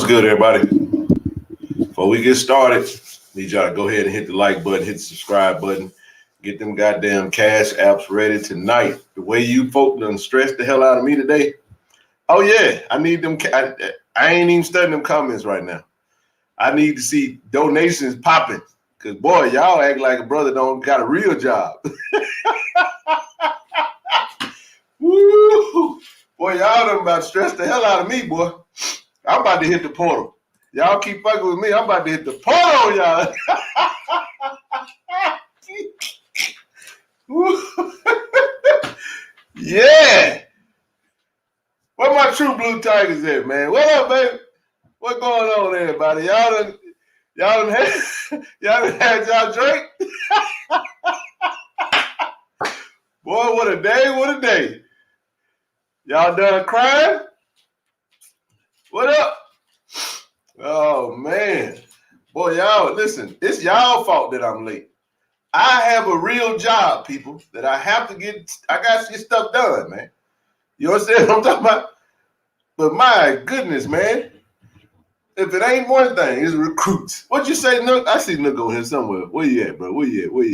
good, everybody? Before we get started, need y'all to go ahead and hit the like button, hit the subscribe button, get them goddamn cash apps ready tonight. The way you folk done stressed the hell out of me today. Oh yeah, I need them. I ain't even studying them comments right now. I need to see donations popping. Cause boy, y'all act like a brother don't got a real job. Woo! Boy, y'all done about to stress the hell out of me, boy. I'm about to hit the portal. Y'all keep fucking with me. I'm about to hit the portal, y'all. Yeah. Where my true blue tigers at, man? What up, baby? What going on, everybody? Y'all done had y'all drink? Boy, what a day, what a day. Y'all done crying? What up? Oh, man. Boy, y'all, listen, it's y'all fault that I'm late. I have a real job, people, that I have to get. I got to get stuff done, man. You understand what I'm talking about? But my goodness, man. If it ain't one thing, it's recruits. What you say, Nook? I see Nook over here somewhere. Where you at, bro? Where you at? Where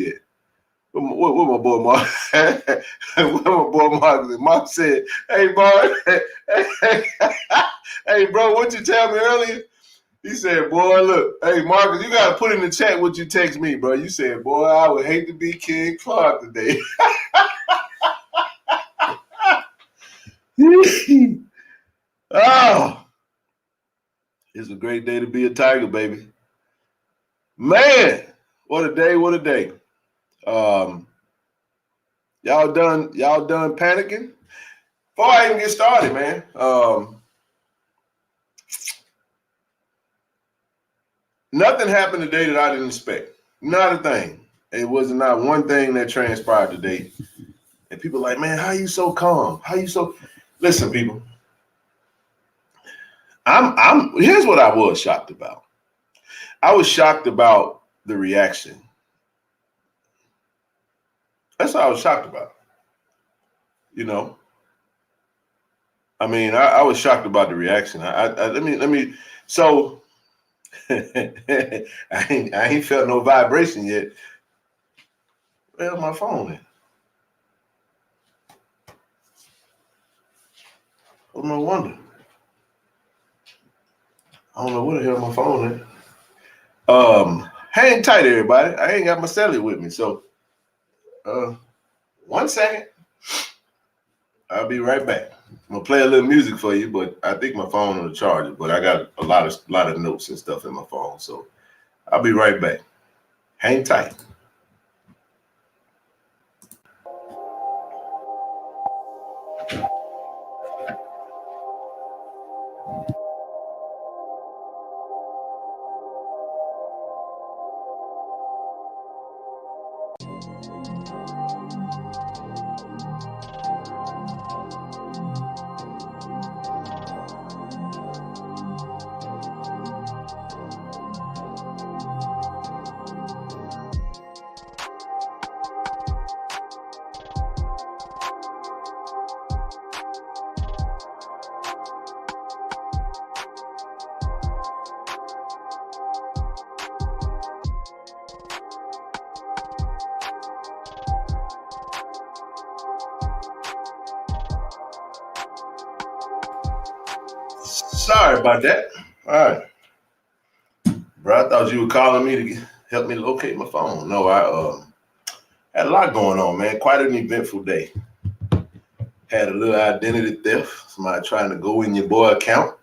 my boy Mark? Where my boy Mark? Mark said, hey, boy. Hey, bro, what you tell me earlier? He said, boy, look, hey, Marcus, you got to put in the chat what you text me, bro. You said, boy, I would hate to be King Clark today. Oh, it's a great day to be a Tiger, baby. Man, what a day, what a day. Y'all done panicking? Before I even get started, man, nothing happened today that I didn't expect. Not a thing. It was not one thing that transpired today. And people are like, man, how you so calm? How you so... Listen, people. Here's what I was shocked about. I was shocked about the reaction. That's what I was shocked about. You know? I mean, I was shocked about the reaction. Let me so I ain't felt no vibration yet. Where's my phone at? What no wonder. I don't know where the hell my phone at. Hang tight, everybody. I ain't got my cellular with me, so 1 second. I'll be right back. I'm gonna play a little music for you, but I think my phone on the charger. But I got a lot of notes and stuff in my phone, so I'll be right back. Hang tight. Sorry about that. All right. Bro, I thought you were calling me to help me locate my phone. No, I had a lot going on, man. Quite an eventful day. Had a little identity theft. Somebody trying to go in your boy account.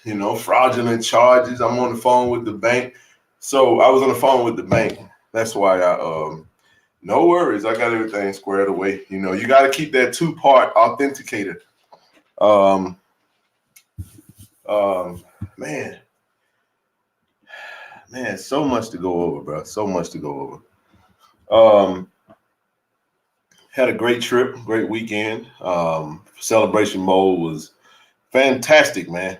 You know, fraudulent charges. I'm on the phone with the bank. So I was on the phone with the bank. That's why no worries. I got everything squared away. You know, you got to keep that 2-part authenticator. Man, so much to go over, bro. So much to go over. Had a great trip, great weekend. Celebration mode was fantastic, man.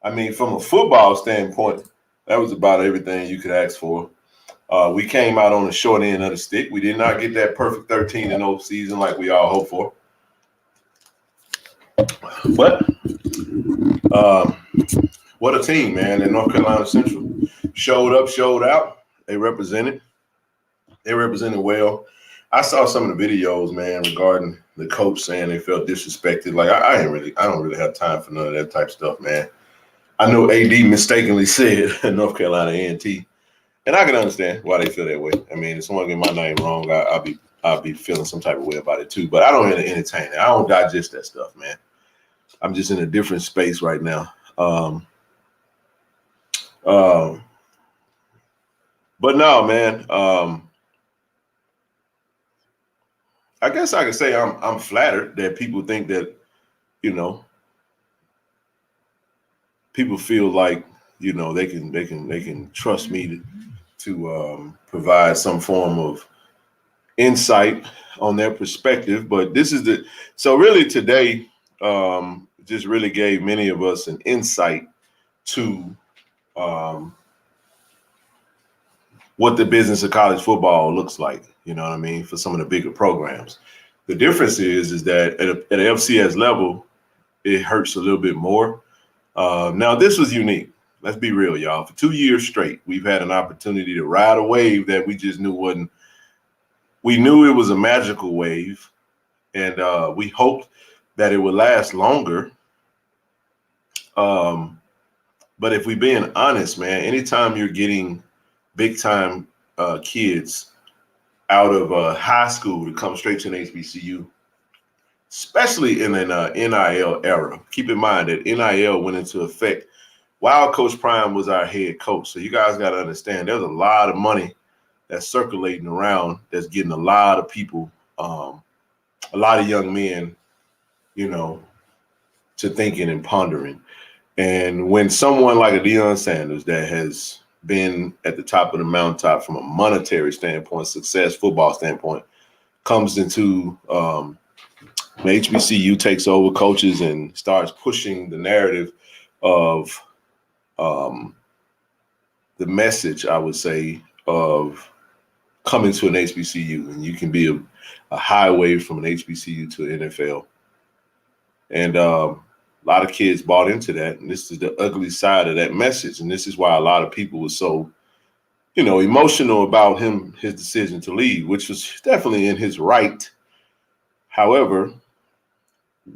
I mean, from a football standpoint, that was about everything you could ask for. We came out on the short end of the stick. We did not get that perfect 13-0 season like we all hoped for. But What a team, man! In North Carolina Central, showed up, showed out. They represented well. I saw some of the videos, man, regarding the coach saying they felt disrespected. Like I don't really have time for none of that type of stuff, man. I know AD mistakenly said North Carolina A&T, and I can understand why they feel that way. I mean, if someone get my name wrong, I'll be feeling some type of way about it too. But I don't really entertain it. I don't digest that stuff, man. I'm just in a different space right now. But no, man. I guess I can say I'm flattered that people think that, people feel like, they can trust me to provide some form of insight on their perspective. But this is so really today just really gave many of us an insight to what the business of college football looks like, you know what I mean, for some of the bigger programs. The difference is that at an FCS level, it hurts a little bit more. Now, this was unique. Let's be real, y'all. For 2 years straight, we've had an opportunity to ride a wave that we just knew wasn't. We knew it was a magical wave, and we hoped that it would last longer. But if we're being honest, man, anytime you're getting big time kids out of high school to come straight to an HBCU, especially in an NIL era. Keep in mind that NIL went into effect while Coach Prime was our head coach. So you guys got to understand there's a lot of money that's circulating around that's getting a lot of people, a lot of young men, to thinking and pondering. And when someone like a Deion Sanders that has been at the top of the mountaintop from a monetary standpoint, success, football standpoint, comes into the HBCU, takes over coaches and starts pushing the narrative of the message, I would say, of coming to an HBCU, and you can be a highway from an HBCU to an NFL. And a lot of kids bought into that, and this is the ugly side of that message. And this is why a lot of people were so, emotional about his decision to leave, which was definitely in his right. However,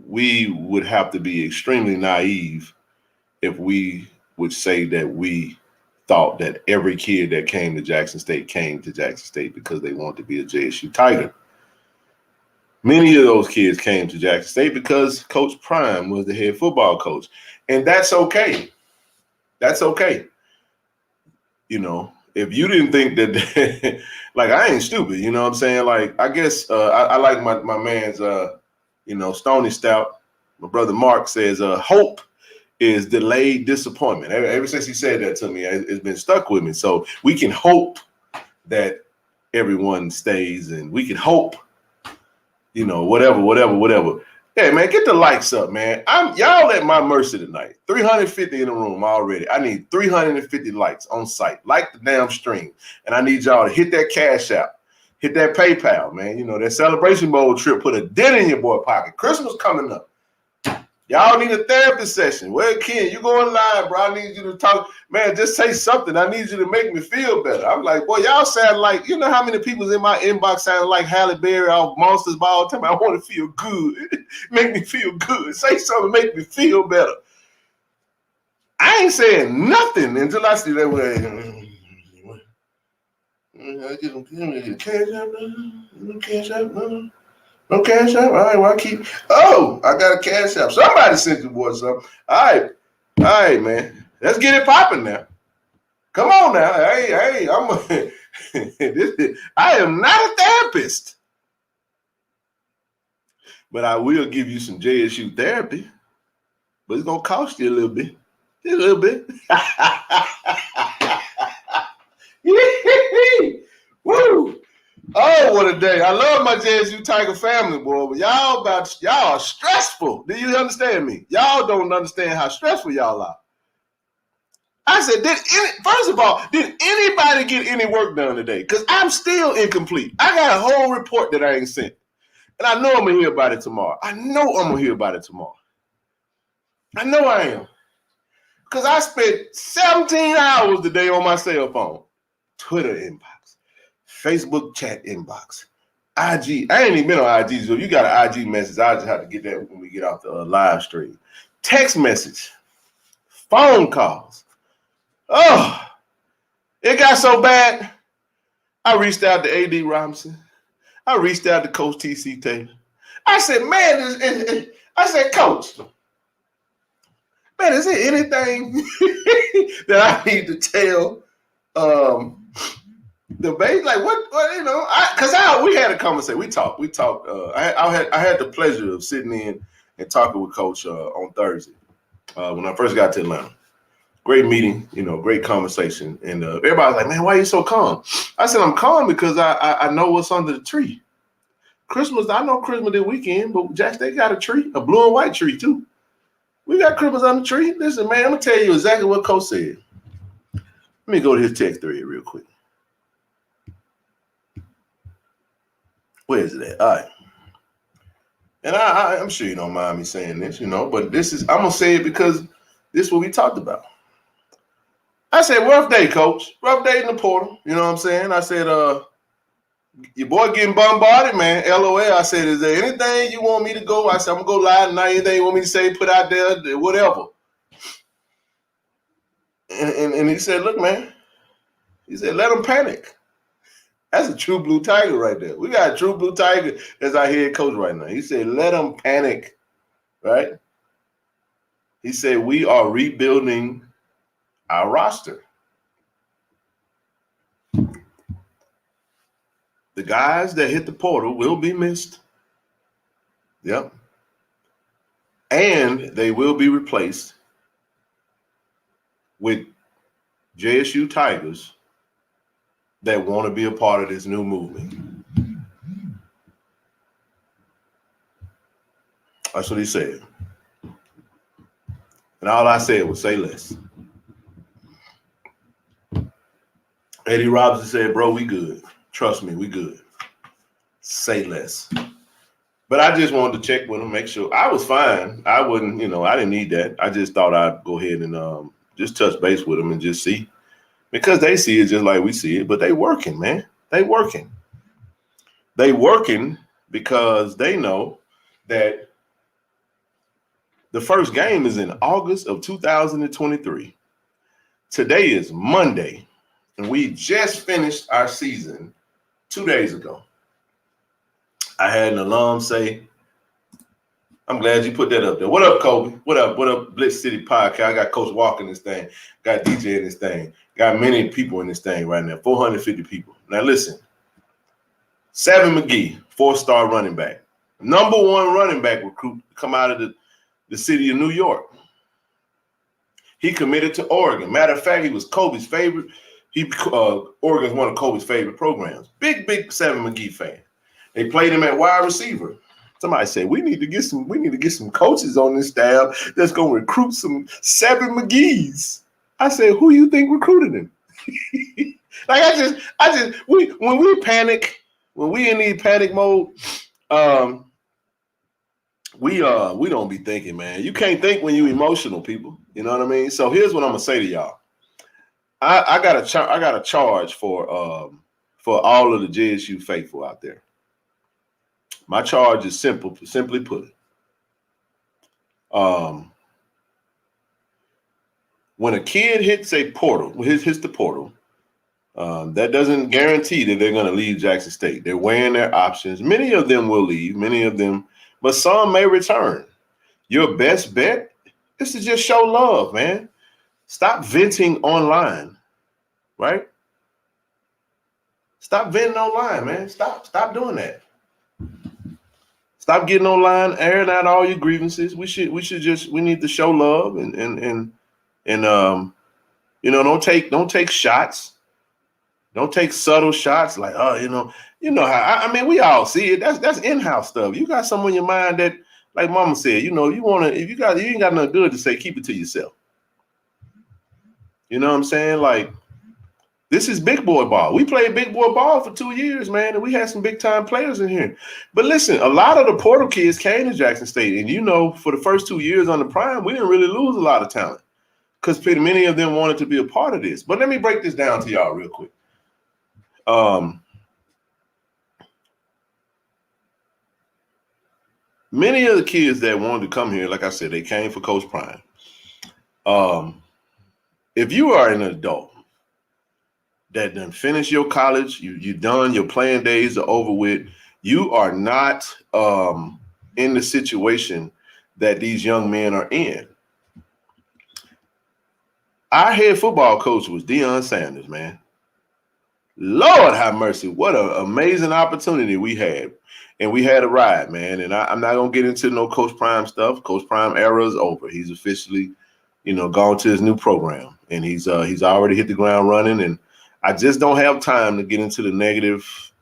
we would have to be extremely naive if we would say that we thought that every kid that came to Jackson State came to Jackson State because they wanted to be a JSU Tiger. Many of those kids came to Jackson State because Coach Prime was the head football coach. And that's okay. That's okay. If you didn't think that, like, I ain't stupid, you know what I'm saying? Like, I guess I like my man's, Stony Stout. My brother Mark says, hope is delayed disappointment. Ever since he said that to me, it's been stuck with me. So we can hope that everyone stays, and we can hope, whatever. Hey, man, get the likes up, man. Y'all at my mercy tonight. 350 in the room already. I need 350 likes on site. Like the damn stream. And I need y'all to hit that Cash App. Hit that PayPal, man. That celebration mode trip. Put a dent in your boy pocket. Christmas coming up. Y'all need a therapy session. Well, Ken, you going live, bro. I need you to talk. Man, just say something. I need you to make me feel better. I'm like, boy, y'all sound like, how many people's in my inbox sound like Halle Berry off Monsters Ball? Tell me I want to feel good. Make me feel good. Say something, make me feel better. I ain't saying nothing until I see that way. Cash out, no Cash App? All right, well, I got a Cash App. Somebody sent the boy something. All right, man. Let's get it popping now. Come on now. Hey, I am not a therapist. But I will give you some JSU therapy. But it's going to cost you a little bit. A little bit. Woo! Oh, what a day. I love my JSU Tiger family, boy. But y'all are stressful. Do you understand me? Y'all don't understand how stressful y'all are. I said, first of all, did anybody get any work done today? Because I'm still incomplete. I got a whole report that I ain't sent. And I know I'm going to hear about it tomorrow. I know I am. Because I spent 17 hours a day on my cell phone. Twitter inbox, Facebook chat inbox, IG. I ain't even been on IG, so if you got an IG message, I just have to get that when we get off the live stream. Text message, phone calls. Oh, it got so bad. I reached out to A.D. Robinson. I reached out to Coach T.C. Taylor. I said, man, I said, Coach, man, is there anything that I need to tell the baby? Like, what you know? Because we had a conversation. We talked. I had the pleasure of sitting in and talking with Coach on Thursday when I first got to Atlanta. Great meeting, great conversation. And everybody's like, man, why are you so calm? I said, I'm calm because I know what's under the tree. I know Christmas this weekend, but Jack, they got a tree, a blue and white tree too. We got Christmas on the tree. Listen, man, I'm going to tell you exactly what Coach said. Let me go to his text thread real quick. Where is it at? All right. And I'm sure you don't mind me saying this, but I'm going to say it because this is what we talked about. I said, rough day, Coach. Rough day in the portal. You know what I'm saying? I said, your boy getting bombarded, man. LOL. I said, is there anything you want me to go? I said, I'm going to go live tonight. Anything you want me to say, put out there, whatever. And he said, look, man. He said, let them panic. That's a true blue tiger right there. We got a true blue tiger as our head coach right now. He said, let them panic, right? He said, we are rebuilding our roster. The guys that hit the portal will be missed. Yep. And they will be replaced with JSU Tigers that want to be a part of this new movement. That's what he said. And all I said was say less. A.D. Robinson said, bro, we good. Trust me, we good. Say less. But I just wanted to check with him, make sure. I was fine. I wouldn't, I didn't need that. I just thought I'd go ahead and just touch base with him and just see. Because they see it just like we see it, but they working, man. They working. They working because they know that the first game is in August of 2023. Today is Monday, and we just finished our season 2 days ago. I had an alum say, I'm glad you put that up there. What up, Kobe? What up? What up, Blitz City Podcast? I got Coach Walker in this thing. Got DJ in this thing. Got many people in this thing right now. 450 people. Now listen. Savin McGee, 4-star running back. Number one running back recruit come out of the city of New York. He committed to Oregon. Matter of fact, he was Kobe's favorite. Oregon's one of Kobe's favorite programs. Big Savin McGee fan. They played him at wide receiver. Somebody said we need to get some coaches on this staff that's gonna recruit some Savin McGees. I said, who you think recruited him? When we panic, when we in the panic mode, we don't be thinking, man. You can't think when you emotional, people. You know what I mean? So here's what I'm gonna say to y'all. I got a charge for all of the JSU faithful out there. My charge is simple, simply put. When a kid hits a portal, hits the portal, that doesn't guarantee that they're going to leave Jackson State. They're weighing their options. Many of them will leave, but some may return. Your best bet is to just show love, man. Stop venting online, right? Stop venting online, man. Stop doing that. Stop getting online, airing out all your grievances. We need to show love and don't take shots. Don't take subtle shots like, how we all see it. That's in-house stuff. You got something in your mind that, like Mama said, you ain't got nothing good to say, keep it to yourself. You know what I'm saying? Like, This is big boy ball. We played big boy ball for 2 years, man, and we had some big time players in here. But listen, a lot of the portal kids came to Jackson State, and for the first 2 years on the prime, we didn't really lose a lot of talent because many of them wanted to be a part of this. But let me break this down to y'all real quick. Many of the kids that wanted to come here, like I said, they came for Coach Prime. If you are an adult that done finished your college, you done, your playing days are over with, you are not in the situation that these young men are in. Our head football coach was Deion Sanders, man. Lord have mercy. What an amazing opportunity we had. And we had a ride, man. And I'm not going to get into no Coach Prime stuff. Coach Prime era is over. He's officially, gone to his new program. And he's already hit the ground running. And I just don't have time to get into the negative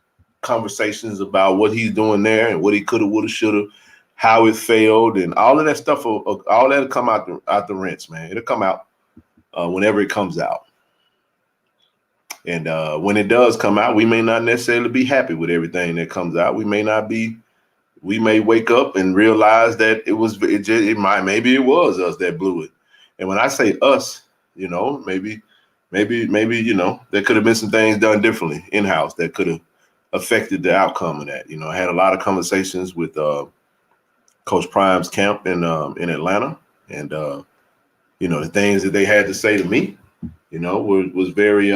conversations about what he's doing there and what he could have, would have, should have, how it failed, and all of that stuff. All that'll come out the rinse, man. It'll come out whenever it comes out. And when it does come out, we may not necessarily be happy with everything that comes out. We may wake up and realize that maybe it was us that blew it. And when I say us, maybe, there could have been some things done differently in-house that could have affected the outcome of that. I had a lot of conversations with Coach Prime's camp in Atlanta, and the things that they had to say to me, was very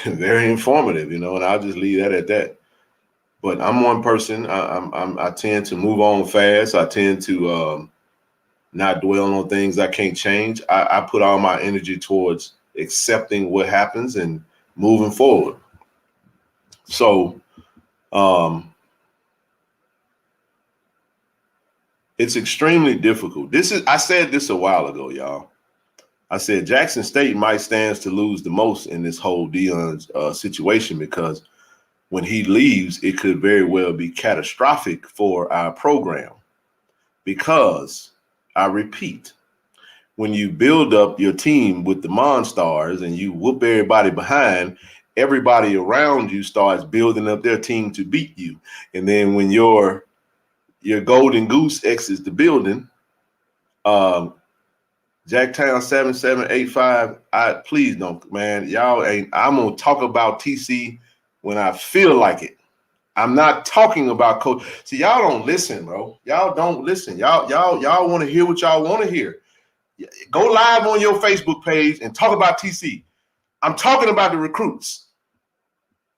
very informative, and I'll just leave that at that. But I'm one person. I tend to move on fast. I tend to not dwell on things I can't change. I put all my energy towards accepting what happens and moving forward. So it's extremely difficult. I said this a while ago, y'all. I said Jackson State might stand to lose the most in this whole Deion's situation, because when he leaves, it could very well be catastrophic for our program. Because, I repeat, when you build up your team with the Monstars and you whoop everybody behind, everybody around you starts building up their team to beat you. And then when your golden goose exits the building, Jacktown 7785, please don't, man. I'm gonna talk about TC when I feel like it. I'm not talking about coach. See, y'all don't listen, bro. Y'all don't listen. Y'all want to hear what y'all want to hear. Go live on your Facebook page and talk about TC. I'm talking about the recruits.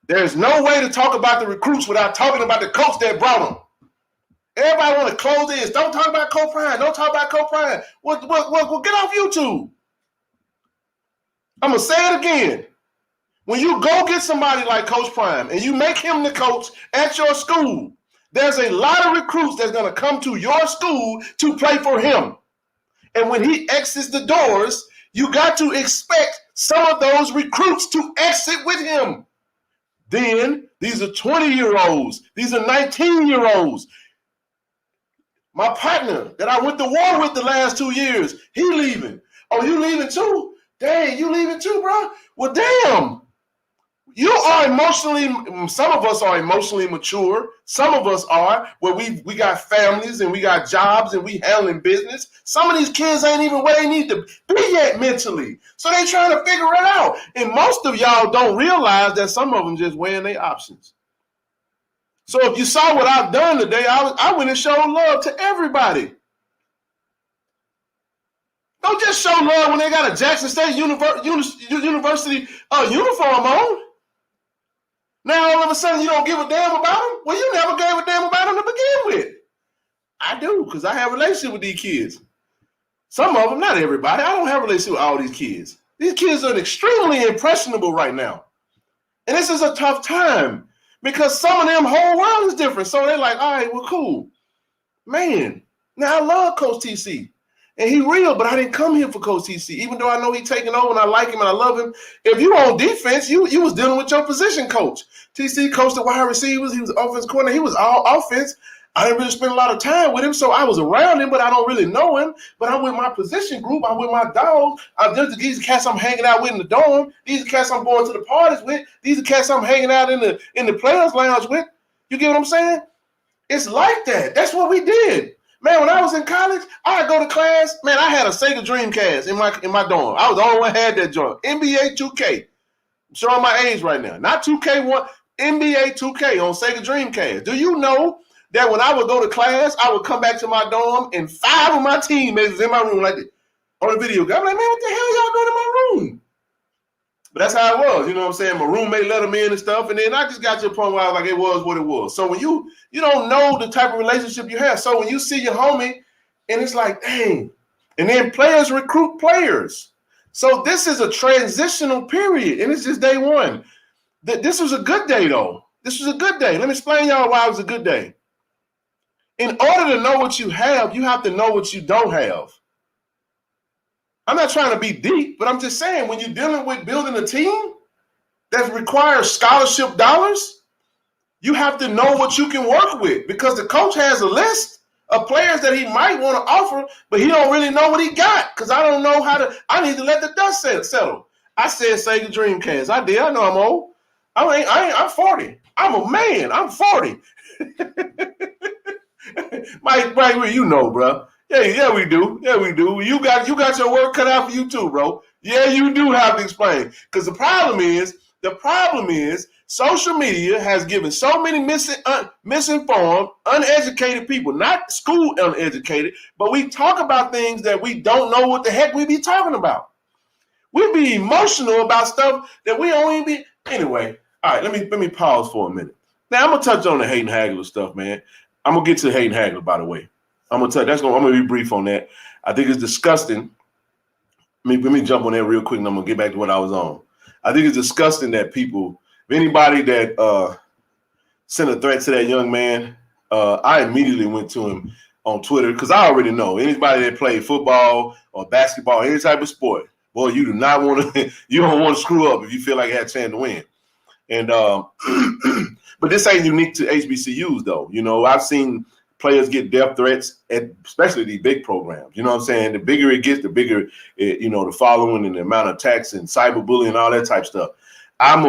There's no way to talk about the recruits without talking about the coach that brought them. Everybody want to close this. Don't talk about Coach Prime. Don't talk about Coach Prime. Well, get off YouTube. I'm going to say it again. When you go get somebody like Coach Prime and you make him the coach at your school, there's a lot of recruits that's going to come to your school to play for him. And when he exits the doors, you got to expect some of those recruits to exit with him. Then these are 20-year-olds. These are 19-year-olds. My partner that I went to war with the last 2 years, he leaving. Oh, you leaving too? Dang, you leaving too, bro? Well, damn. You are some of us are emotionally mature. Some of us are where we got families and we got jobs and we handling business. Some of these kids ain't even where they need to be yet mentally. So they trying to figure it out. And most of y'all don't realize that some of them just weighing their options. So if you saw what I've done today, I went and showed love to everybody. Don't just show love when they got a Jackson State University uniform on. Now all of a sudden you don't give a damn about them? Well, you never gave a damn about them to begin with. I do, because I have a relationship with these kids. Some of them, not everybody. I don't have a relationship with all these kids. These kids are extremely impressionable right now. And this is a tough time because some of them whole world is different. So they're like, all right, well, cool. Man, now I love Coach TC. And he real, but I didn't come here for Coach TC, even though I know he's taking over and I like him and I love him. If you on defense, you was dealing with your position coach. TC coached the wide receivers. He was offense coordinator. He was all offense. I didn't really spend a lot of time with him, so I was around him, but I don't really know him. But I'm with my position group. I'm with my dogs. These are cats I'm hanging out with in the dorm. These are cats I'm going to the parties with. These are cats I'm hanging out in the players' lounge with. You get what I'm saying? It's like that. That's what we did. Man, when I was in college, I'd go to class. Man, I had a Sega Dreamcast in my dorm. I was the only one who had that joint. NBA 2K. I'm showing my age right now. Not 2K1, NBA 2K on Sega Dreamcast. Do you know that when I would go to class, I would come back to my dorm and 5 of my teammates was in my room like this on the video game? I'm like, man, what the hell y'all doing in my room? But that's how it was, you know what I'm saying? My roommate let them in and stuff, and then I just got to a point where I was like, it was what it was. So when you don't know the type of relationship you have. So when you see your homie, and it's like, dang. And then players recruit players. So this is a transitional period, and it's just day one. This was a good day, though. This was a good day. Let me explain y'all why it was a good day. In order to know what you have to know what you don't have. I'm not trying to be deep, but I'm just saying when you're dealing with building a team that requires scholarship dollars, you have to know what you can work with because the coach has a list of players that he might want to offer, but he don't really know what he got because I don't know I need to let the dust settle. I said Sega Dreamcast. I did. I know I'm old. I'm 40. I'm a man. I'm 40. Mike, you know, bro. Yeah, we do. Yeah, we do. You got your work cut out for you too, bro. Yeah, you do have to explain. Because the problem is social media has given so many misinformed, uneducated people, not school uneducated, but we talk about things that we don't know what the heck we be talking about. We be emotional about stuff that we don't even be. Anyway, all right, let me pause for a minute. Now I'm gonna touch on the Hayden Hagler stuff, man. I'm gonna get to Hayden Hagler, by the way. I'm gonna be brief on that. I think it's disgusting. Let me jump on that real quick, and I'm gonna get back to what I was on. I think it's disgusting that people, anybody that sent a threat to that young man, I immediately went to him on Twitter because I already know anybody that played football or basketball, any type of sport, boy, you do not want to. You don't want to screw up if you feel like you had a chance to win. And but this ain't unique to HBCUs, though. You know, I've seen players get death threats, especially these big programs. You know what I'm saying? The bigger it gets, the bigger, the following and the amount of attacks and cyberbullying and all that type of stuff. I'm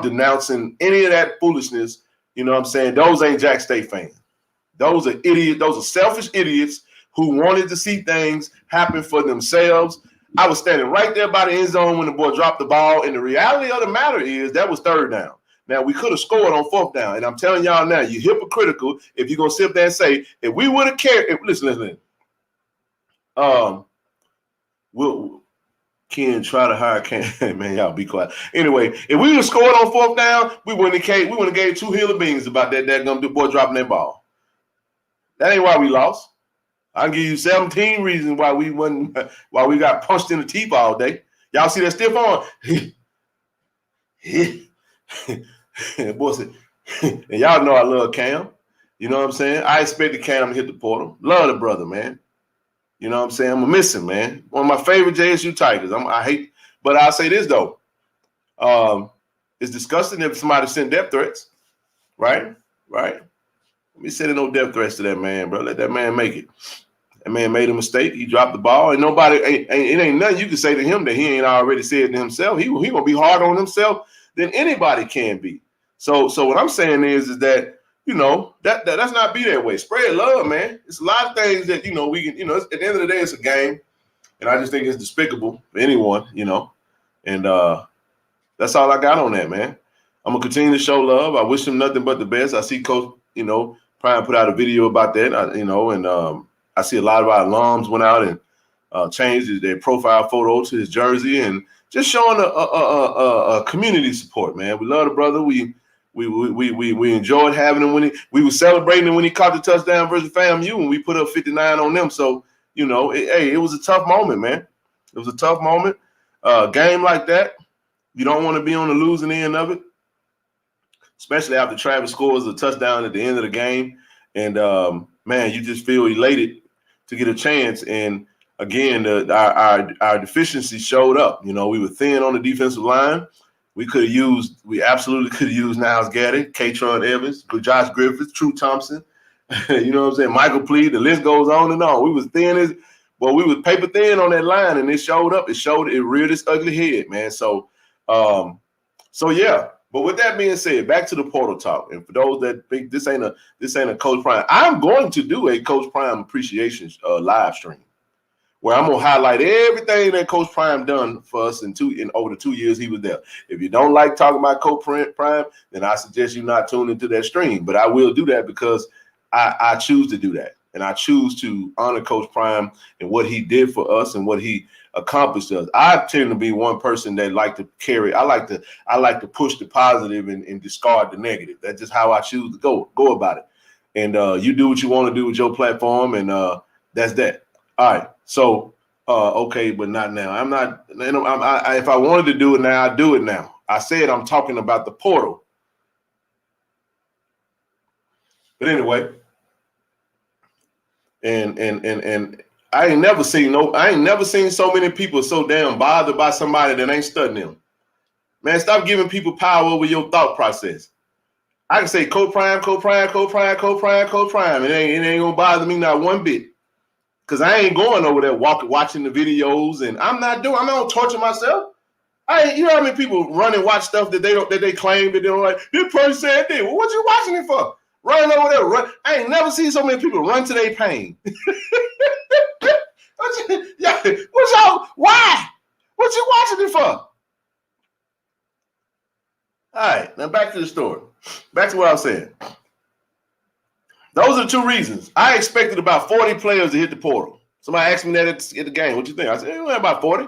denouncing any of that foolishness. You know what I'm saying? Those ain't Jack State fans. Those are idiots. Those are selfish idiots who wanted to see things happen for themselves. I was standing right there by the end zone when the boy dropped the ball, and the reality of the matter is that was third down. Now, we could have scored on fourth down, and I'm telling y'all now, you're hypocritical if you're going to sit there and say, if we would have cared, listen. Ken try to hire Ken. Man, y'all be quiet. Anyway, if we would have scored on fourth down, we wouldn't have gave 2 hill of beans about that boy dropping that ball. That ain't why we lost. I'll give you 17 reasons why we got punched in the teeth all day. Y'all see that stiff arm? Boy said, and y'all know I love Cam. You know what I'm saying? I expected Cam to hit the portal. Love the brother, man. You know what I'm saying? I'm going to miss him, man. One of my favorite JSU Tigers. But I'll say this, though. It's disgusting if somebody sent death threats, right? Right? Let me send no death threats to that man, bro. Let that man make it. That man made a mistake. He dropped the ball, and it ain't nothing you can say to him that he ain't already said to himself. He gonna be hard on himself than anybody can be. So what I'm saying is that let's not be that way. Spread love, man. It's a lot of things that we can. At the end of the day, it's a game, and I just think it's despicable for anyone, And that's all I got on that, man. I'm gonna continue to show love. I wish him nothing but the best. I see Coach, probably put out a video about that, and I see a lot of our alums went out and changed their profile photo to his jersey and just showing a community support, man. We love the brother. We enjoyed having him we were celebrating him when he caught the touchdown versus FAMU and we put up 59 on them. So, it was a tough moment, man. It was a tough moment. Game like that, you don't want to be on the losing end of it, especially after Travis scores a touchdown at the end of the game. And, man, you just feel elated to get a chance. And, again, our deficiency showed up. We were thin on the defensive line. We absolutely could have used Niles Gaddy, Katron Evans, Josh Griffiths, True Thompson, You know what I'm saying? Michael Pleed, the list goes on and on. We was thin as, well, we was paper thin on that line, and it showed up. It reared its ugly head, man. So yeah. But with that being said, back to the portal talk. And for those that think this ain't a Coach Prime, I'm going to do a Coach Prime appreciation live stream where I'm gonna highlight everything that Coach Prime done for us in over the 2 years he was there. If you don't like talking about Coach Prime, then I suggest you not tune into that stream. But I will do that because I choose to do that, and I choose to honor Coach Prime and what he did for us and what he accomplished us. I tend to be one person that like to carry. I like to push the positive and discard the negative. That's just how I choose to go about it. And you do what you want to do with your platform, and that's that. All right. So okay, but not now. I'm not. If I wanted to do it now, I'd do it now. I said I'm talking about the portal. But anyway, and I ain't never seen so many people so damn bothered by somebody that ain't studying them. Man, stop giving people power over your thought process. I can say Coach Prime. It ain't gonna bother me not one bit. Cause I ain't going over there watching the videos, and I'm not gonna torture myself. You know how many people run and watch stuff that they claim that they don't like. This person said this. Well, what you watching it for? Running over there, run. I ain't never seen so many people run to their pain. Why? What you watching it for? All right, now back to the story. Back to what I was saying. Those are the two reasons. I expected about 40 players to hit the portal. Somebody asked me that at the game. What you think? I said, we had about 40.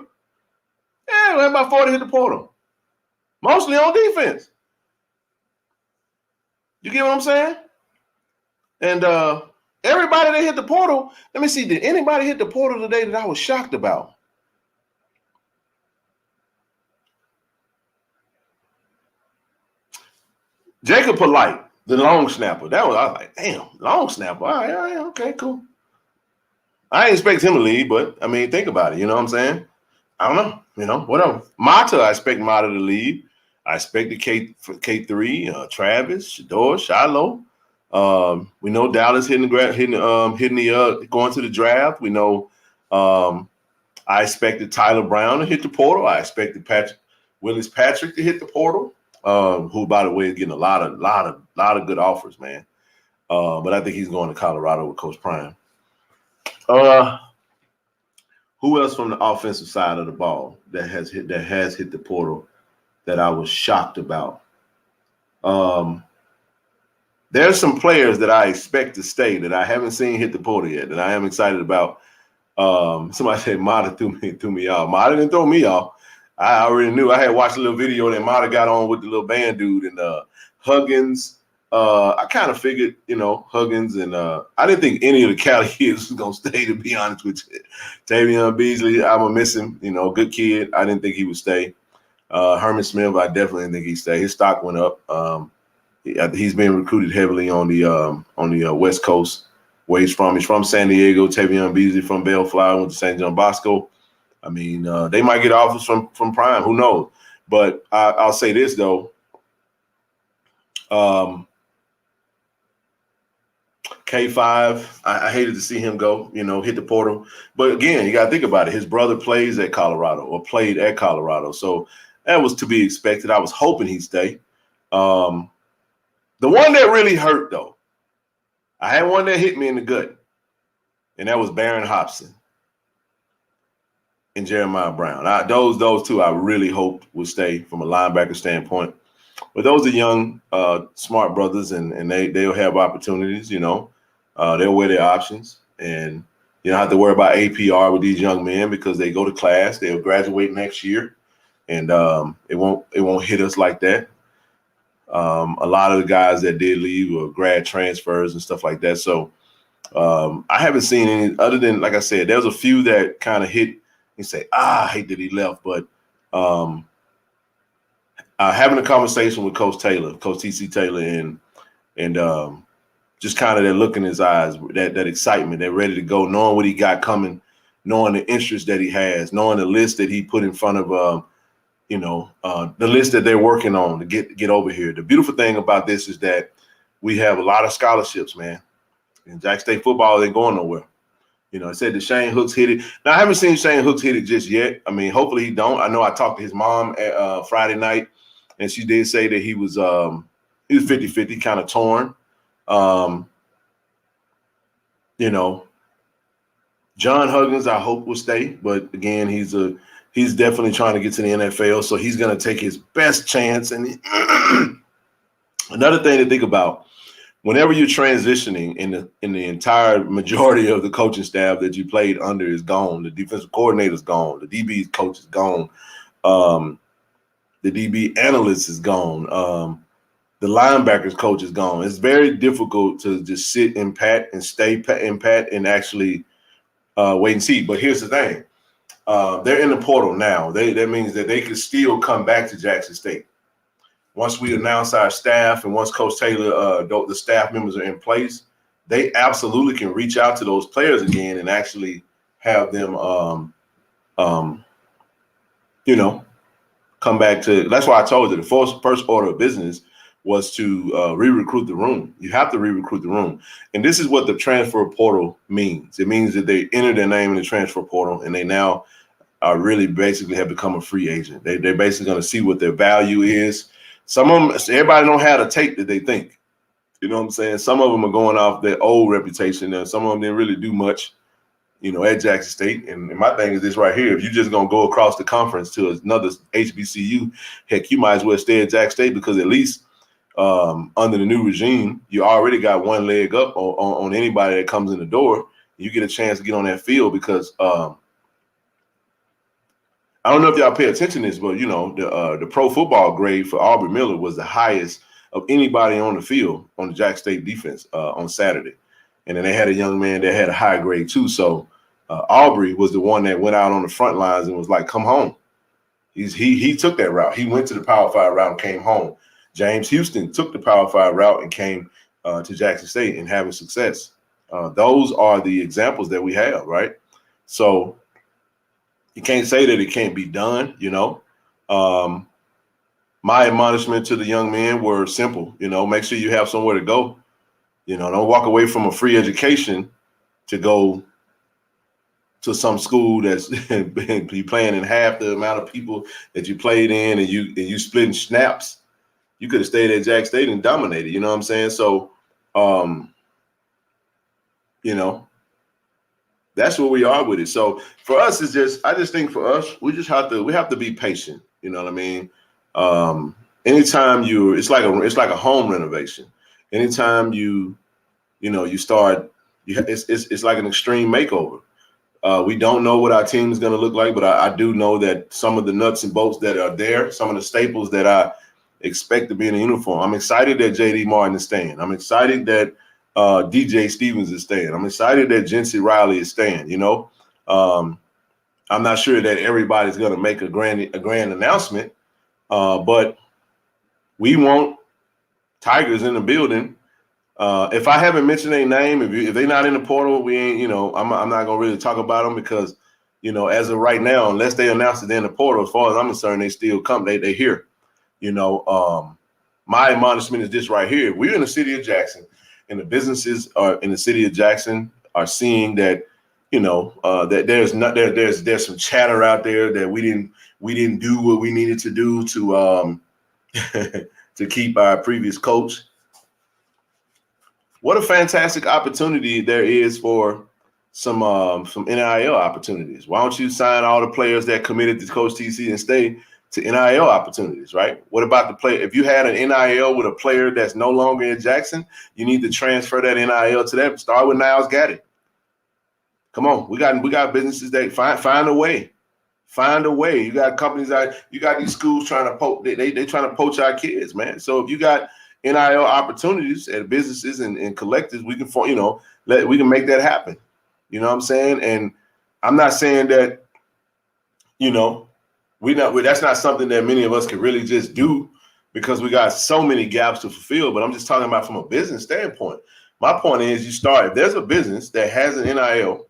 Yeah, we had about 40 hit the portal. Mostly on defense. You get what I'm saying? And everybody that hit the portal, let me see, did anybody hit the portal today that I was shocked about? Jacob Polite, the long snapper. I was like, damn, long snapper. All right, okay, cool. I ain't expect him to leave, but I mean, think about it. You know what I'm saying? I don't know. Whatever. Mata, I expect Mata to leave. I expected K3, Travis, Shador, Shiloh. We know Dallas hitting the going to the draft. We know I expected Tyler Brown to hit the portal. I expected Willis Patrick to hit the portal. Who, by the way, is getting a lot of good offers, man. But I think he's going to Colorado with Coach Prime. Who else from the offensive side of the ball that has hit the portal that I was shocked about? There's some players that I expect to stay that I haven't seen hit the portal yet that I am excited about. Somebody said Mata threw me off. Mata didn't throw me off. I already knew. I had watched a little video that Mata got on with the little band dude and Huggins. I kind of figured, Huggins and I didn't think any of the Cali kids was gonna stay. To be honest with you, Tavion Beasley, I'm gonna miss him. Good kid. I didn't think he would stay. Herman Smith, I definitely didn't think he'd stay. His stock went up. He's been recruited heavily on the West Coast, where he's from. He's from San Diego. Tavion Beasley from Bellflower, went to St. John Bosco. I mean, they might get offers from Prime. Who knows? But I'll say this though. K5, I hated to see him go, hit the portal. But again, you got to think about it. His brother plays at Colorado or played at Colorado. So that was to be expected. I was hoping he'd stay. The one that really hurt, though, I had one that hit me in the gut, and that was Barron Hobson and Jeremiah Brown. Those two I really hoped would stay from a linebacker standpoint. But those are young, smart brothers, and they'll have opportunities, They'll weigh their options, and you don't have to worry about APR with these young men because they go to class. They'll graduate next year, and it won't hit us like that. A lot of the guys that did leave were grad transfers and stuff like that. So I haven't seen any other than, like I said, there's a few that kind of hit and say, I hate that he left. But having a conversation with Coach TC Taylor, and just kind of that look in his eyes, that excitement, that ready to go, knowing what he got coming, knowing the interest that he has, knowing the list that he put in front of the list that they're working on to get over here. The beautiful thing about this is that we have a lot of scholarships, man. And Jack State football ain't going nowhere. You know, I said that Shane Hooks hit it. Now, I haven't seen Shane Hooks hit it just yet. I mean, hopefully he don't. I know I talked to his mom at Friday night, and she did say that he was 50-50, kind of torn. You know, John Huggins, I hope will stay, but again, he's definitely trying to get to the NFL, so he's going to take his best chance. And another thing to think about: whenever you're transitioning in the entire majority of the coaching staff that you played under is gone, the defensive coordinator is gone, the DB coach is gone, the DB analyst is gone, the linebackers coach is gone. It's very difficult to just sit and pat and stay pat and actually wait and see. But here's the thing. They're in the portal now. That means that they could still come back to Jackson State. Once we announce our staff and once Coach Taylor, the staff members are in place, they absolutely can reach out to those players again and actually have them, come back to. That's why I told you the first order of business was to re-recruit the room. You have to re-recruit the room. And this is what the transfer portal means. It means that they enter their name in the transfer portal and they now are really basically have become a free agent. They're basically going to see what their value is. Some of them, everybody don't have the tape that they think. You know what I'm saying? Some of them are going off their old reputation, and some of them didn't really do much, at Jackson State. And my thing is this right here. If you're just going to go across the conference to another HBCU, heck, you might as well stay at Jackson State because at least under the new regime, you already got one leg up on anybody that comes in the door. You get a chance to get on that field because I don't know if y'all pay attention to this, but, the pro football grade for Aubrey Miller was the highest of anybody on the field on the Jackson State defense on Saturday. And then they had a young man that had a high grade too. So Aubrey was the one that went out on the front lines and was like, come home. He took that route. He went to the Power 5 route and came home. James Houston took the Power 5 route and came to Jackson State and having success. Those are the examples that we have, right? So you can't say that it can't be done, My admonishment to the young men were simple, make sure you have somewhere to go. Don't walk away from a free education to go to some school that's you playing in half the amount of people that you played in and you splitting snaps. You could have stayed at Jack State and dominated, you know what I'm saying? So, that's where we are with it. So for us, I just think for us, we have to be patient. You know what I mean? Anytime it's like a home renovation. Anytime you start, it's like an extreme makeover. We don't know what our team is going to look like, but I do know that some of the nuts and bolts that are there, some of the staples that I expect to be in a uniform. I'm excited that J.D. Martin is staying. I'm excited that DJ Stevens is staying. I'm excited that Jency Riley is staying. I'm not sure that everybody's going to make a grand announcement, but we want Tigers in the building. If I haven't mentioned their name, if they're not in the portal, we ain't. I'm not gonna really talk about them because, as of right now, unless they announce that they're in the portal, as far as I'm concerned, they still come. They here. My admonishment is this right here. We're in the city of Jackson, and the businesses are in the city of Jackson are seeing that, that there's some chatter out there that we didn't do what we needed to do to to keep our previous coach. What a fantastic opportunity there is for some NIL opportunities. Why don't you sign all the players that committed to Coach TC and stay to NIL opportunities, right? What about the player? If you had an NIL with a player that's no longer in Jackson, you need to transfer that NIL to them. Start with Niles Gaddy. Come on, we got businesses that find a way. Find a way. You got companies you got these schools trying to poach. They trying to poach our kids, man. So if you got NIL opportunities at businesses and collectives, we can we can make that happen. You know what I'm saying? And I'm not saying that, that's not something that many of us can really just do because we got so many gaps to fulfill. But I'm just talking about from a business standpoint. My point is, if there's a business that has an NIL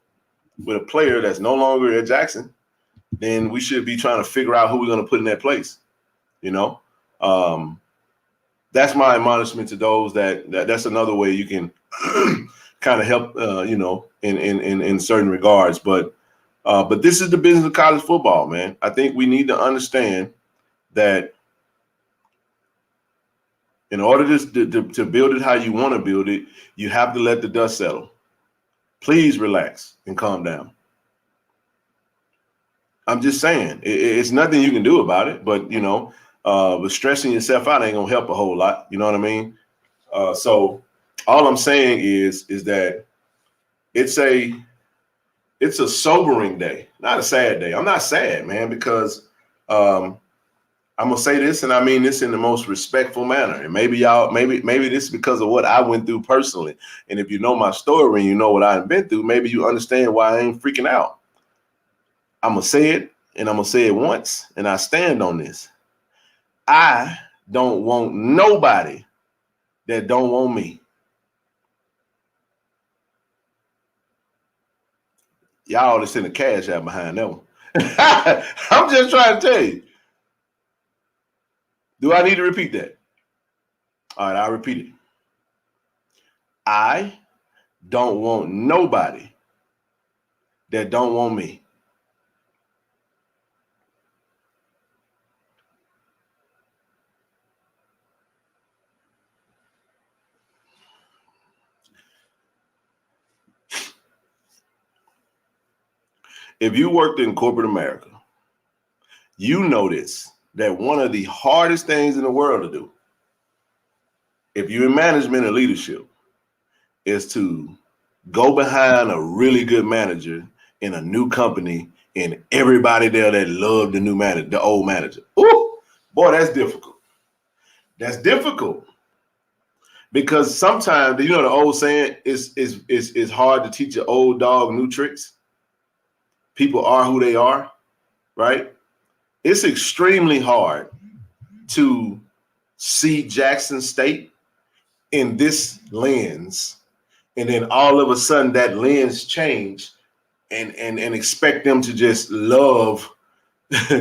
with a player that's no longer at Jackson, then we should be trying to figure out who we're going to put in that place. That's my admonishment to those that's another way you can kind of help, in certain regards. But this is the business of college football, man. I think we need to understand that in order to build it how you want to build it, you have to let the dust settle. Please relax and calm down. I'm just saying, it's nothing you can do about it, but, but stressing yourself out ain't going to help a whole lot. You know what I mean? So all I'm saying is that it's a sobering day, not a sad day. I'm not sad, man, because I'm going to say this, and I mean this in the most respectful manner. And maybe this is because of what I went through personally. And if you know my story and you know what I've been through, maybe you understand why I ain't freaking out. I'm going to say it, and I'm going to say it once, and I stand on this. I don't want nobody that don't want me. Y'all just send a cash out behind that one. I'm just trying to tell you. Do I need to repeat that? All right, I'll repeat it. I don't want nobody that don't want me. If you worked in corporate America, you notice that one of the hardest things in the world to do, if you're in management or leadership, is to go behind a really good manager in a new company and everybody there that loved the new manager, the old manager. Ooh, boy, that's difficult. That's difficult. Because sometimes, the old saying, it's hard to teach an old dog new tricks. People are who they are, right? It's extremely hard to see Jackson State in this lens, and then all of a sudden that lens change and expect them to just love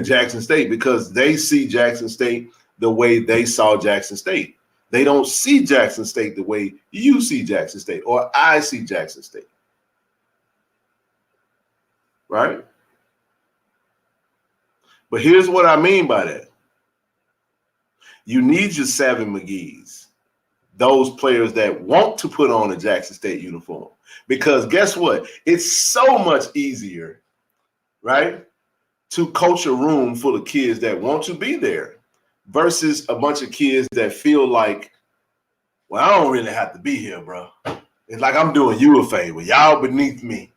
Jackson State because they see Jackson State the way they saw Jackson State. They don't see Jackson State the way you see Jackson State or I see Jackson State. Right? But here's what I mean by that. You need your Savvy McGee's, those players that want to put on a Jackson State uniform. Because guess what? It's so much easier, right, to coach a room full of kids that want to be there versus a bunch of kids that feel like, well, I don't really have to be here, bro. It's like I'm doing you a favor. Y'all beneath me.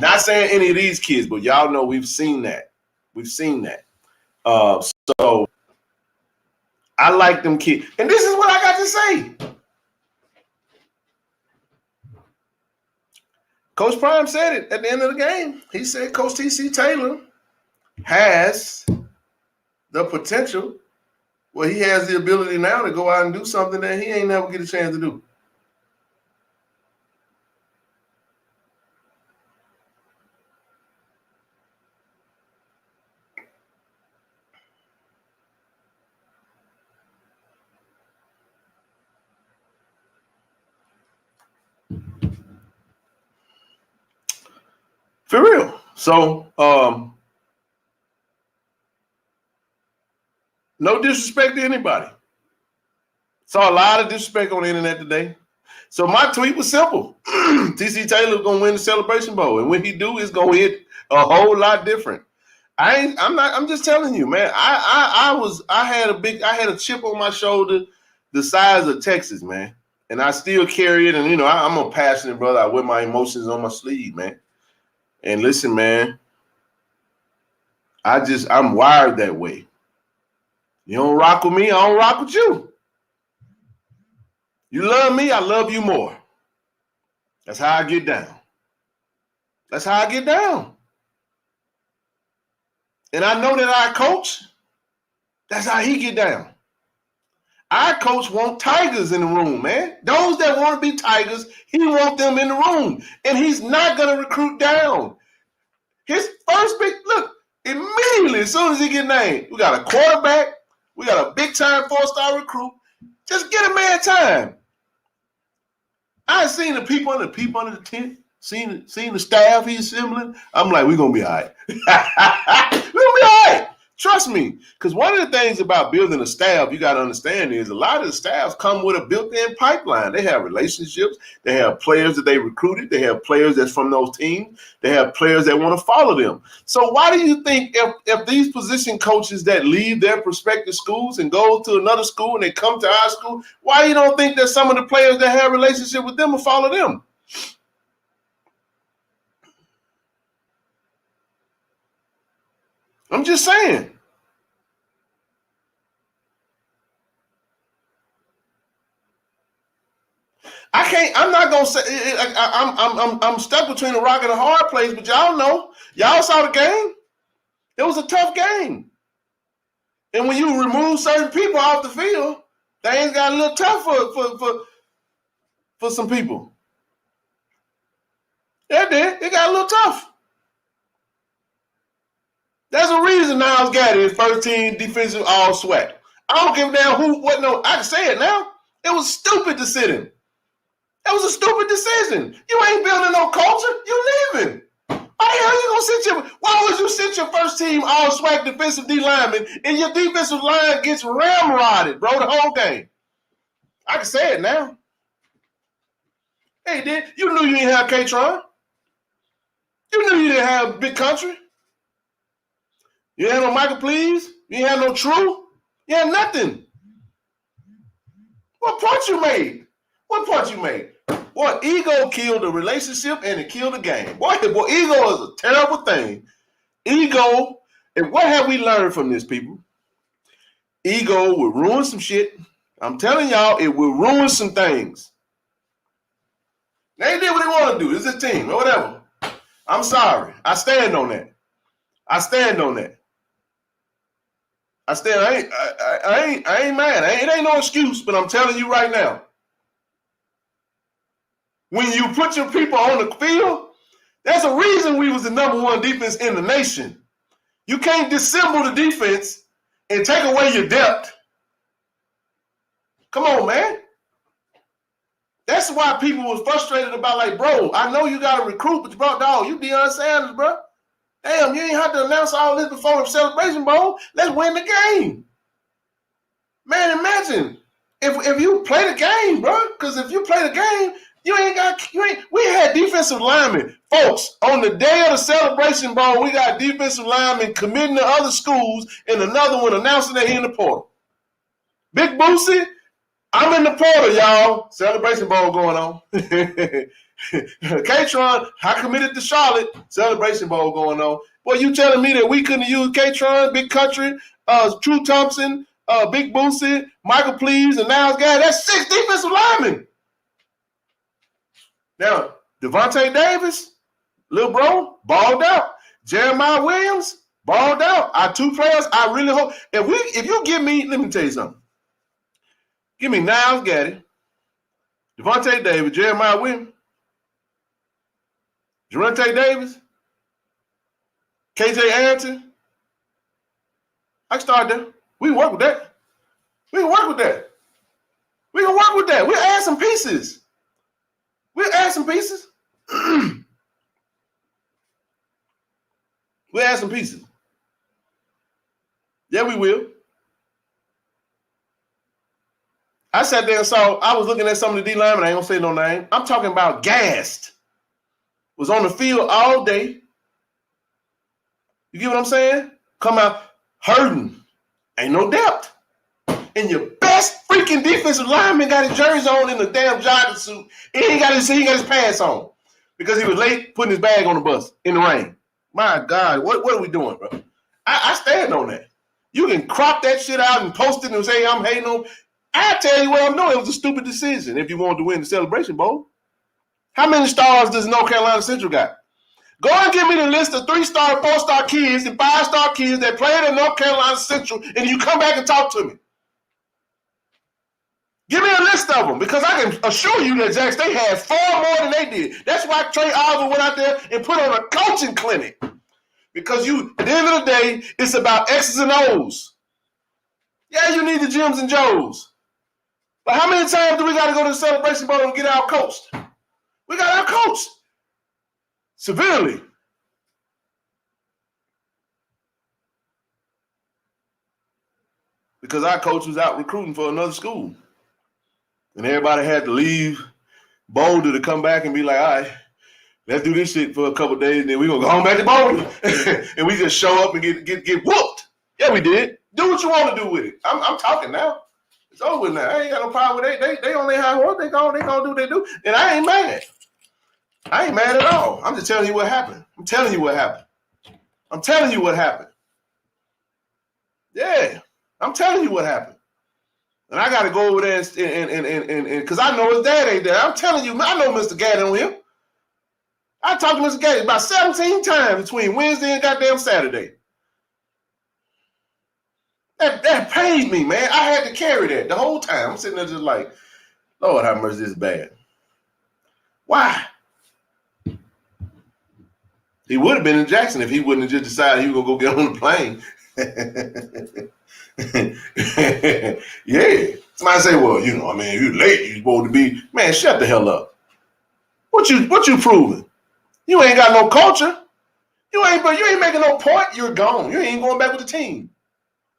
Not saying any of these kids, but y'all know we've seen that. We've seen that. So I like them kids. And this is what I got to say. Coach Prime said it at the end of the game. He said Coach T.C. Taylor has the potential. Well, he has the ability now to go out and do something that he ain't never get a chance to do. For real. So, no disrespect to anybody. Saw a lot of disrespect on the internet today. So my tweet was simple. TC Taylor going to win the Celebration Bowl. And when he do, it's going to hit a whole lot different. I'm just telling you, man. I had a chip on my shoulder the size of Texas, man. And I still carry it. And, I'm a passionate brother. I wear my emotions on my sleeve, man. And listen, man, I'm wired that way. You don't rock with me, I don't rock with you. You love me, I love you more. That's how I get down. That's how I get down. And I know that our coach, that's how he get down. Our coach want tigers in the room, man. Those that want to be tigers, he want them in the room. And he's not going to recruit down. His first big, look, immediately as soon as he get named, we got a quarterback, we got a big-time 4-star recruit. Just get a man time. I seen the people under the tent, seen the staff he's assembling. I'm like, we're gonna be all right. We're gonna be all right. Trust me. Because one of the things about building a staff you gotta understand is a lot of the staffs come with a built-in pipeline. They have relationships, they have players that they recruited, they have players that's from those teams, they have players that want to follow them. So why do you think if these position coaches that leave their prospective schools and go to another school and they come to our school, why you don't think that some of the players that have a relationship with them will follow them? I'm just saying. I can't. I'm not gonna say. I'm stuck between a rock and a hard place. But y'all know. Y'all saw the game. It was a tough game. And when you remove certain people off the field, things got a little tough for some people. Yeah, it did. It got a little tough. There's a reason Niles Gaddy is first team defensive all SWAC. I don't give a damn who, what, no. I can say it now. It was stupid to sit him. That was a stupid decision. You ain't building no culture. You leaving. Why the hell you gonna sit your? Why would you sit your first team all SWAC defensive D lineman and your defensive line gets ramrodded, bro, the whole game? I can say it now. Hey, dude, you knew you didn't have K-Tron. You knew you didn't have Big Country. You didn't have no Michael Please. You didn't have no True. You had nothing. What point you made? What point you made? Boy, ego killed the relationship and it killed the game. Boy, ego is a terrible thing. Ego, and what have we learned from this, people? Ego will ruin some shit. I'm telling y'all, it will ruin some things. They did what they want to do. It's a team or whatever. I'm sorry. I stand on that. I stand on that. I ain't mad. It ain't no excuse, but I'm telling you right now. When you put your people on the field, there's a reason we was the number one defense in the nation. You can't dissemble the defense and take away your depth. Come on, man. That's why people was frustrated about, like, bro, I know you got to recruit, but bro, dog, you Deion Sanders, bro. Damn, you ain't have to announce all this before the Celebration Bowl. Let's win the game. Man, imagine if you play the game, bro. Because if you play the game, we had defensive linemen. Folks, on the day of the Celebration Bowl, we got defensive linemen committing to other schools and another one announcing that he in the portal. Big Boosie, I'm in the portal, y'all. Celebration Bowl going on. K-Tron, I committed to Charlotte. Celebration Bowl going on. Boy, you telling me that we couldn't use K-Tron, Big Country, True Thompson, Big Boosie, Michael Please, and Niles Gaddy? That's 6 defensive linemen. Now, Devontae Davis, little bro, balled out. Jeremiah Williams, balled out. Our 2 players, I really hope. If you give me, let me tell you something. Give me Niles Gaddy, Devontae Davis, Jeremiah Williams, Gervonta Davis, KJ Arrington. I can start there. We can work with that. We can work with that. We'll add some pieces. We'll add some pieces. Yeah, we will. I sat there and saw, I was looking at some of the D linemen, I ain't gonna say no name. I'm talking about gassed. Was on the field all day. You get what I'm saying? Come out hurting. Ain't no depth. And your best freaking defensive lineman got his jersey on in the damn jogging suit. He got his pants on because he was late putting his bag on the bus in the rain. My God, what are we doing, bro? I stand on that. You can crop that shit out and post it and say I'm hating on. I tell you what I'm doing. It was a stupid decision if you wanted to win the Celebration Bowl. How many stars does North Carolina Central got? Go and give me the list of 3-star, 4-star kids and 5-star kids that played at North Carolina Central, and you come back and talk to me. Give me a list of them, because I can assure you that Jack State had far more than they did. That's why Trey Oliver went out there and put on a coaching clinic. Because at the end of the day, it's about X's and O's. Yeah, you need the Jims and Joes. But how many times do we got to go to the Celebration Bowl and get out coached? We got out coached severely. Because our coach was out recruiting for another school. And everybody had to leave Boulder to come back and be like, all right, let's do this shit for a couple of days, and then we're going to go home back to Boulder. And we just show up and get whooped. Yeah, we did. Do what you want to do with it. I'm talking now. It's over with now. I ain't got no problem with it. They on their high horse. They gonna do what they do. And I ain't mad. I ain't mad at all. I'm just telling you what happened. I'm telling you what happened. Yeah. I'm telling you what happened. And I got to go over there and because I know his dad ain't there. I'm telling you, I know Mr. Gadd on him. I talked to Mr. Gadd about 17 times between Wednesday and goddamn Saturday. That pained me, man. I had to carry that the whole time. I'm sitting there just like, Lord have mercy, this is bad. Why? He would have been in Jackson if he wouldn't have just decided he was going to go get on the plane. Yeah. Somebody say, well, you late. You supposed to be. Man, shut the hell up. What you proving? You ain't got no culture. You ain't making no point. You're gone. You ain't going back with the team.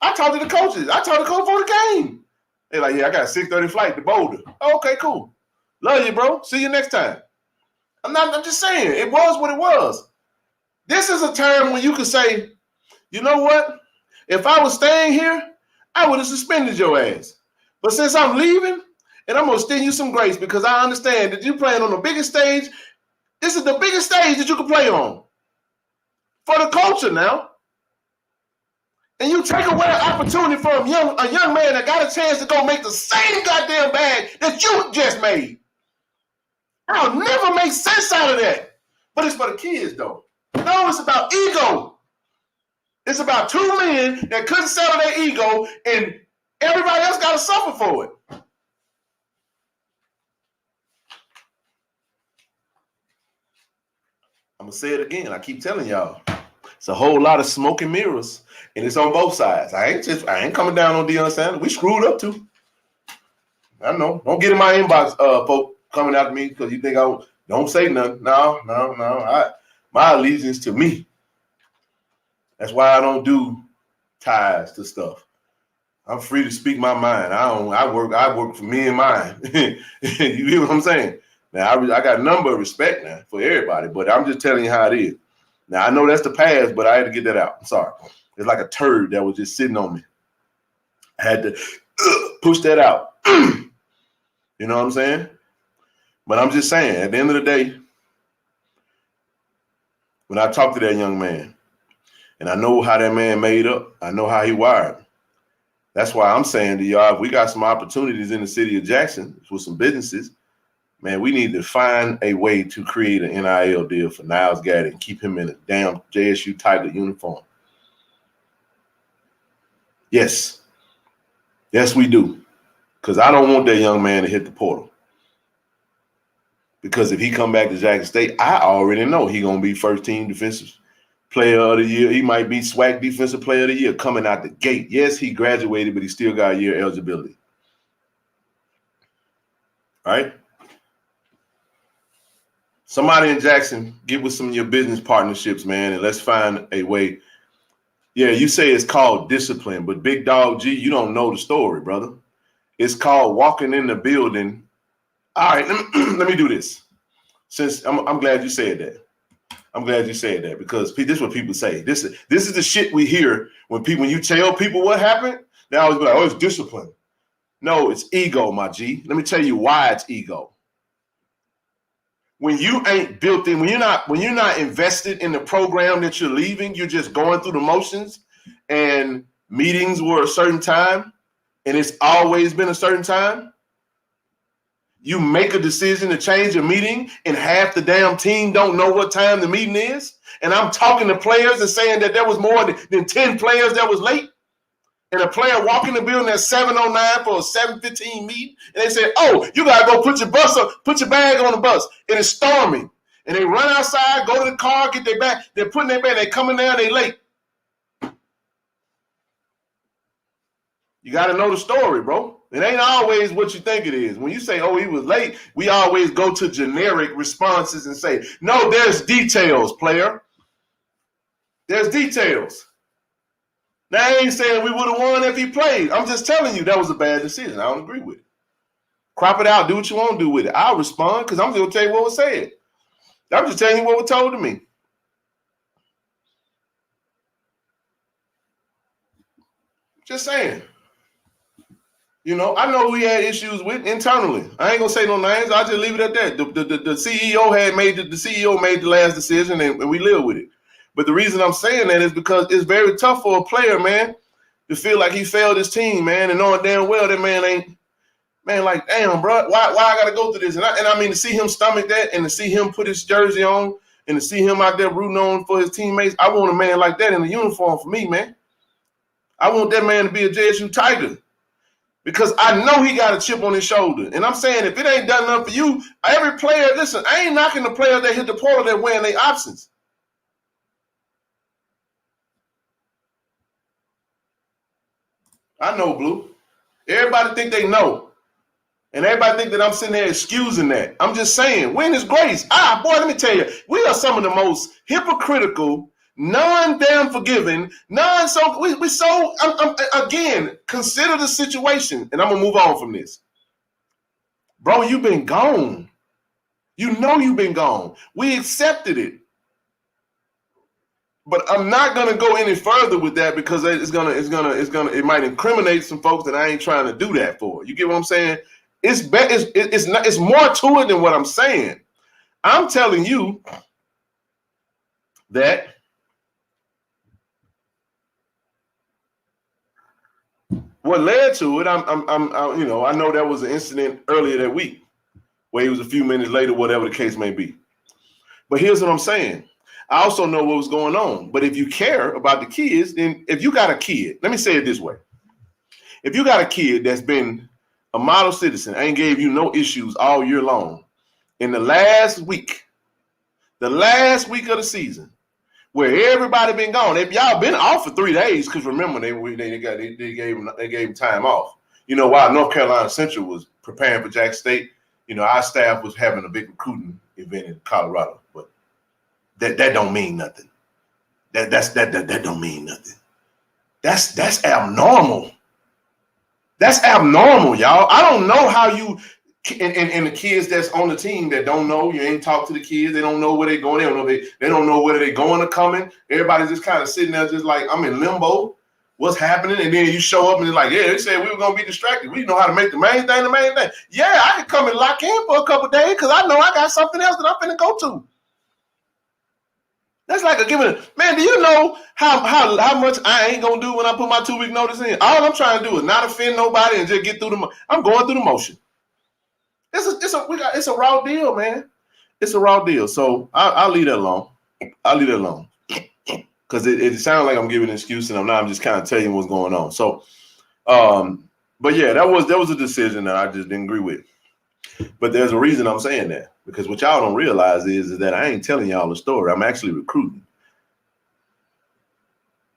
I talked to the coaches. I talked to the coach for the game. They're like, yeah, I got a 6:30 flight to Boulder. Oh, okay, cool. Love you, bro. See you next time. I'm just saying, it was what it was. This is a time when you could say, you know what? If I was staying here, I would have suspended your ass. But since I'm leaving, and I'm going to extend you some grace because I understand that you're playing on the biggest stage. This is the biggest stage that you can play on for the culture now. And you take away an opportunity from a young man that got a chance to go make the same goddamn bag that you just made. I'll never make sense out of that. But it's for the kids, though. No, it's about ego. It's about two men that couldn't settle their ego, and everybody else got to suffer for it. I'm going to say it again. I keep telling y'all. It's a whole lot of smoke and mirrors, and it's on both sides. I ain't coming down on Deion Sanders. We screwed up too. I know. Don't get in my inbox, folk coming after me because you think I don't say nothing. No. My allegiance to me. That's why I don't do ties to stuff. I'm free to speak my mind. I work for me and mine. You hear what I'm saying? Now I got a number of respect now for everybody, but I'm just telling you how it is. Now, I know that's the past, but I had to get that out. I'm sorry. It's like a turd that was just sitting on me. I had to push that out. You know what I'm saying? But I'm just saying, at the end of the day, when I talk to that young man, and I know how that man made up, I know how he wired. That's why I'm saying to y'all, if we got some opportunities in the city of Jackson for some businesses, man, we need to find a way to create an NIL deal for Niles Gadd and keep him in a damn JSU Tiger uniform. Yes. Yes, we do. Because I don't want that young man to hit the portal. Because if he come back to Jackson State, I already know he's going to be first-team defensive player of the year. He might be SWAC defensive player of the year coming out the gate. Yes, he graduated, but he still got a year eligibility. Right? Somebody in Jackson, get with some of your business partnerships, man, and let's find a way. Yeah, you say it's called discipline, but Big Dog G, you don't know the story, brother. It's called walking in the building. All right, let me do this. Since I'm glad you said that. I'm glad you said that because this is what people say. This is the shit we hear when you tell people what happened. They always be like, oh, it's discipline. No, it's ego, my G. Let me tell you why it's ego. When you ain't built in, when you're not invested in the program that you're leaving, you're just going through the motions, and meetings were a certain time, and it's always been a certain time. You make a decision to change a meeting, and half the damn team don't know what time the meeting is. And I'm talking to players and saying that there was more than 10 players that was late. And a player walk in the building at 7:09 for a 7:15 meet, and they say, "Oh, you gotta go put your bag on the bus." And it's storming, and they run outside, go to the car, get their bag. They're putting their bag. They coming down. They late. You got to know the story, bro. It ain't always what you think it is. When you say, oh, he was late, we always go to generic responses and say, no, there's details, player. There's details. Now, I ain't saying we would have won if he played. I'm just telling you that was a bad decision. I don't agree with it. Crop it out. Do what you want to do with it. I'll respond because I'm just going to tell you what was said. I'm just telling you what was told to me. Just saying. You know, I know who he had issues with internally. I ain't gonna say no names. I'll just leave it at that. The CEO had made the CEO made the last decision, and we live with it. But the reason I'm saying that is because it's very tough for a player, man, to feel like he failed his team, man, and knowing damn well that man ain't, man, like, damn, bro, why I gotta go through this? And I mean, to see him stomach that, and to see him put his jersey on, and to see him out there rooting on for his teammates, I want a man like that in the uniform for me, man. I want that man to be a JSU Tiger. Because I know he got a chip on his shoulder. And I'm saying, if it ain't done enough for you, every player, listen, I ain't knocking the players that hit the portal that wearing their options. I know, Blue. Everybody think they know. And everybody think that I'm sitting there excusing that. I'm just saying, win is grace. Boy, let me tell you, we are some of the most hypocritical, non-damn forgiving, again, consider the situation, and I'm going to move on from this. Bro, you've been gone. You know you've been gone. We accepted it. But I'm not going to go any further with that because it might incriminate some folks that I ain't trying to do that for. You get what I'm saying? It's more to it than what I'm saying. I'm telling you that what led to it, I know there was an incident earlier that week where he was a few minutes later, whatever the case may be. But here's what I'm saying. I also know what was going on. But if you care about the kids, then if you got a kid, let me say it this way. If you got a kid that's been a model citizen, ain't gave you no issues all year long, in the last week of the season, where everybody been gone, y'all been off for 3 days, because remember they gave him time off. You know, while North Carolina Central was preparing for Jackson State, you know, our staff was having a big recruiting event in Colorado, but that don't mean nothing. That don't mean nothing. That's abnormal. That's abnormal, y'all. I don't know how you and the kids that's on the team that don't know, you ain't talk to the kids, they don't know where they're going, they don't know whether they're going or coming. Everybody's just kind of sitting there just like, I'm in limbo. What's happening? And then you show up and it's like, yeah, they said we were gonna be distracted. We know how to make the main thing the main thing. Yeah, I can come and lock in for a couple of days because I know I got something else that I'm finna go to. That's like a giving. Man, do you know how much I ain't gonna do when I put my 2-week notice in? All I'm trying to do is not offend nobody and just get through I'm going through the motion. It's a raw deal, man. It's a raw deal. So I'll leave that alone. Because it sounds like I'm giving an excuse, and I'm just kind of telling you what's going on. So, but yeah, that was a decision that I just didn't agree with. But there's a reason I'm saying that, because what y'all don't realize is that I ain't telling y'all the story. I'm actually recruiting.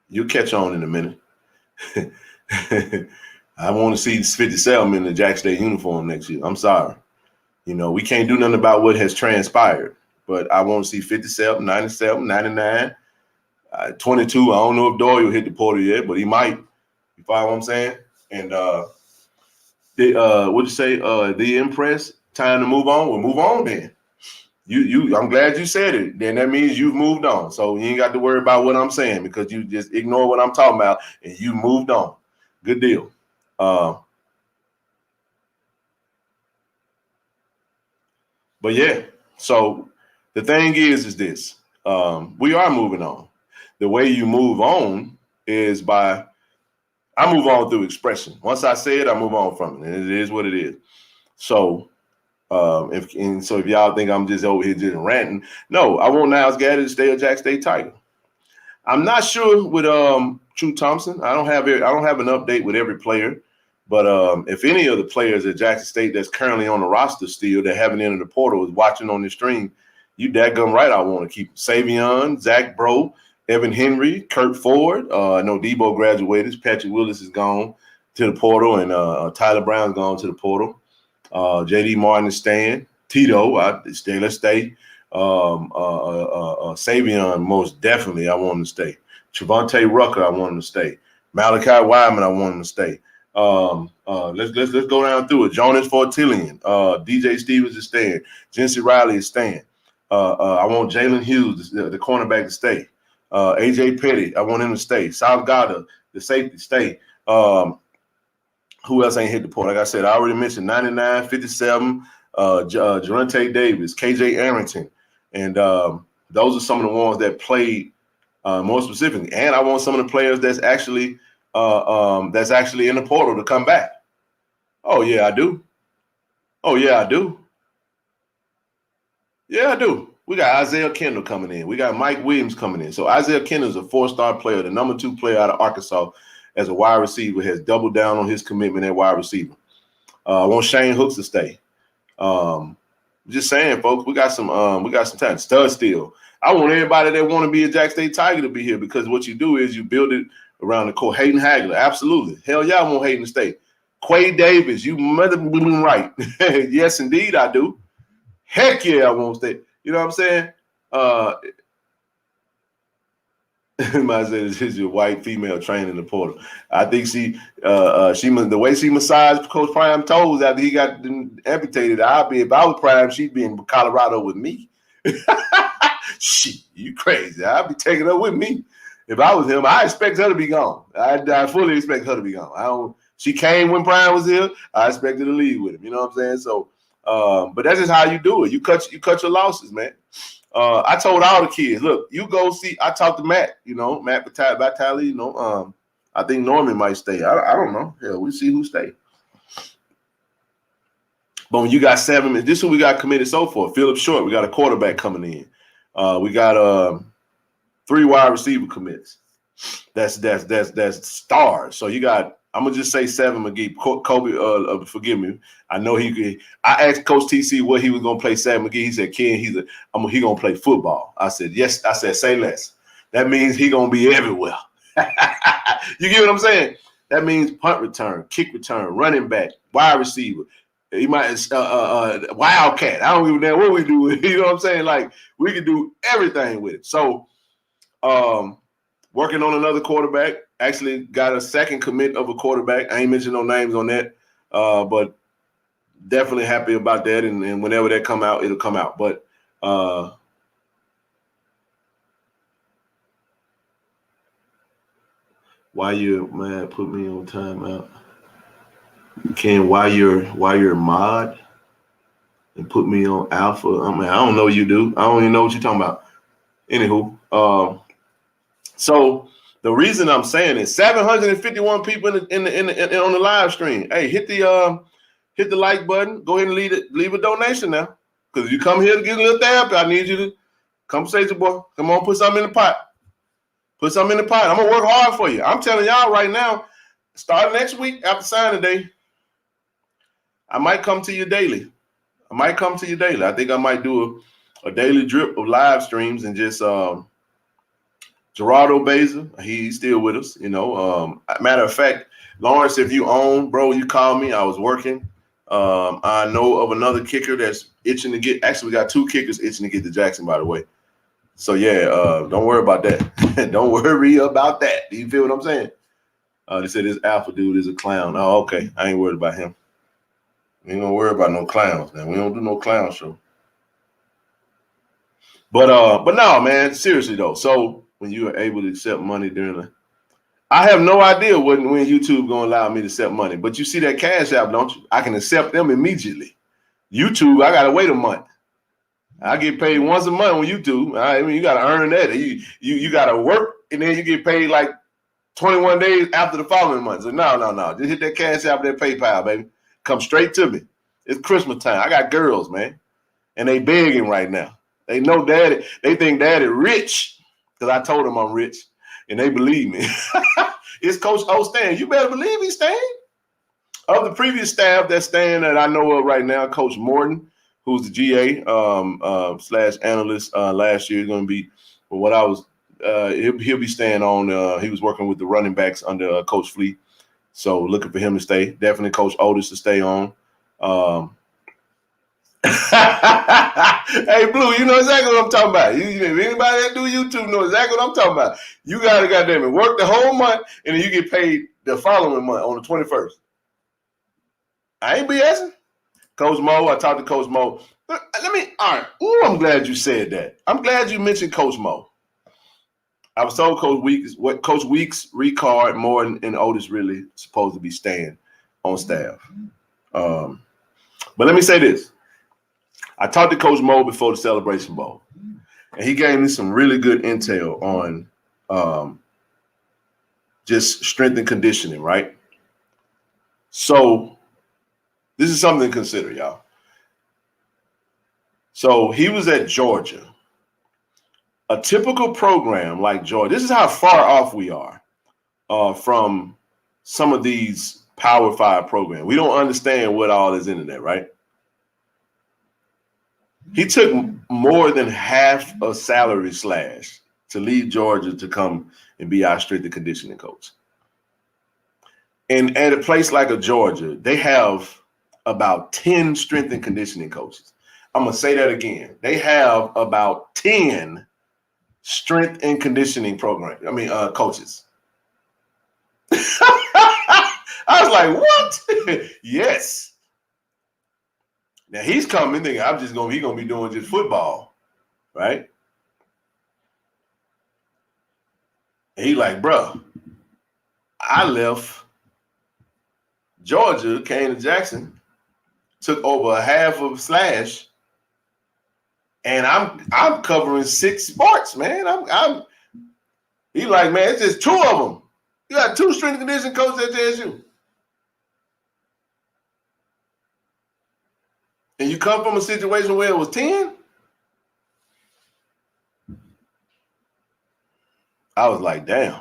You'll catch on in a minute. I want to see 57 in the Jackson State uniform next year. I'm sorry. You know, we can't do nothing about what has transpired, but I want to see 57, 97, 99, 22. I don't know if Doyle hit the portal yet, but he might. You follow what I'm saying? And what'd you say? The impress, time to move on. Well, move on then. I'm glad you said it. Then that means you've moved on. So you ain't got to worry about what I'm saying, because you just ignore what I'm talking about and you moved on. Good deal. But yeah, so the thing is this. We are moving on. The way you move on is I move on through expression. Once I say it, I move on from it. And it is what it is. So if y'all think I'm just over here just ranting, no, I want Niles Gaddis to stay a Jackson State Tiger. I'm not sure with True Thompson. I don't have an update with every player. But if any of the players at Jackson State that's currently on the roster still that haven't entered the portal is watching on the stream, you dadgum right I want to keep Savion, Zach Bro, Evan Henry, Kurt Ford. I know Debo graduated. Patrick Willis is gone. to the portal, and Tyler Brown's gone to the portal. J.D. Martin is staying. Tito, let's stay. Savion, most definitely, I want him to stay. Trevontae Rucker, I want him to stay. Malachi Wyman, I want him to stay. Let's go down through it. Jonas Fortillion, DJ Stevens is staying. Jency Riley is staying. I want Jalen Hughes, the cornerback, to stay. AJ Petty, I want him to stay. South Goddard, the safety, stay. Who else ain't hit the portal? Like I said, I already mentioned 99, 57, Jarante Davis, KJ Arrington. And those are some of the ones that played more specifically. And I want some of the players that's actually in the portal to come back. Oh, yeah, I do. Yeah, I do. We got Isaiah Kendall coming in. We got Mike Williams coming in. So Isaiah Kendall is a 4-star player, the number 2 player out of Arkansas as a wide receiver, has doubled down on his commitment at wide receiver. I want Shane Hooks to stay. Just saying, folks, we got some time. Stud Steele. I want everybody that want to be a Jack State Tiger to be here, because what you do is you build it around the core. Hayden Hagler, absolutely. Hell yeah, I want Hayden to stay. Quay Davis, you mother right. Yes, indeed, I do. Heck yeah, I won't stay. You know what I'm saying? Might say this is your white female trainer in the portal. I think the way she massaged Coach Prime toes after he got amputated. If I was Prime, she'd be in Colorado with me. Shit, you crazy? I'd be taking her with me. If I was him, I expect her to be gone. I fully expect her to be gone. She came when Prime was here. I expect her to leave with him. You know what I'm saying? So, but that's just how you do it. You cut your losses, man. I told all the kids, look, you go see. I talked to Matt, Matt Vitale, I think Norman might stay. I don't know. Hell, we see who stay. But when you got 7, this is who we got committed so far. Philip Short, we got a quarterback coming in. We got 3 wide receiver commits. That's stars. So you got, I'm gonna just say 7 McGee. Kobe, forgive me. I know he could. I asked Coach TC what he was gonna play 7 McGee. He said, Ken, he gonna play football. I said, yes. I said, say less. That means he gonna be everywhere. You get what I'm saying? That means punt return, kick return, running back, wide receiver. He might wildcat. I don't even know what we do with it. You know what I'm saying? Like, we can do everything with it. So working on another quarterback. Actually got a second commit of a quarterback. I ain't mentioned no names on that, but definitely happy about that. And whenever that come out, it'll come out. But why you put me on timeout? Ken, why you're mod and put me on alpha? I mean, I don't know you do. I don't even know what you're talking about. Anywho, so the reason I'm saying is 751 people in on the live stream. Hey, hit the like button. Go ahead and leave a donation now. Because if you come here to get a little therapy, I need you to come say to boy. Come on, put something in the pot. Put something in the pot. I'm gonna work hard for you. I'm telling y'all right now, starting next week after signing day, I might come to you daily. I think I might do a daily drip of live streams and just Gerardo Beza, he's still with us, Matter of fact, Lawrence, if you own, bro, you call me. I was working. I know of another kicker that's itching to get. Actually, we got 2 kickers itching to get to Jackson, by the way. So yeah, don't worry about that. Don't worry about that. Do you feel what I'm saying? They said this alpha dude is a clown. Oh, okay. I ain't worried about him. We ain't gonna worry about no clowns, man. We don't do no clown show. But no, man. Seriously though. So when you are able to accept money I have no idea when YouTube gonna allow me to accept money. But you see that Cash App, don't you? I can accept them immediately. YouTube, I gotta wait a month. I get paid once a month on YouTube. I mean, you gotta earn that. You gotta work, and then you get paid like 21 days after the following month. So no. Just hit that Cash App, that PayPal, baby. Come straight to me. It's Christmas time. I got girls, man, and they begging right now. They know daddy. They think daddy rich. Because I told them I'm rich, and they believe me. It's Coach O Stan. You better believe he's staying. Of the previous staff that's staying that I know of right now, Coach Morton, who's the GA / analyst last year, is going to be what I was. He'll be staying on. He was working with the running backs under Coach Fleet. So looking for him to stay. Definitely Coach Otis to stay on. Hey, Blue, you know exactly what I'm talking about. Anybody that do YouTube know exactly what I'm talking about. You got to goddamn it work the whole month, and then you get paid the following month on the 21st. I ain't BSing. Coach Mo, I talked to Coach Mo. All right. Ooh, I'm glad you said that. I'm glad you mentioned Coach Mo. I was told Coach Weeks recard more and Otis really supposed to be staying on staff. But let me say this. I talked to Coach Mo before the Celebration Bowl, and he gave me some really good intel on just strength and conditioning, right? So this is something to consider, y'all. So he was at Georgia. A typical program like Georgia, this is how far off we are from some of these Power 5 programs. We don't understand what all is into that, right? He took more than half a salary slash to leave Georgia to come and be our strength and conditioning coach. And at a place like a Georgia, they have about 10 strength and conditioning coaches. I'm going to say that again. They have about 10 strength and conditioning coaches. I was like, what? Yes. Now he's coming thinking he's gonna be doing just football, right? And he like, bro, I left Georgia, came to Jackson, took over a half of slash, and I'm covering 6 sports, man. He like, man, it's just 2 of them. You got 2 strength and conditioning coaches at JSU. And you come from a situation where it was 10? I was like, damn.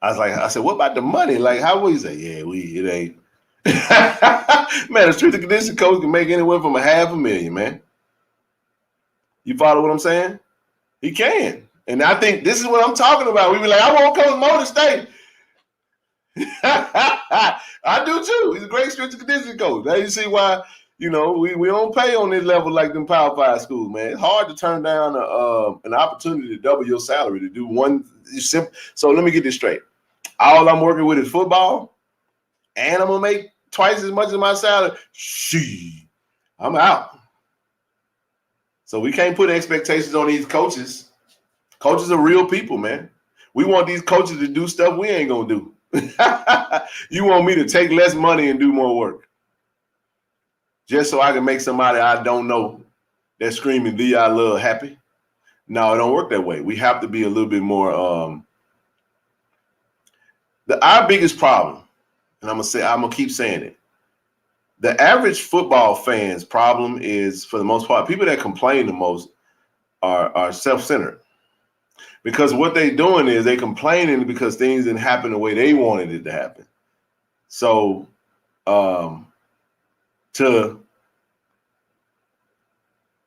I said, what about the money? Like, how will you say? Yeah, it ain't. Man, a strength and conditioning coach can make anywhere from $500,000, man. You follow what I'm saying? He can. And I think this is what I'm talking about. We be like, I want Coach Mo to stay. I do too. He's a great strength and conditioning coach. Now you see why, we don't pay on this level like them Power 5 schools, man. It's hard to turn down an opportunity to double your salary to do one simple. So let me get this straight. All I'm working with is football, and I'm gonna make twice as much as my salary. I'm out. So we can't put expectations on these coaches. Coaches are real people, man. We want these coaches to do stuff we ain't gonna do. You want me to take less money and do more work just so I can make somebody I don't know that's screaming "Thee I love" happy? No, it don't work that way. We have to be a little bit more. Our biggest problem, and I'm gonna keep saying it. The average football fan's problem is, for the most part, people that complain the most are self-centered. Because what they're doing is they complaining because things didn't happen the way they wanted it to happen. So,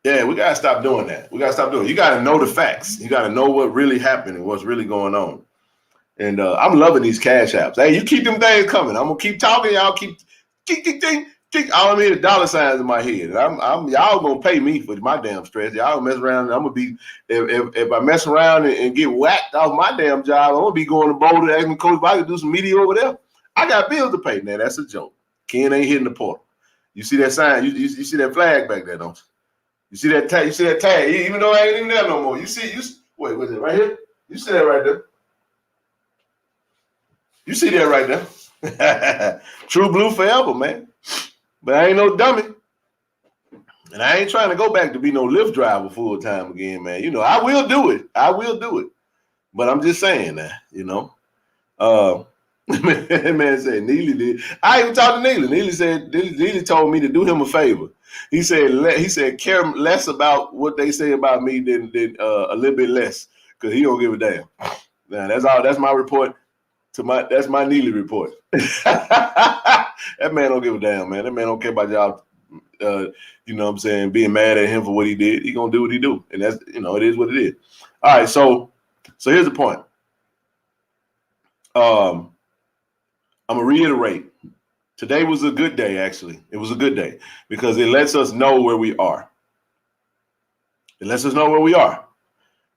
we gotta stop doing that. We gotta stop doing it. You gotta know the facts. You gotta know what really happened and what's really going on. And I'm loving these cash apps. Hey, you keep them things coming. I'm gonna keep talking. Y'all keep all I need is dollar signs in my head. And y'all gonna pay me for my damn stress. Y'all mess around. And I'm gonna be if I mess around and get whacked off my damn job, I'm gonna be going to Boulder asking Coach if I can do some media over there. I got bills to pay. Man, that's a joke. Ken ain't hitting the portal. You see that sign? You see that flag back there, don't you? You see that tag? You see that tag? Even though I ain't in there no more. Wait, was it right here? You see that right there? You see that right there? True blue forever, man. But I ain't no dummy. And I ain't trying to go back to be no Lyft driver full time again, man. I will do it. But I'm just saying that, man said Neely did. I even talked to Neely. Neely told me to do him a favor. He said care less about what they say about me than a little bit less, because he don't give a damn. Now that's all. That's my report. That's my Neely report. That man don't give a damn, man. That man don't care about y'all. You know what I'm saying, being mad at him for what he did. He gonna do what he do, and that's it is what it is. All right, so here's the point. I'm going to reiterate. Today was a good day, actually. It was a good day because it lets us know where we are. It lets us know where we are.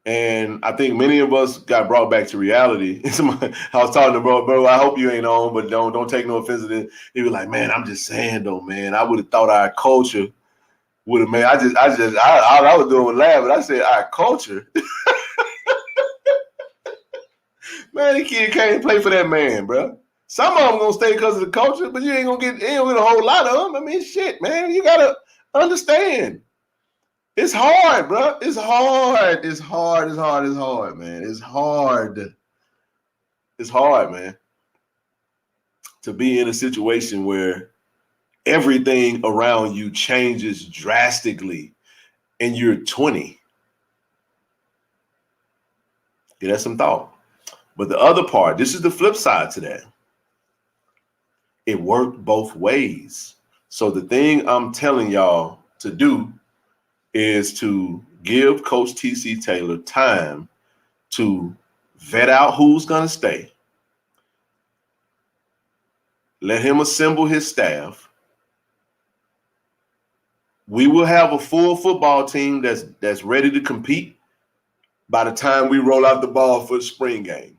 And I think many of us got brought back to reality. I was talking to bro, I hope you ain't on, but don't take no offense to this. He was like, man, I'm just saying though, man, I would have thought our culture would have made. I was doing was laughing. I said our culture. Man, the kid can't play for that man, bro. Some of them gonna stay because of the culture, but you ain't gonna get a whole lot of them. I mean, shit, man, you gotta understand. It's hard, bro. It's hard. It's hard. It's hard. It's hard, man. It's hard. It's hard, man, to be in a situation where everything around you changes drastically and you're 20. Give that some thought. But the other part, this is the flip side to that. It worked both ways. So the thing I'm telling y'all to do is to give Coach T.C. Taylor time to vet out who's going to stay. Let him assemble his staff. We will have a full football team that's ready to compete by the time we roll out the ball for the spring game.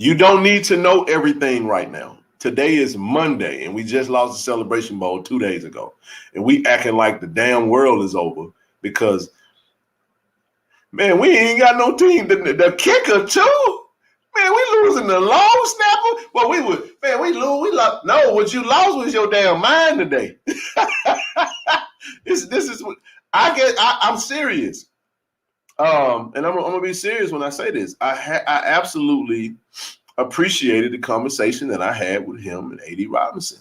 You don't need to know everything right now. Today is Monday, and we just lost the Celebration Bowl 2 days ago. And we acting like the damn world is over because, man, we ain't got no team. The kicker, too. Man, we losing the long snapper. Well, we lost. No, what you lost was your damn mind today. This is what I'm serious. And I'm gonna be serious when I say this. I absolutely appreciated the conversation that I had with him and A.D. Robinson.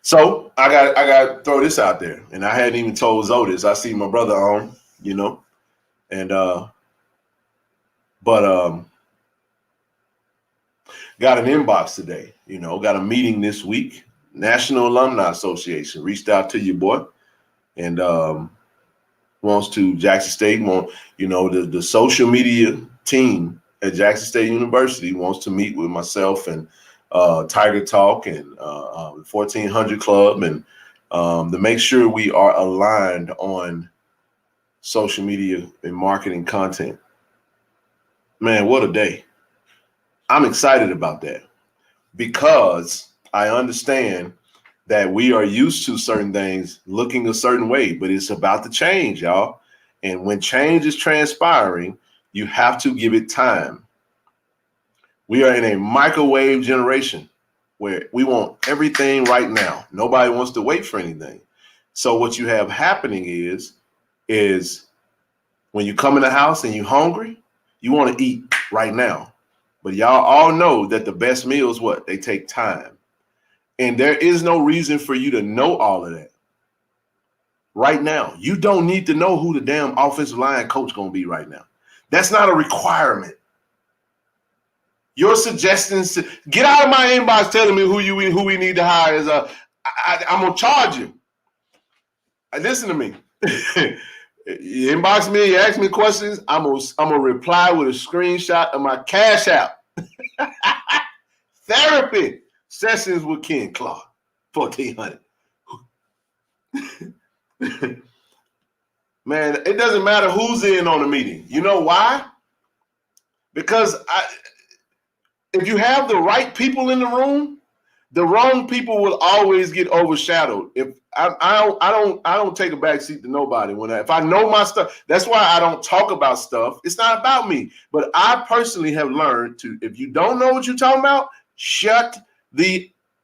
So I got to throw this out there, and I hadn't even told Zoe this. I see my brother on, and got an inbox today. Got a meeting this week. National Alumni Association reached out to you, boy, and wants to Jackson State. The social media team at Jackson State University wants to meet with myself and Tiger Talk and the 1400 Club and to make sure we are aligned on social media and marketing content. Man, what a day. I'm excited about that because I understand that we are used to certain things looking a certain way, but it's about to change, y'all. And when change is transpiring, you have to give it time. We are in a microwave generation where we want everything right now. Nobody wants to wait for anything. So what you have happening is when you come in the house and you're hungry, you want to eat right now. But y'all all know that the best meals, they take time. And there is no reason for you to know all of that right now. You don't need to know who the damn offensive line coach going to be right now. That's not a requirement. Your suggestions to get out of my inbox telling me who we need to hire is I'm going to charge you. Listen to me. You inbox me, you ask me questions, I'm gonna reply with a screenshot of my Cash App. Therapy sessions with Ken Clark, 1400. Man, it doesn't matter who's in on the meeting. You know why? Because if you have the right people in the room, the wrong people will always get overshadowed. If I don't take a back seat to nobody if I know my stuff. That's why I don't talk about stuff. It's not about me. But I personally have learned to, if you don't know what you're talking about, shut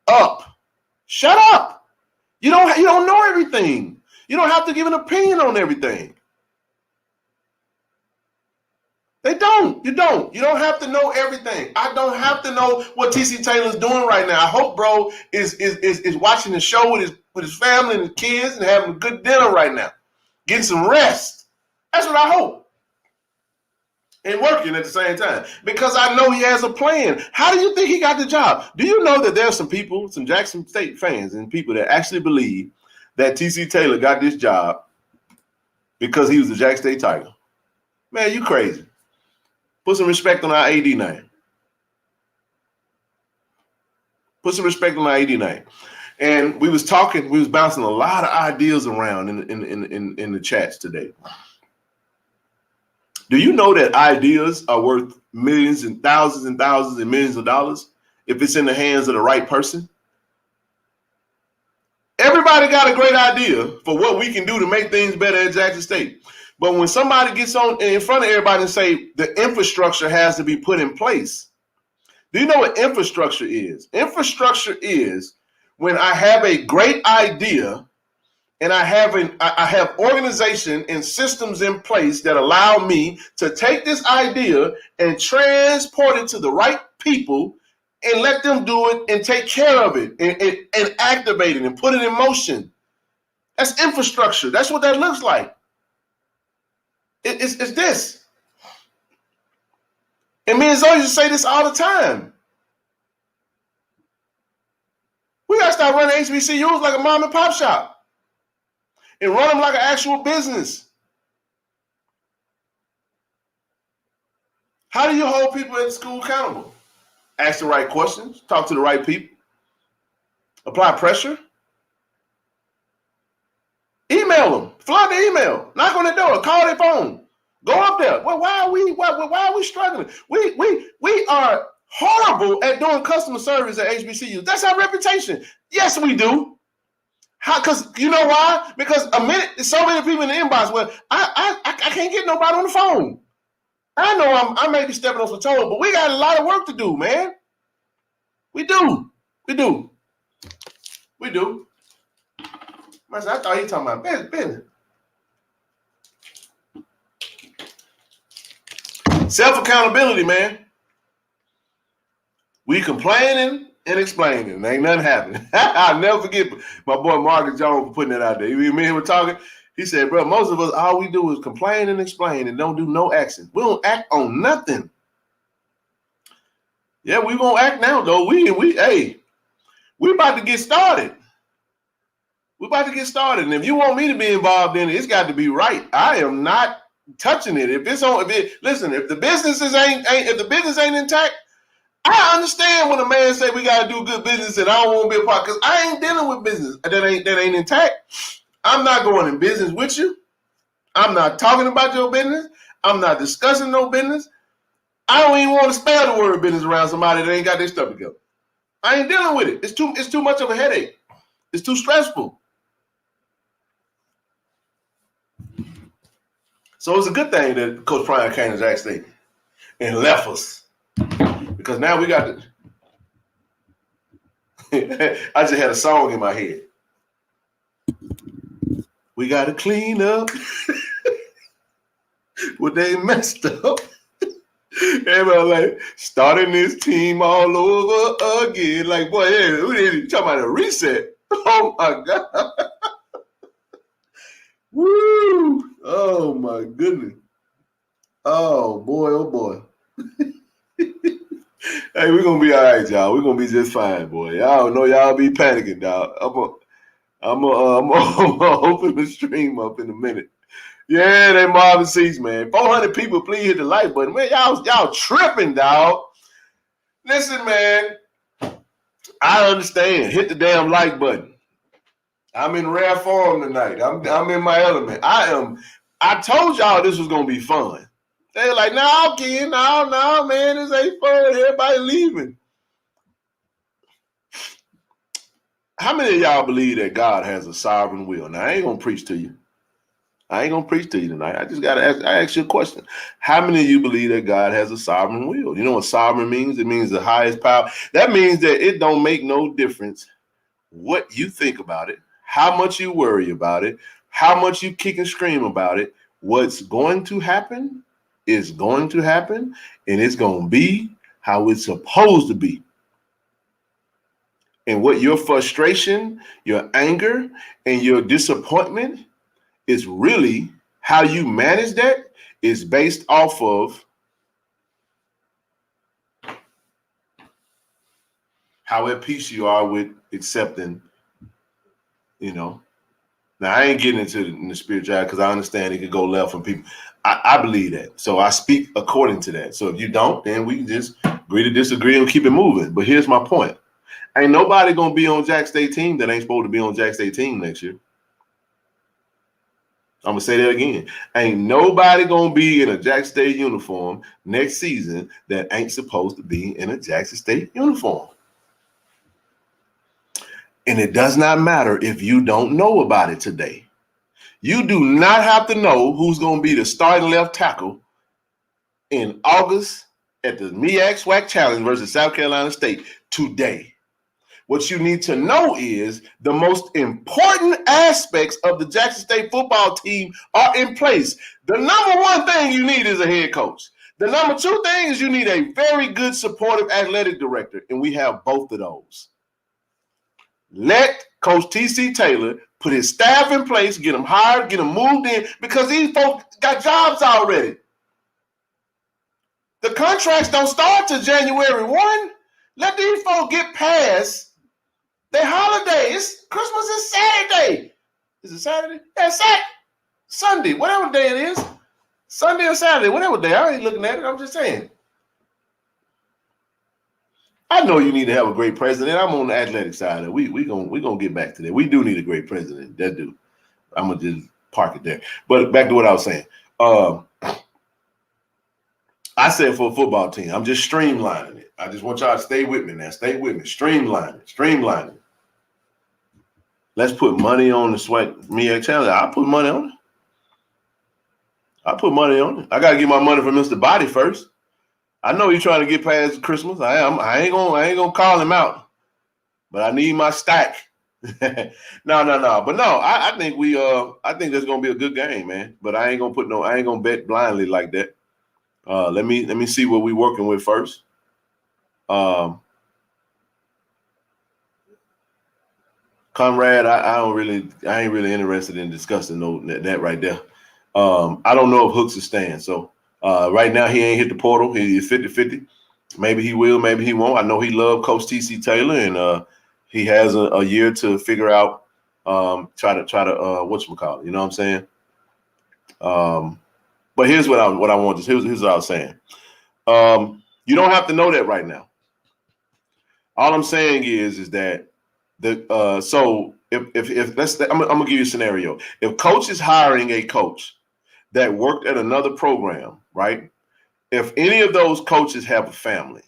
up. Shut up. You don't know everything. You don't have to give an opinion on everything. They don't. You don't. You don't have to know everything. I don't have to know what TC Taylor's doing right now. I hope bro is watching the show with his family and his kids and having a good dinner right now. Getting some rest. That's what I hope. And working at the same time. Because I know he has a plan. How do you think he got the job? Do you know that there's some people, some Jackson State fans and people that actually believe that TC Taylor got this job because he was a Jackson State Tiger? Man, you crazy. Put some respect on our AD name. Put some respect on our AD name. And we was bouncing a lot of ideas around in the chats today. Do you know that ideas are worth millions and thousands and millions of dollars if it's in the hands of the right person? Everybody got a great idea for what we can do to make things better at Jackson State. But when somebody gets on in front of everybody and say the infrastructure has to be put in place, do you know what infrastructure is? Infrastructure is when I have a great idea and I have organization and systems in place that allow me to take this idea and transport it to the right people and let them do it and take care of it and activate it and put it in motion. That's infrastructure. That's what that looks like. It's this. And me and Zoe used to say this all the time. We got to start running HBCUs like a mom and pop shop and run them like an actual business. How do you hold people at school accountable? Ask the right questions, talk to the right people, apply pressure, email them, flood the email, knock on the door, call their phone, go up there. Well, why are we struggling? We are horrible at doing customer service at HBCU. That's our reputation. Yes, we do. How? Because you know why? Because so many people in the inbox. Well, I can't get nobody on the phone. I know I may be stepping on some toes, but we got a lot of work to do, man. We do. I thought he was talking about business. Self-accountability, man. We complaining and explaining. Ain't nothing happening. I'll never forget my boy Marcus Jones for putting that out there. Me and him were talking. He said, bro, most of us, all we do is complain and explain and don't do no action. We don't act on nothing. Yeah, we won't act now, though. We about to get started. We're about to get started. And if you want me to be involved in it, it's got to be right. I am not touching it. If the business ain't intact, I understand when a man say we got to do good business and I don't want to be a part, because I ain't dealing with business that ain't intact. I'm not going in business with you. I'm not talking about your business. I'm not discussing no business. I don't even want to spell the word business around somebody that ain't got their stuff together. I ain't dealing with it. It's too much of a headache. It's too stressful. So it's a good thing that Coach Pryor came to Jackson State and left us, because now we got to. I just had a song in my head. We got to clean up what they messed up. Everybody like starting this team all over again. Like, boy, yeah, we didn't talk about a reset. Oh my God. Woo! Oh my goodness. Oh boy. Hey, we're gonna be all right, y'all. We're gonna be just fine, boy. Y'all know y'all be panicking, dog. I'm gonna open the stream up in a minute. Yeah, they Marvin Seats, man. 400 people, please hit the like button. Man, y'all tripping, dog. Listen, man. I understand. Hit the damn like button. I'm in rare form tonight. I'm in my element. I told y'all this was gonna be fun. They're like, no, kid, no, man, this ain't fun. Everybody leaving. How many of y'all believe that God has a sovereign will? Now, I ain't gonna preach to you. Tonight. I just gotta ask you a question. How many of you believe that God has a sovereign will? You know what sovereign means? It means the highest power. That means that it don't make no difference what you think about it, how much you worry about it, how much you kick and scream about it. What's going to happen is going to happen, and it's going to be how it's supposed to be. And what your frustration, your anger, and your disappointment is really how you manage that is based off of how at peace you are with accepting, Now, I ain't getting into the spirituality because I understand it could go left from people. I believe that. So I speak according to that. So if you don't, then we can just agree to disagree and keep it moving. But here's my point. Ain't nobody going to be on Jack State team that ain't supposed to be on Jack State team next year. I'm going to say that again. Ain't nobody going to be in a Jack State uniform next season that ain't supposed to be in a Jackson State uniform. And it does not matter if you don't know about it today. You do not have to know who's going to be the starting left tackle in August at the MEAC SWAC Challenge versus South Carolina State today. What you need to know is the most important aspects of the Jackson State football team are in place. The number one thing you need is a head coach. The number two thing is you need a very good supportive athletic director, and we have both of those. Let Coach T.C. Taylor put his staff in place, get them hired, get them moved in, because these folks got jobs already. The contracts don't start till January 1. Let these folks get past their holidays. Christmas is Saturday. Is it Saturday? Yeah, Saturday. Sunday, whatever day it is. Sunday or Saturday, whatever day. I ain't looking at it. I'm just saying. I know you need to have a great president. I'm on the athletic side. We gonna get back to that. We do need a great president. That do. I'm gonna just park it there. But back to what I was saying. I said for a football team, I'm just streamlining it. I just want y'all to stay with me now. Stay with me. Streamline it. Let's put money on the SWAC MEAC Challenge. I'll put money on it. I gotta get my money from Mr. Body first. I know he's trying to get past Christmas. I ain't gonna call him out, but I need my stack. No. But no, I think I think there's gonna be a good game, man. But I ain't gonna bet blindly like that. Let me see what we're working with first. Conrad, I ain't really interested in discussing that right there. I don't know if Hooks is staying. So right now he ain't hit the portal. He's 50-50. Maybe he will, maybe he won't. I know he loved Coach T.C. Taylor, and he has a year to figure out, try to whatchamacallit, you know what I'm saying? But here's what I want to. Here's what I was saying. You don't have to know that right now. All I'm saying is that so if I'm gonna give you a scenario. If coach is hiring a coach that worked at another program, right? If any of those coaches have a family,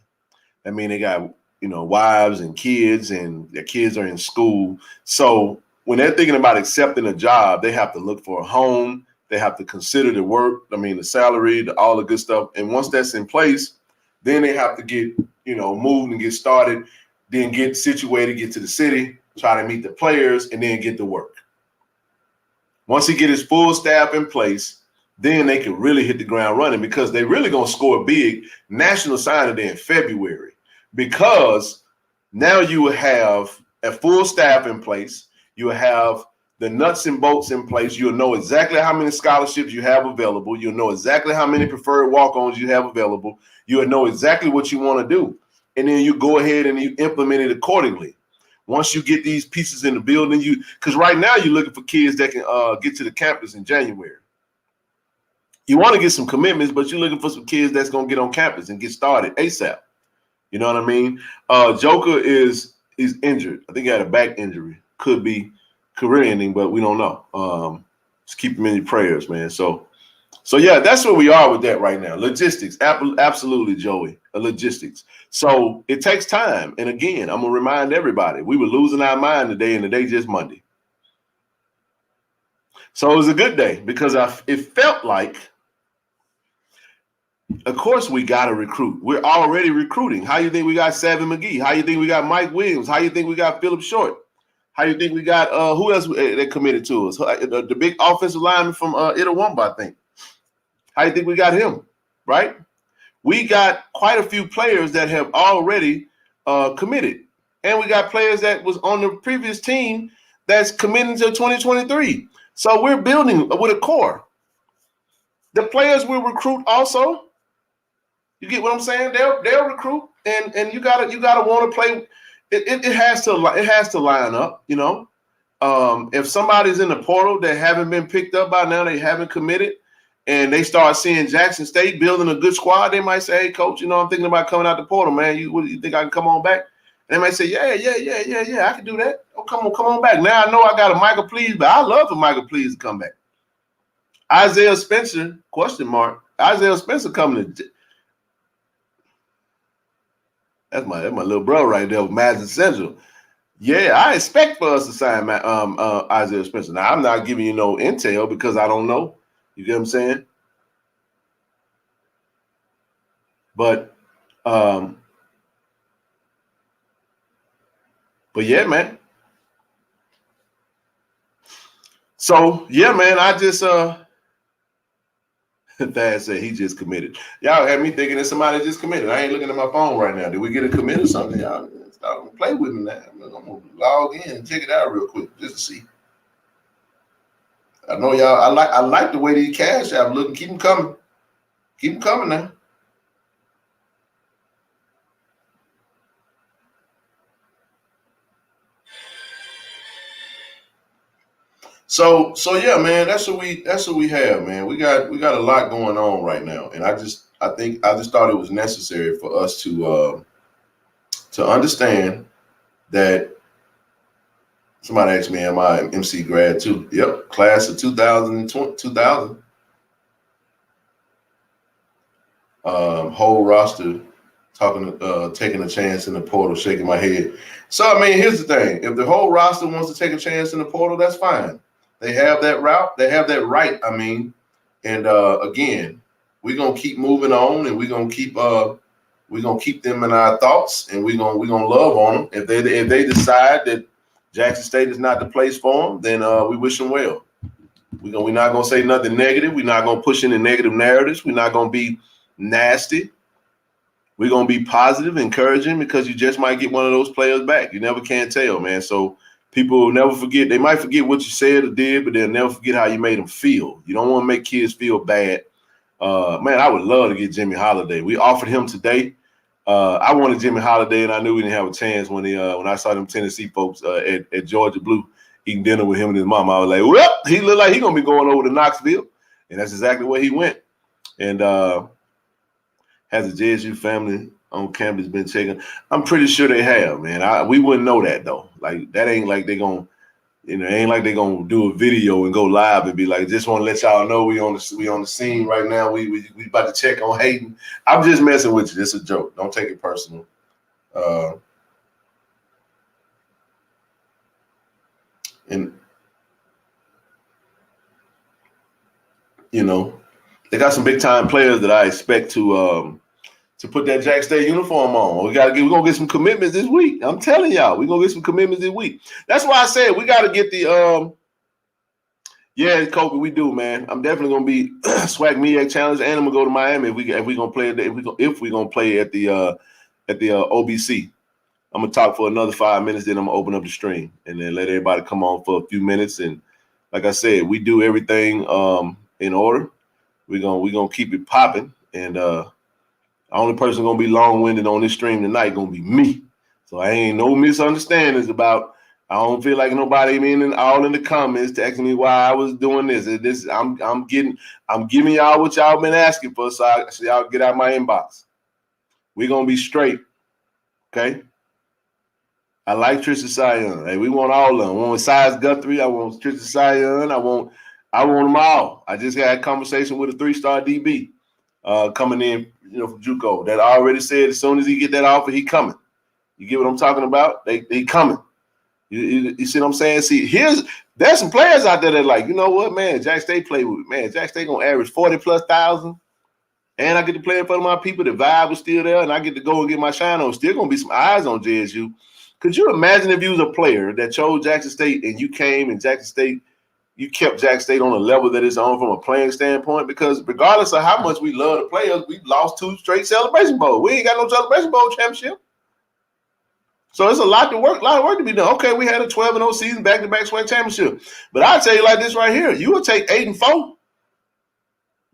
I mean they got wives and kids, and their kids are in school. So when they're thinking about accepting a job, they have to look for a home. They have to consider the work, the salary, all the good stuff. And once that's in place, then they have to get, moved and get started, then get situated, get to the city, try to meet the players, and then get to work. Once he get his full staff in place, then they can really hit the ground running, because they're really going to score big national signing day in February, because now you will have a full staff in place. You will have the nuts and bolts in place. You'll know exactly how many scholarships you have available. You'll know exactly how many preferred walk-ons you have available. You'll know exactly what you want to do. And then you go ahead and you implement it accordingly. Once you get these pieces in the building, because right now you're looking for kids that can get to the campus in January. You want to get some commitments, but you're looking for some kids that's going to get on campus and get started ASAP. You know what I mean? Joker is injured. I think he had a back injury. Could be career ending, but we don't know. Just keep him in your prayers, man. So yeah, that's where we are with that right now. Logistics, absolutely, Joey. Logistics. So it takes time. And again, I'm gonna remind everybody, we were losing our mind today, and the day just Monday. So it was a good day, because it felt like, of course, we got to recruit. We're already recruiting. How you think we got Savin McGee? How you think we got Mike Williams? How you think we got Phillip Short? How you think we got who else that committed to us? The big offensive lineman from Itawamba, I think. How you think we got him? Right? We got quite a few players that have already committed. And we got players that was on the previous team that's committing to 2023. So we're building with a core. The players will recruit also. You get what I'm saying? They'll recruit, and you gotta want to play. It has to line up, if somebody's in the portal that haven't been picked up by now, they haven't committed, and they start seeing Jackson State building a good squad, they might say, "Hey, coach, I'm thinking about coming out the portal, man. You think I can come on back?" And they might say, "Yeah, I can do that. Oh, come on back." Now I know I got a Michael Please, but I love for Michael Please to come back. Isaiah Spencer, ? Isaiah Spencer coming to. That's my little bro right there with Madison Central. Yeah, I expect for us to sign Isaiah Spencer. Now, I'm not giving you no intel because I don't know. You get what I'm saying? But yeah, man. So, yeah, man, I just Thad said he just committed. Y'all had me thinking that somebody just committed. I ain't looking at my phone right now. Did we get a commit or something? Y'all start play with me now. I'm gonna log in and check it out real quick just to see. I know y'all. I like the way these cash app looking. Keep them coming. Keep them coming now. So yeah, man. That's what we have, man. We got a lot going on right now, and I just thought it was necessary for us to understand that. Somebody asked me, am I an MC grad too? Yep, class of 2000. Whole roster taking a chance in the portal, shaking my head. So, I mean, here's the thing. If the whole roster wants to take a chance in the portal, that's fine. They have that route. They have that right, I mean. And, again, we're going to keep moving on, and we're going to keep them in our thoughts, and we're gonna love on them. If they decide that Jackson State is not the place for them, then we wish them well. We're not gonna say nothing negative. We're not gonna push any negative narratives. We're not gonna be nasty. We're gonna be positive, encouraging, because you just might get one of those players back. You never can tell, man. So people will never forget. They might forget what you said or did, but they'll never forget how you made them feel. You don't want to make kids feel bad. Man, I would love to get Jimmy Holiday. We offered him today. I wanted Jimmy Holiday, and I knew we didn't have a chance when I saw them Tennessee folks at Georgia Blue eating dinner with him and his mom. I was like, well, he looked like he's going to be going over to Knoxville, and that's exactly where he went. And has the JSU family on campus been checking? I'm pretty sure they have, man. We wouldn't know that, though. Like, that ain't like they're going to, ain't like they're going to do a video and go live and be like, just want to let y'all know we on the scene right now. We about to check on Hayden. I'm just messing with you. It's a joke. Don't take it personal. And, they got some big-time players that I expect to put that Jack State uniform on. We're gonna get some commitments this week. I'm telling y'all, we're gonna get some commitments this week. That's why I said we gotta get the yeah, Kobe, we do, man. I'm definitely gonna be Swag Media Challenge, and I'm gonna go to Miami if we gonna play if we gonna play at the OBC. I'm gonna talk for another 5 minutes, then I'm gonna open up the stream and then let everybody come on for a few minutes. And like I said, we do everything in order. We're gonna keep it popping, and the only person gonna be long-winded on this stream tonight gonna be me. So I ain't no misunderstandings about. I don't feel like nobody all in the comments to ask me why I was doing this. I'm giving y'all what y'all been asking for, so y'all get out my inbox. We're gonna be straight, okay? I like Trisha Sion. Hey, we want all of them. I want Size Guthrie. I want Trisha Sion. I want them all. I just had a conversation with a 3-star DB coming in, from JUCO that already said as soon as he get that offer, he coming. You get what I'm talking about? They coming. You see what I'm saying? See, there's some players out there that like, you know what, man, Jack State play with me. Man, Jack State gonna average 40,000+, and I get to play in front of my people. The vibe was still there, and I get to go and get my shine on. Still gonna be some eyes on JSU. Could you imagine if you was a player that chose Jackson State and you came and Jackson State, you kept Jackson State on a level that it's on from a playing standpoint? Because regardless of how much we love the players, we lost 2 straight Celebration Bowl. We ain't got no Celebration Bowl championship. So it's a lot of work to be done. Okay, we had a 12-0 season, back-to-back SWAC championship. But I'll tell you like this right here. You would take 8-4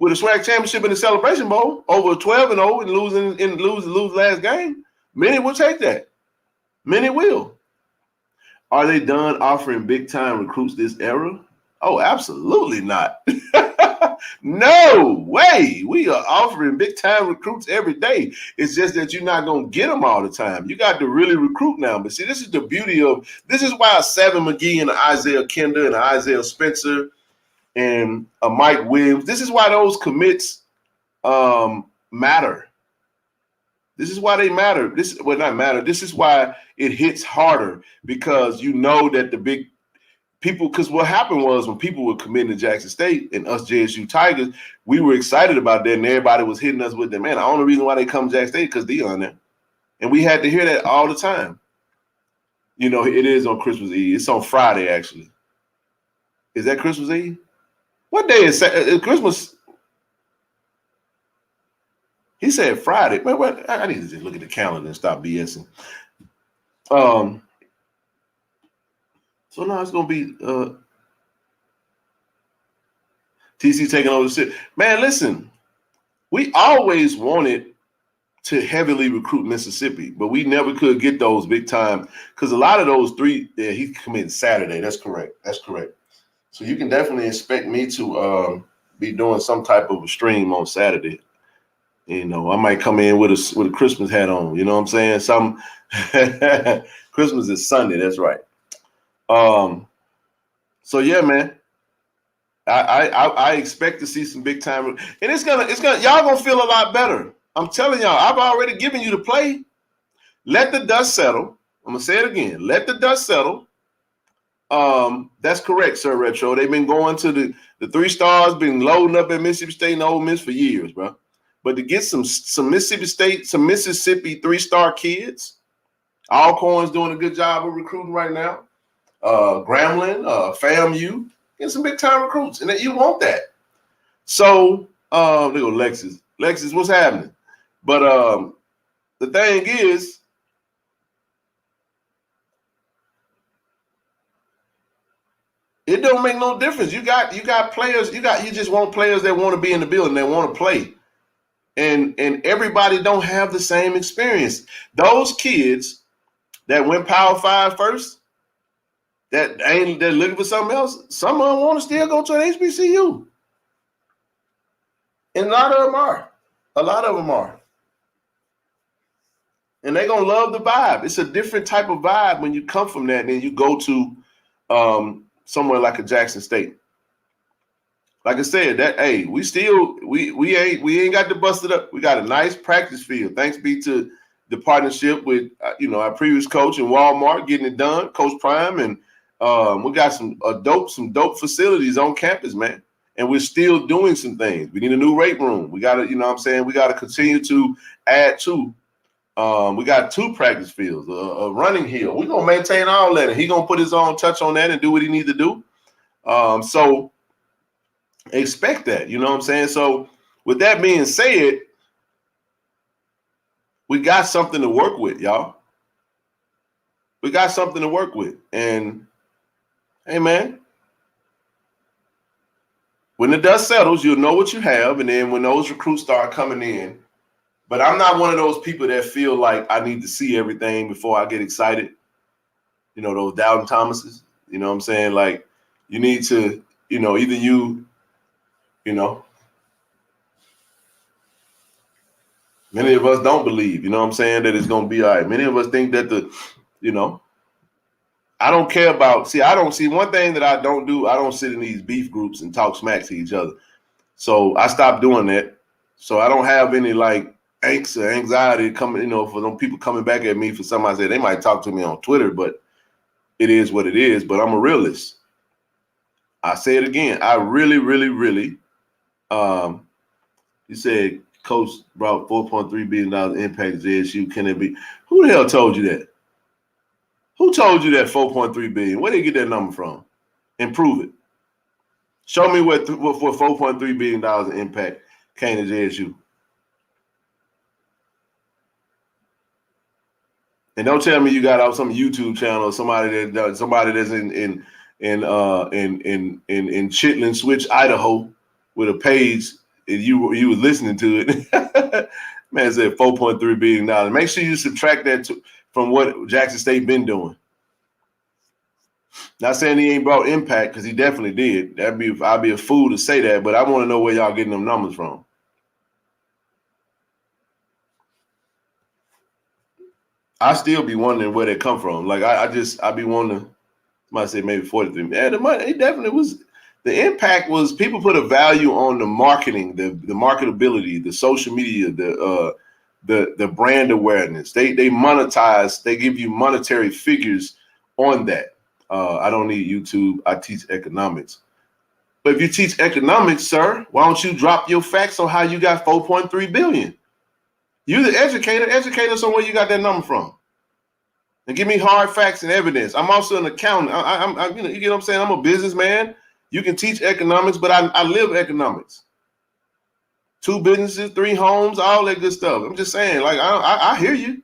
with a SWAC championship in the Celebration Bowl over 12-0 and lose last game. Many will take that. Many will. Are they done offering big time recruits this era? Oh, absolutely not. No way. We are offering big time recruits every day. It's just that you're not going to get them all the time. You got to really recruit now. But see, this is the beauty of this is why Savin McGee and Isaiah Kinder and Isaiah Spencer and Mike Williams, this is why those commits matter. This is why they matter. Not matter. This is why it hits harder because you know that the big people, because what happened was when people were committing to Jackson State and us JSU Tigers, we were excited about that and everybody was hitting us with that. Man, the only reason why they come to Jackson State because Deion there. And we had to hear that all the time. You know, it is on Christmas Eve. It's on Friday, actually. Is that Christmas Eve? What day is Christmas? He said Friday. Man, what? I need to just look at the calendar and stop BSing. So now it's gonna be TC taking over the city. Man, listen, we always wanted to heavily recruit Mississippi, but we never could get those big time because a lot of those three. Yeah, he committed Saturday. That's correct. So you can definitely expect me to be doing some type of a stream on Saturday. You know, I might come in with a Christmas hat on. You know what I'm saying? Some Christmas is Sunday. That's right. So yeah, man. I expect to see some big time, and it's gonna y'all gonna feel a lot better. I'm telling y'all, I've already given you the play. Let the dust settle. I'm gonna say it again. Let the dust settle. That's correct, Sir Retro. They've been going to the 3 stars, been loading up at Mississippi State and Ole Miss for years, bro. But to get some Mississippi State, some Mississippi 3-star kids, Alcorn's doing a good job of recruiting right now. Grambling, FAMU, get some big time recruits, and you want that. So there go Lexus. Lexus, what's happening? But the thing is, it don't make no difference. You got players. You just want players that want to be in the building, that want to play, and everybody don't have the same experience. Those kids that went Power 5 first, they're looking for something else. Some of them want to still go to an HBCU, and a lot of them are. And they're gonna love the vibe. It's a different type of vibe when you come from that, and then you go to somewhere like a Jackson State. Like I said, we ain't got to bust it up. We got a nice practice field. Thanks be to the partnership with our previous coach and Walmart getting it done, Coach Prime, and we got some dope facilities on campus, man. And we're still doing some things. We need a new weight room. We got to, we got to continue to add to. We got 2 practice fields, a running hill. We're going to maintain all that. And he's going to put his own touch on that and do what he needs to do. So expect that, you know what I'm saying? So with that being said, we got something to work with, y'all. We got something to work with. And, hey, man, when the dust settles, you'll know what you have. And then when those recruits start coming in, but I'm not one of those people that feel like I need to see everything before I get excited. You know, those Doubting Thomases, you know what I'm saying? Like, you need to, either many of us don't believe, you know what I'm saying, that it's going to be all right. Many of us think that I don't care about, I don't see one thing that I don't do. I don't sit in these beef groups and talk smack to each other. So I stopped doing that. So I don't have any angst or anxiety coming, for them people coming back at me for something I said. They might talk to me on Twitter, but it is what it is. But I'm a realist. I say it again. I really, really, really, you said Coach brought $4.3 billion impact to JSU. Can it be? Who the hell told you that? Who told you that $4.3 billion? Where did they get that number from? And prove it. Show me what $4.3 billion in impact came to JSU. And don't tell me you got out some YouTube channel or somebody that's in Chitlin Switch, Idaho, with a page and you was listening to it. Man said $4.3 billion. Make sure you subtract that from what Jackson State been doing. Not saying he ain't brought impact, because he definitely did. I'd be a fool to say that, but I want to know where y'all getting them numbers from. I still be wondering where they come from. Like I be wondering. Might say maybe 43. Man, the money, it definitely was. The impact was people put a value on the marketing, the marketability, the social media, the brand awareness. They monetize. They give you monetary figures on that. I don't need YouTube. I teach economics. But if you teach economics, sir, why don't you drop your facts on how you got 4.3 billion? You the educator. Educate us on where you got that number from. And give me hard facts and evidence. I'm also an accountant. I'm you get what I'm saying? I'm a businessman. You can teach economics, but I live economics. 2 businesses, 3 homes, all that good stuff. I'm just saying, like I hear you,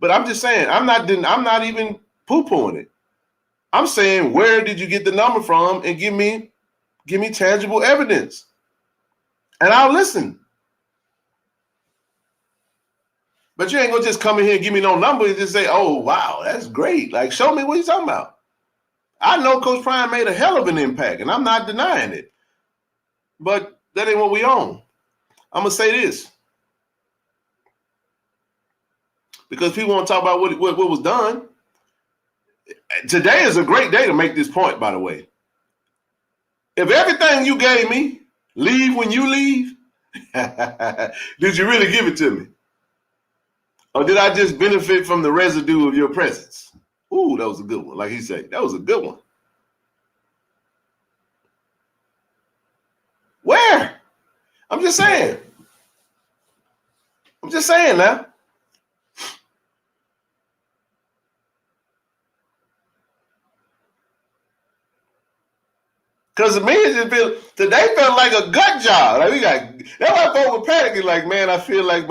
but I'm just saying I'm not even poo-pooing it. I'm saying, where did you get the number from? And give me tangible evidence, and I'll listen. But you ain't gonna just come in here and give me no number and just say, "Oh, wow, that's great." Like, show me what you're talking about. I know Coach Prime made a hell of an impact, and I'm not denying it. But that ain't what we own. I'm gonna say this, because people want to talk about what was done. Today is a great day to make this point, by the way. If everything you gave me, leave when you leave, did you really give it to me? Or did I just benefit from the residue of your presence? Ooh, that was a good one. Like he said, that was a good one. Where? I'm just saying now. Because to me, today felt like a gut job. Like that's why folks were panicking. Like, man, I feel like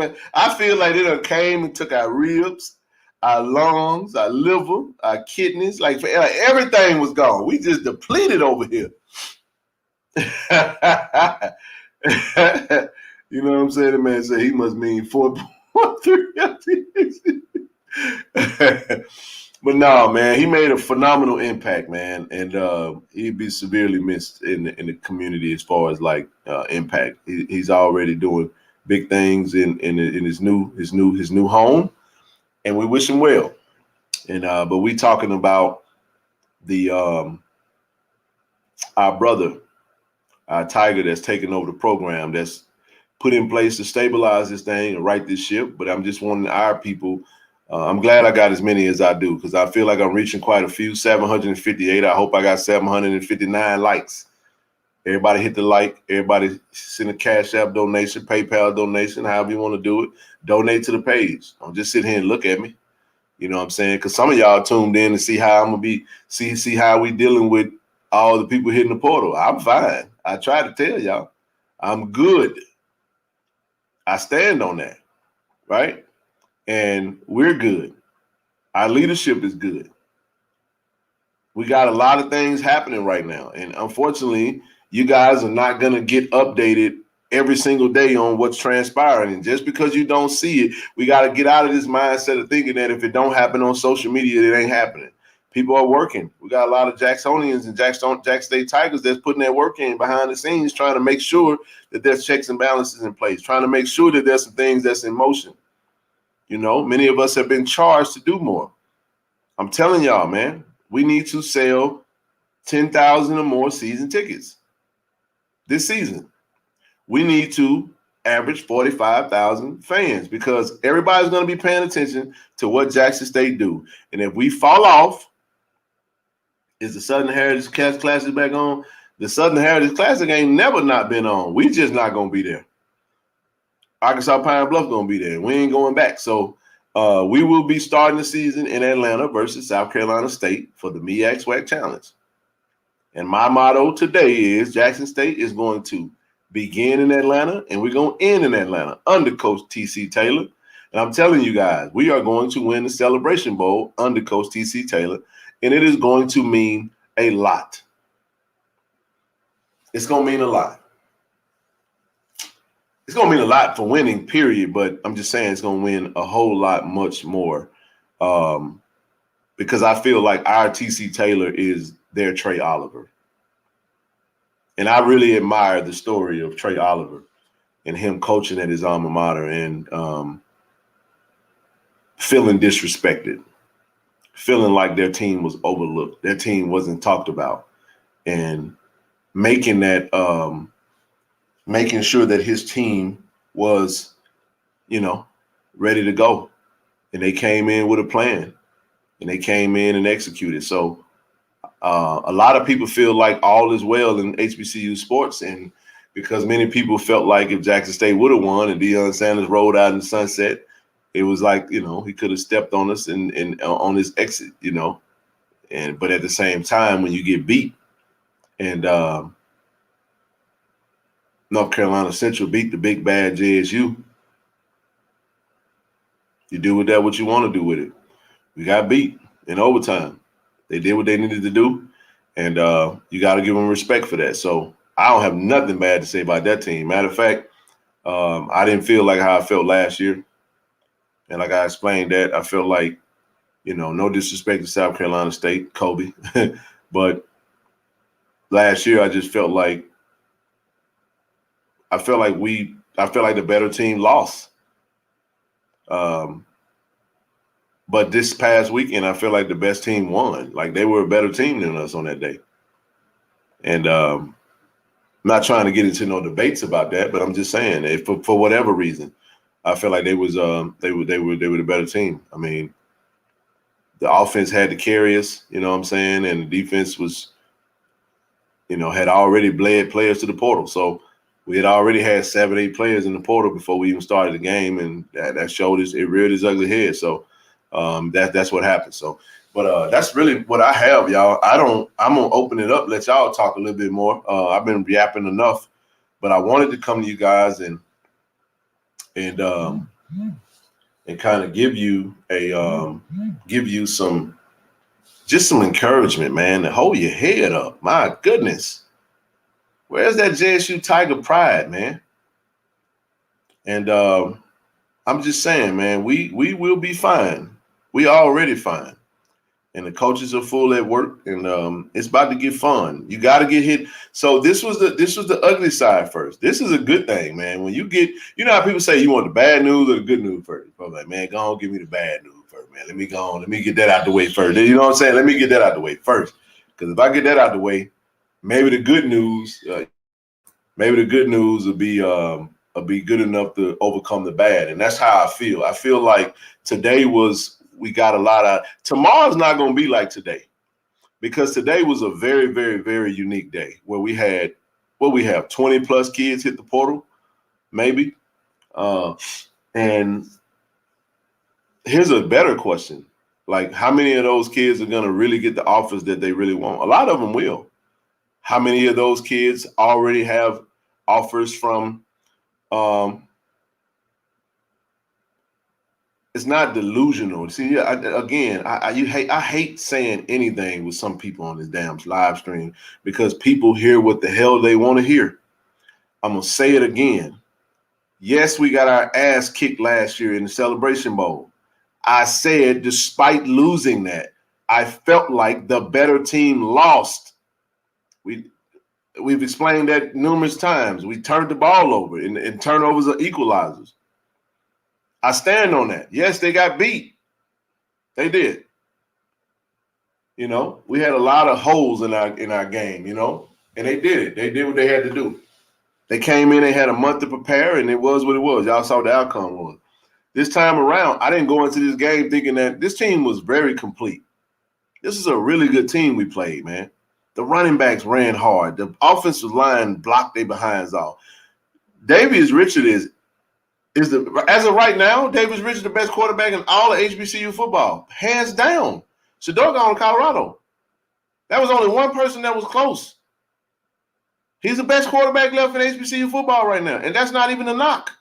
they done came and took our ribs, our lungs, our liver, our kidneys. Like everything was gone. We just depleted over here. You know what I'm saying? The man said he must mean 4.3. But no, man, he made a phenomenal impact, man, and he'd be severely missed in the community as far as like impact. He's already doing big things in his new home, and we wish him well. And but we talking about the our brother, our Tiger, that's taking over the program, that's put in place to stabilize this thing and right this ship. But I'm just wanting our people. I'm glad I got as many as I do, because I feel like I'm reaching quite a few. 758. I hope I got 759 likes. Everybody hit the like. Everybody send a Cash App donation, PayPal donation, however you want to do it. Donate to the page. Don't just sit here and look at me. You know what I'm saying? Because some of y'all tuned in to see how I'm gonna be. See how we dealing with all the people hitting the portal. I'm fine. I try to tell y'all, I'm good. I stand on that, right? And we're good. Our leadership is good. We got a lot of things happening right now. And unfortunately, you guys are not going to get updated every single day on what's transpiring. And just because you don't see it, we got to get out of this mindset of thinking that if it don't happen on social media, it ain't happening. People are working. We got a lot of Jacksonians and Jack State Tigers that's putting their work in behind the scenes, trying to make sure that there's checks and balances in place, trying to make sure that there's some things that's in motion. You know, many of us have been charged to do more. I'm telling y'all, man, we need to sell 10,000 or more season tickets this season. We need to average 45,000 fans, because everybody's going to be paying attention to what Jackson State do. And if we fall off, is the Southern Heritage Classic back on? The Southern Heritage Classic ain't never not been on. We just not going to be there. Arkansas Pine Bluff going to be there. We ain't going back. So we will be starting the season in Atlanta versus South Carolina State for the MEAC SWAC Challenge. And my motto today is Jackson State is going to begin in Atlanta, and we're going to end in Atlanta under Coach T.C. Taylor. And I'm telling you guys, we are going to win the Celebration Bowl under Coach T.C. Taylor, and it is going to mean a lot. It's going to mean a lot. It's going to mean a lot for winning, period, but I'm just saying it's going to win a whole lot much more because I feel like our TC Taylor is their Trey Oliver. And I really admire the story of Trey Oliver and him coaching at his alma mater and feeling disrespected, feeling like their team was overlooked, their team wasn't talked about, and making that making sure that his team was, ready to go. And they came in with a plan, and they came in and executed. So a lot of people feel like all is well in HBCU sports, and because many people felt like if Jackson State would have won and Deion Sanders rolled out in the sunset, it was like, he could have stepped on us and on his exit, but at the same time, when you get beat and North Carolina Central beat the big bad JSU, you do with that what you want to do with it. We got beat in overtime. They did what they needed to do, and you got to give them respect for that. So I don't have nothing bad to say about that team. Matter of fact, I didn't feel like how I felt last year. And like I explained that, I felt like, no disrespect to South Carolina State, Kobe, but last year I just felt like the better team lost. But this past weekend, I feel like the best team won. Like they were a better team than us on that day. And I'm not trying to get into no debates about that, but I'm just saying if for whatever reason, I feel like they were the better team. I mean, the offense had to carry us, you know what I'm saying, and the defense was, had already bled players to the portal. So we had already had 7-8 players in the portal before we even started the game, and that showed us, it reared its ugly head. So that's what happened. So, but that's really what I have, y'all. I'm gonna open it up, let y'all talk a little bit more. I've been yapping enough, but I wanted to come to you guys and kind of give you some encouragement, man, to hold your head up. My goodness. Where's that JSU Tiger pride, man? And I'm just saying, man, we will be fine. We already fine. And the coaches are full at work, and it's about to get fun. You got to get hit. So this was the ugly side first. This is a good thing, man. When you get, how people say you want the bad news or the good news first. I'm like, man, go on, give me the bad news first, man. Let me go on. Let me get that out the way first. You know what I'm saying? Let me get that out the way first. Because if I get that out the way, maybe the good news will be good enough to overcome the bad. And that's how I feel. I feel like today we got a lot of – tomorrow's not going to be like today, because today was a very, very, very unique day where we had 20-plus kids hit the portal, maybe. And here's a better question. Like, how many of those kids are going to really get the offers that they really want? A lot of them will. How many of those kids already have offers from it's not delusional. See, I hate saying anything with some people on this damn live stream because people hear what the hell they want to hear. I'm going to say it again. Yes, we got our ass kicked last year in the Celebration Bowl. I said, despite losing that, I felt like the better team lost. We've explained that numerous times. We turned the ball over, and turnovers are equalizers. I stand on that. Yes, they got beat. They did. We had a lot of holes in our game, and they did it. They did what they had to do. They came in, they had a month to prepare, and it was what it was. Y'all saw what the outcome was. This time around, I didn't go into this game thinking that this team was very complete. This is a really good team we played, man. The running backs ran hard. The offensive line blocked their behinds off. Davius Richard is as of right now, Davius Richard the best quarterback in all of HBCU football, hands down. Shador gone to Colorado. That was only one person that was close. He's the best quarterback left in HBCU football right now, and that's not even a knock.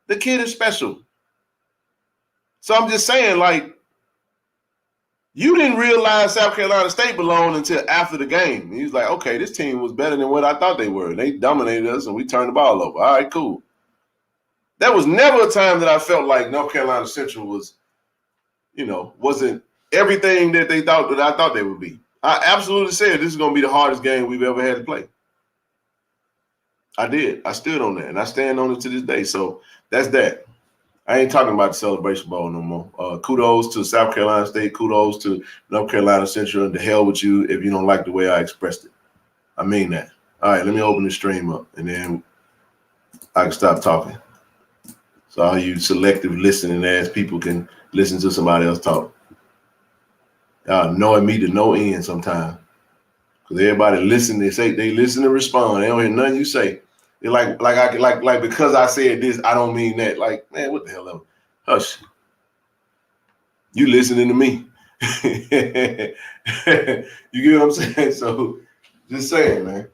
The kid is special. So I'm just saying, like, you didn't realize South Carolina State belonged until after the game. And he was like, okay, this team was better than what I thought they were. They dominated us, and we turned the ball over. All right, cool. That was never a time that I felt like North Carolina Central was, wasn't everything that I thought they would be. I absolutely said this is going to be the hardest game we've ever had to play. I did. I stood on that, and I stand on it to this day. So that's that. I ain't talking about the Celebration Bowl no more. Kudos to South Carolina State. Kudos to North Carolina Central. And to hell with you if you don't like the way I expressed it. I mean that. All right, let me open the stream up, and then I can stop talking. So all you selective listening ass people can listen to somebody else talk. Y'all annoy me to no end sometimes. Because everybody listen, they listen to respond. They don't hear nothing you say. They're like because I said this, I don't mean that. Like, man, what the hell ever? Hush. You listening to me. You get what I'm saying? So just saying, man.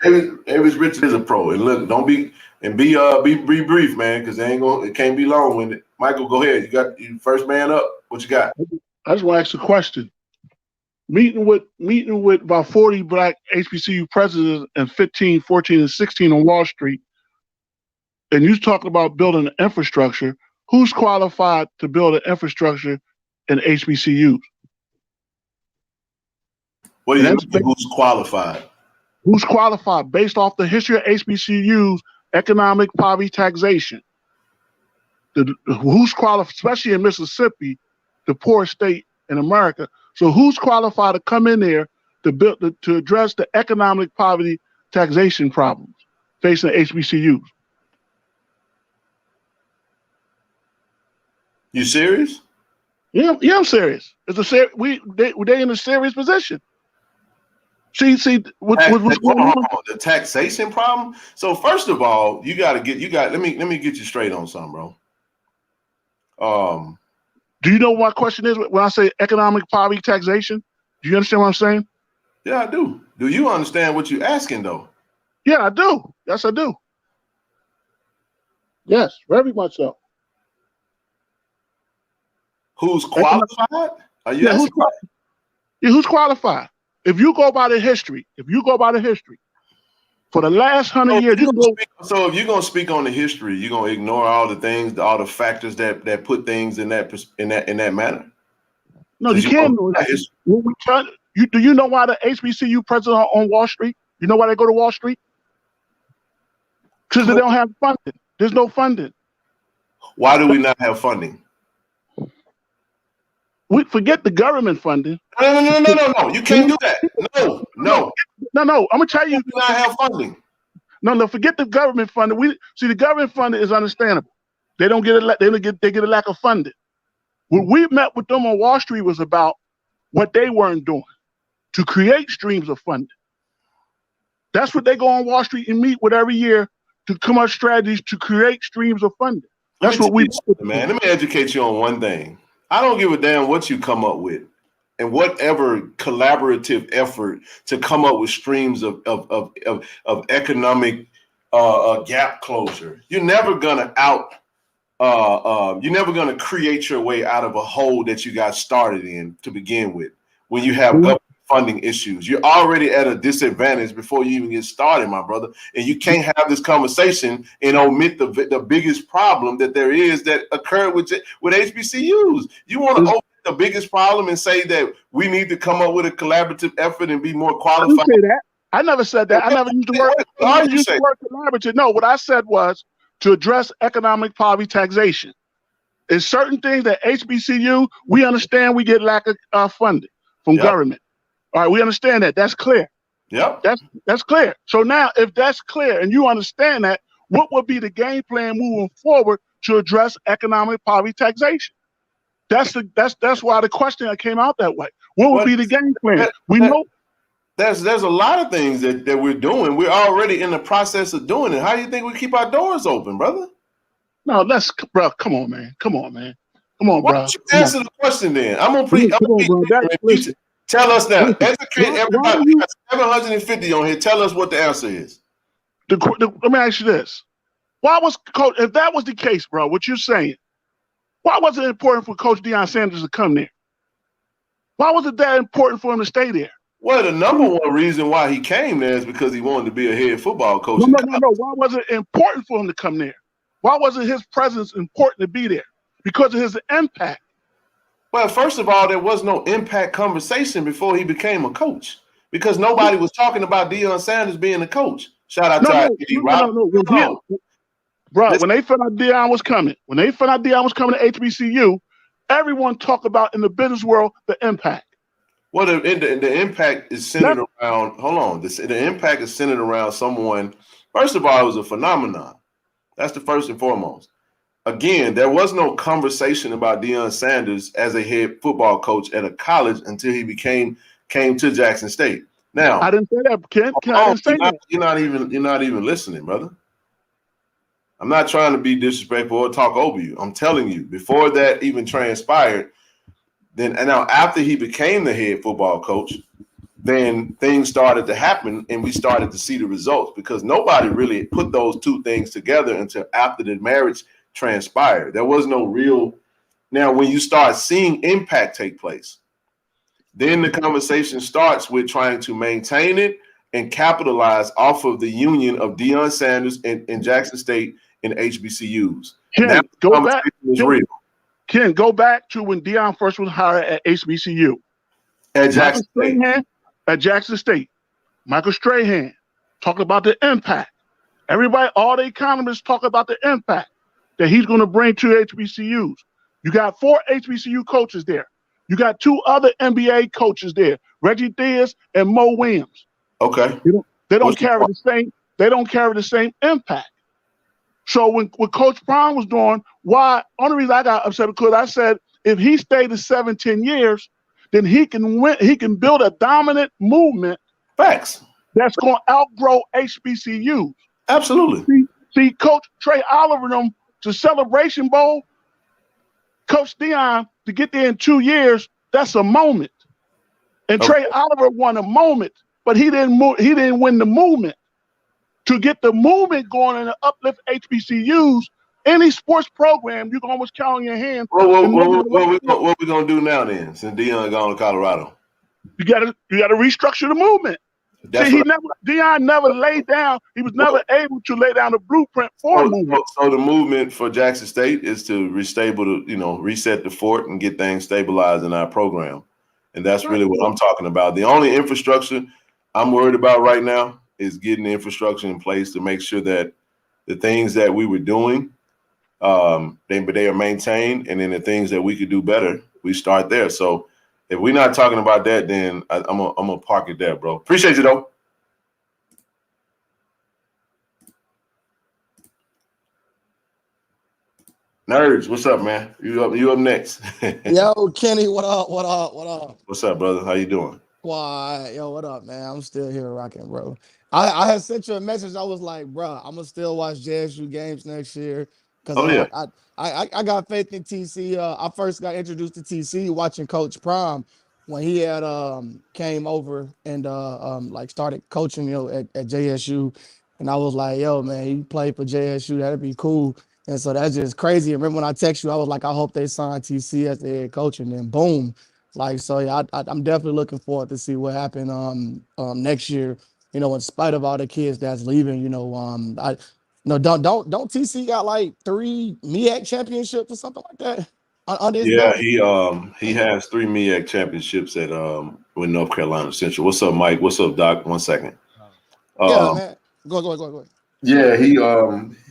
Davis Richard is a pro. And look, don't be brief, man, because it can't be long-winded. Michael, go ahead. You got your first man up. What you got? I just want to ask a question. Meeting with about 40 black HBCU presidents and 15, 14, and 16 on Wall Street, and you talking about building an infrastructure. Who's qualified to build an infrastructure in HBCUs? What do you mean, who's qualified? Who's qualified based off the history of HBCUs, economic poverty taxation? Who's qualified, especially in Mississippi, the poorest state in America? So who's qualified to come in there to address the economic poverty taxation problems facing HBCUs? You serious? Yeah, I'm serious. They in a serious position. See, what's going on? The taxation problem. So first of all, let me get you straight on something, bro. Do you know what my question is when I say economic poverty taxation? Do you understand what I'm saying? Yeah, I do. Do you understand what you're asking, though? Yeah, I do. Yes, I do. Yes, very much so. Who's qualified? Are you asking? Who's qualified? If you go by the history, for the last 100 years, so if you're gonna speak on the history, you're gonna ignore all the things, all the factors that put things in that manner. No, you can't. Do you know why the HBCU president are on Wall Street? You know why they go to Wall Street? Because they don't have funding. There's no funding. Why do we not have funding? We forget the government funding. No. You can't do that. No. I'm gonna tell you. We do not have funding. No. Forget the government funding. The government funding is understandable. They don't get it. They get a lack of funding. What we met with them on Wall Street was about what they weren't doing to create streams of funding. That's what they go on Wall Street and meet with every year to come up with strategies to create streams of funding. That's what we do. Man, let me educate you on one thing. I don't give a damn what you come up with and whatever collaborative effort to come up with streams of economic gap closure. You're never gonna you're never gonna create your way out of a hole that you got started in to begin with when you have government funding issues. You're already at a disadvantage before you even get started, my brother. And you can't have this conversation and omit the biggest problem that there is that occurred with HBCUs. You want to omit the biggest problem and say that we need to come up with a collaborative effort and be more qualified? I didn't say that. I never said that. I never used the word collaborative. No, what I said was to address economic poverty taxation. There's certain things that HBCU, we understand we get lack of funding from government. All right, we understand that. That's clear. Yep. That's clear. So now, if that's clear and you understand that, what would be the game plan moving forward to address economic poverty taxation? That's why the question came out that way. What would be the game plan? We know there's a lot of things that we're doing. We're already in the process of doing it. How do you think we keep our doors open, brother? No, bro. Come on, man. Come on, bro. Why don't you answer the question then? I'm gonna tell us now. Educate everybody. We got 750 on here. Tell us what the answer is. Let me ask you this. Why was Coach, if that was the case, bro, what you're saying, why was it important for Coach Deion Sanders to come there? Why was it that important for him to stay there? Well, the number one reason why he came there is because he wanted to be a head football coach. No. Why was it important for him to come there? Why wasn't his presence important to be there? Because of his impact. Well, first of all, there was no impact conversation before he became a coach because nobody was talking about Deion Sanders being a coach. Shout out No, to our no, Eddie no, no, Rock. no, no. No, Bro, listen, when they found out Deion was coming, to HBCU, everyone talked about in the business world the impact. well, the impact is centered around. Hold on, the impact is centered around someone. First of all, it was a phenomenon. That's the first and foremost. Again, there was no conversation about Deion Sanders as a head football coach at a college until he came to Jackson State. I Now, didn't say that, Ken. I oh, didn't say that. you're not even listening, brother. I'm not trying to be disrespectful or talk over you. I'm telling you, before that even transpired, then and now after he became the head football coach, then things started to happen and we started to see the results because nobody really put those two things together until after the marriage transpired. There was no real. Now, when you start seeing impact take place, then the conversation starts with trying to maintain it and capitalize off of the union of Deion Sanders and Jackson State and HBCUs. Now Ken, the conversation is real Ken, go back to when Deion first was hired at HBCU. at Michael Jackson State. Strahan at Jackson State. Michael Strahan talked about the impact. Everybody, all the economists talk about the impact that he's going to bring to HBCUs. You got 4 HBCU coaches there. You got 2 other NBA coaches there, Reggie Diaz and Mo Williams. Okay. They don't carry the same. They don't carry the same impact. So when Coach Brown was doing, only reason I got upset because I said if he stayed the 7-10 years, then he can win. He can build a dominant movement. Facts. That's going to outgrow HBCUs. Absolutely. See, Coach Trey Oliver them to Celebration Bowl. Coach Deion to get there in 2 years. That's a moment. And Okay. Trey Oliver won a moment, but he didn't win the movement. To get the movement going and to uplift HBCUs, any sports program, you can almost count on your hands. What we gonna do now then? Since Deion gone to Colorado, you gotta restructure the movement. Deion never laid down. He was never able to lay down the blueprint for a movement. So the movement for Jackson State is to reset the fort and get things stabilized in our program, and that's really what I'm talking about. The only infrastructure I'm worried about right now is getting the infrastructure in place to make sure that the things that we were doing, they are maintained, and then the things that we could do better, we start there. So if we're not talking about that, then I'm gonna park it there, bro. Appreciate you though. Nerds, what's up, man? You up next? Yo, Kenny, what up? What up? What up? What's up, brother? How you doing? Why, yo, what up, man? I'm still here rocking, bro. I had sent you a message. I was like, bro, I'm gonna still watch JSU games next year because I got faith in TC. I first got introduced to TC watching Coach Prime when he had came over and like started coaching at JSU, and I was like, yo, man, he played for JSU. That'd be cool. And so that's just crazy. Remember when I text you, I was like, I hope they sign TC as the head coach, and then boom. Like, so yeah, I'm definitely looking forward to see what happened next year. In spite of all the kids that's leaving, don't TC got like 3 MEAC championships or something like that under his belt? He has 3 MEAC championships at with North Carolina Central. What's up, Mike? What's up, Doc? 1 second. Yeah, man. Go ahead. Yeah,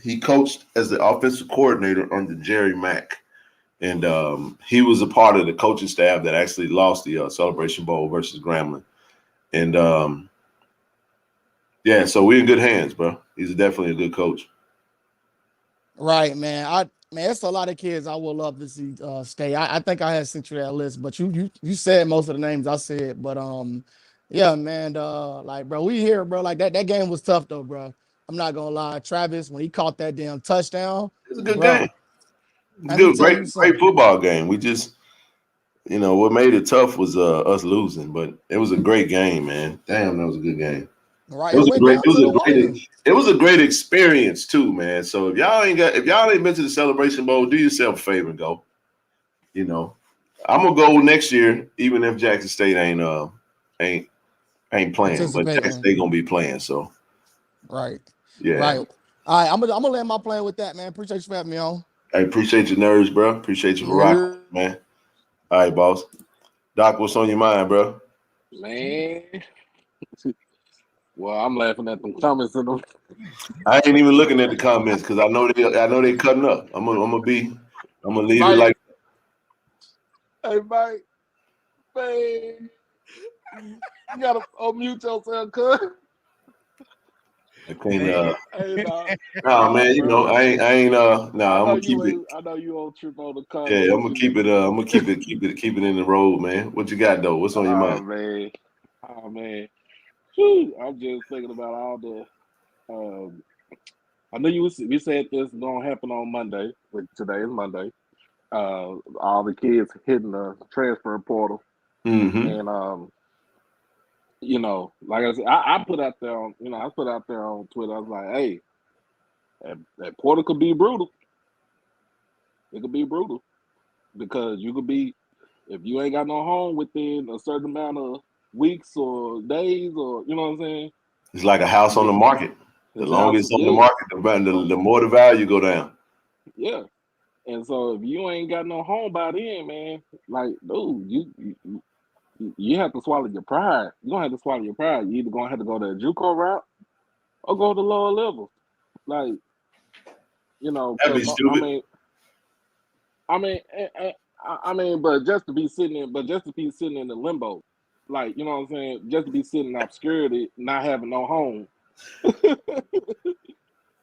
he coached as the offensive coordinator under Jerry Mack. And he was a part of the coaching staff that actually lost the Celebration Bowl versus Grambling. And so we're in good hands, bro. He's definitely a good coach. Right, man. It's a lot of kids I would love to see stay. I think I had sent you that list, but you said most of the names I said. But yeah, man. Like, bro, we here, bro. Like that game was tough though, bro. I'm not gonna lie. Travis, when he caught that damn touchdown, it was a good game. Great football game. We just, what made it tough was us losing, but it was a great game, man. Damn, that was a good game. Right. It was a great experience too, man. So if y'all ain't been to the Celebration Bowl, do yourself a favor and go. I'm gonna go next year, even if Jackson State ain't playing, but Jackson State gonna be playing. So right. Yeah. Right. All right, I'm gonna land my plane with that, man. Appreciate you for having me on. I appreciate your nerves, bro. Appreciate you for rocking, man. All right, boss. Doc, what's on your mind, bro? Man. Well, I'm laughing at them comments in them. I ain't even looking at the comments because I know they cutting up. I'm gonna leave Mike, it like. Hey, Mike, man, you gotta unmute yourself, cuz. I can't. Hey, nah, Nah, man. You bro. know, I ain't. Nah, I'm gonna keep it. I know you on trip on the comments. Yeah, I'm gonna keep it. I'm gonna keep it in the road, man. What you got though? What's on your mind? Oh man. Whew, I'm just thinking about all the. I know we said this is gonna happen on Monday. Which today is Monday. All the kids hitting the transfer portal, and you know, like I said, I put out there on, I put out there on Twitter. I was like, hey, that portal could be brutal. It could be brutal because you could be, if you ain't got no home within a certain amount of weeks or days, or you know what I'm saying. It's like a house on the market. The longer it's on the market, the more the value go down. Yeah. And so if you ain't got no home by then, man, like, dude, you have to swallow your pride. You're gonna have to swallow your pride. You either gonna have to go the JUCO route or go to lower level. Like, you know, that'd be stupid. I mean, but just to be sitting in the limbo, like, you know what I'm saying, just to be sitting in obscurity, not having no home.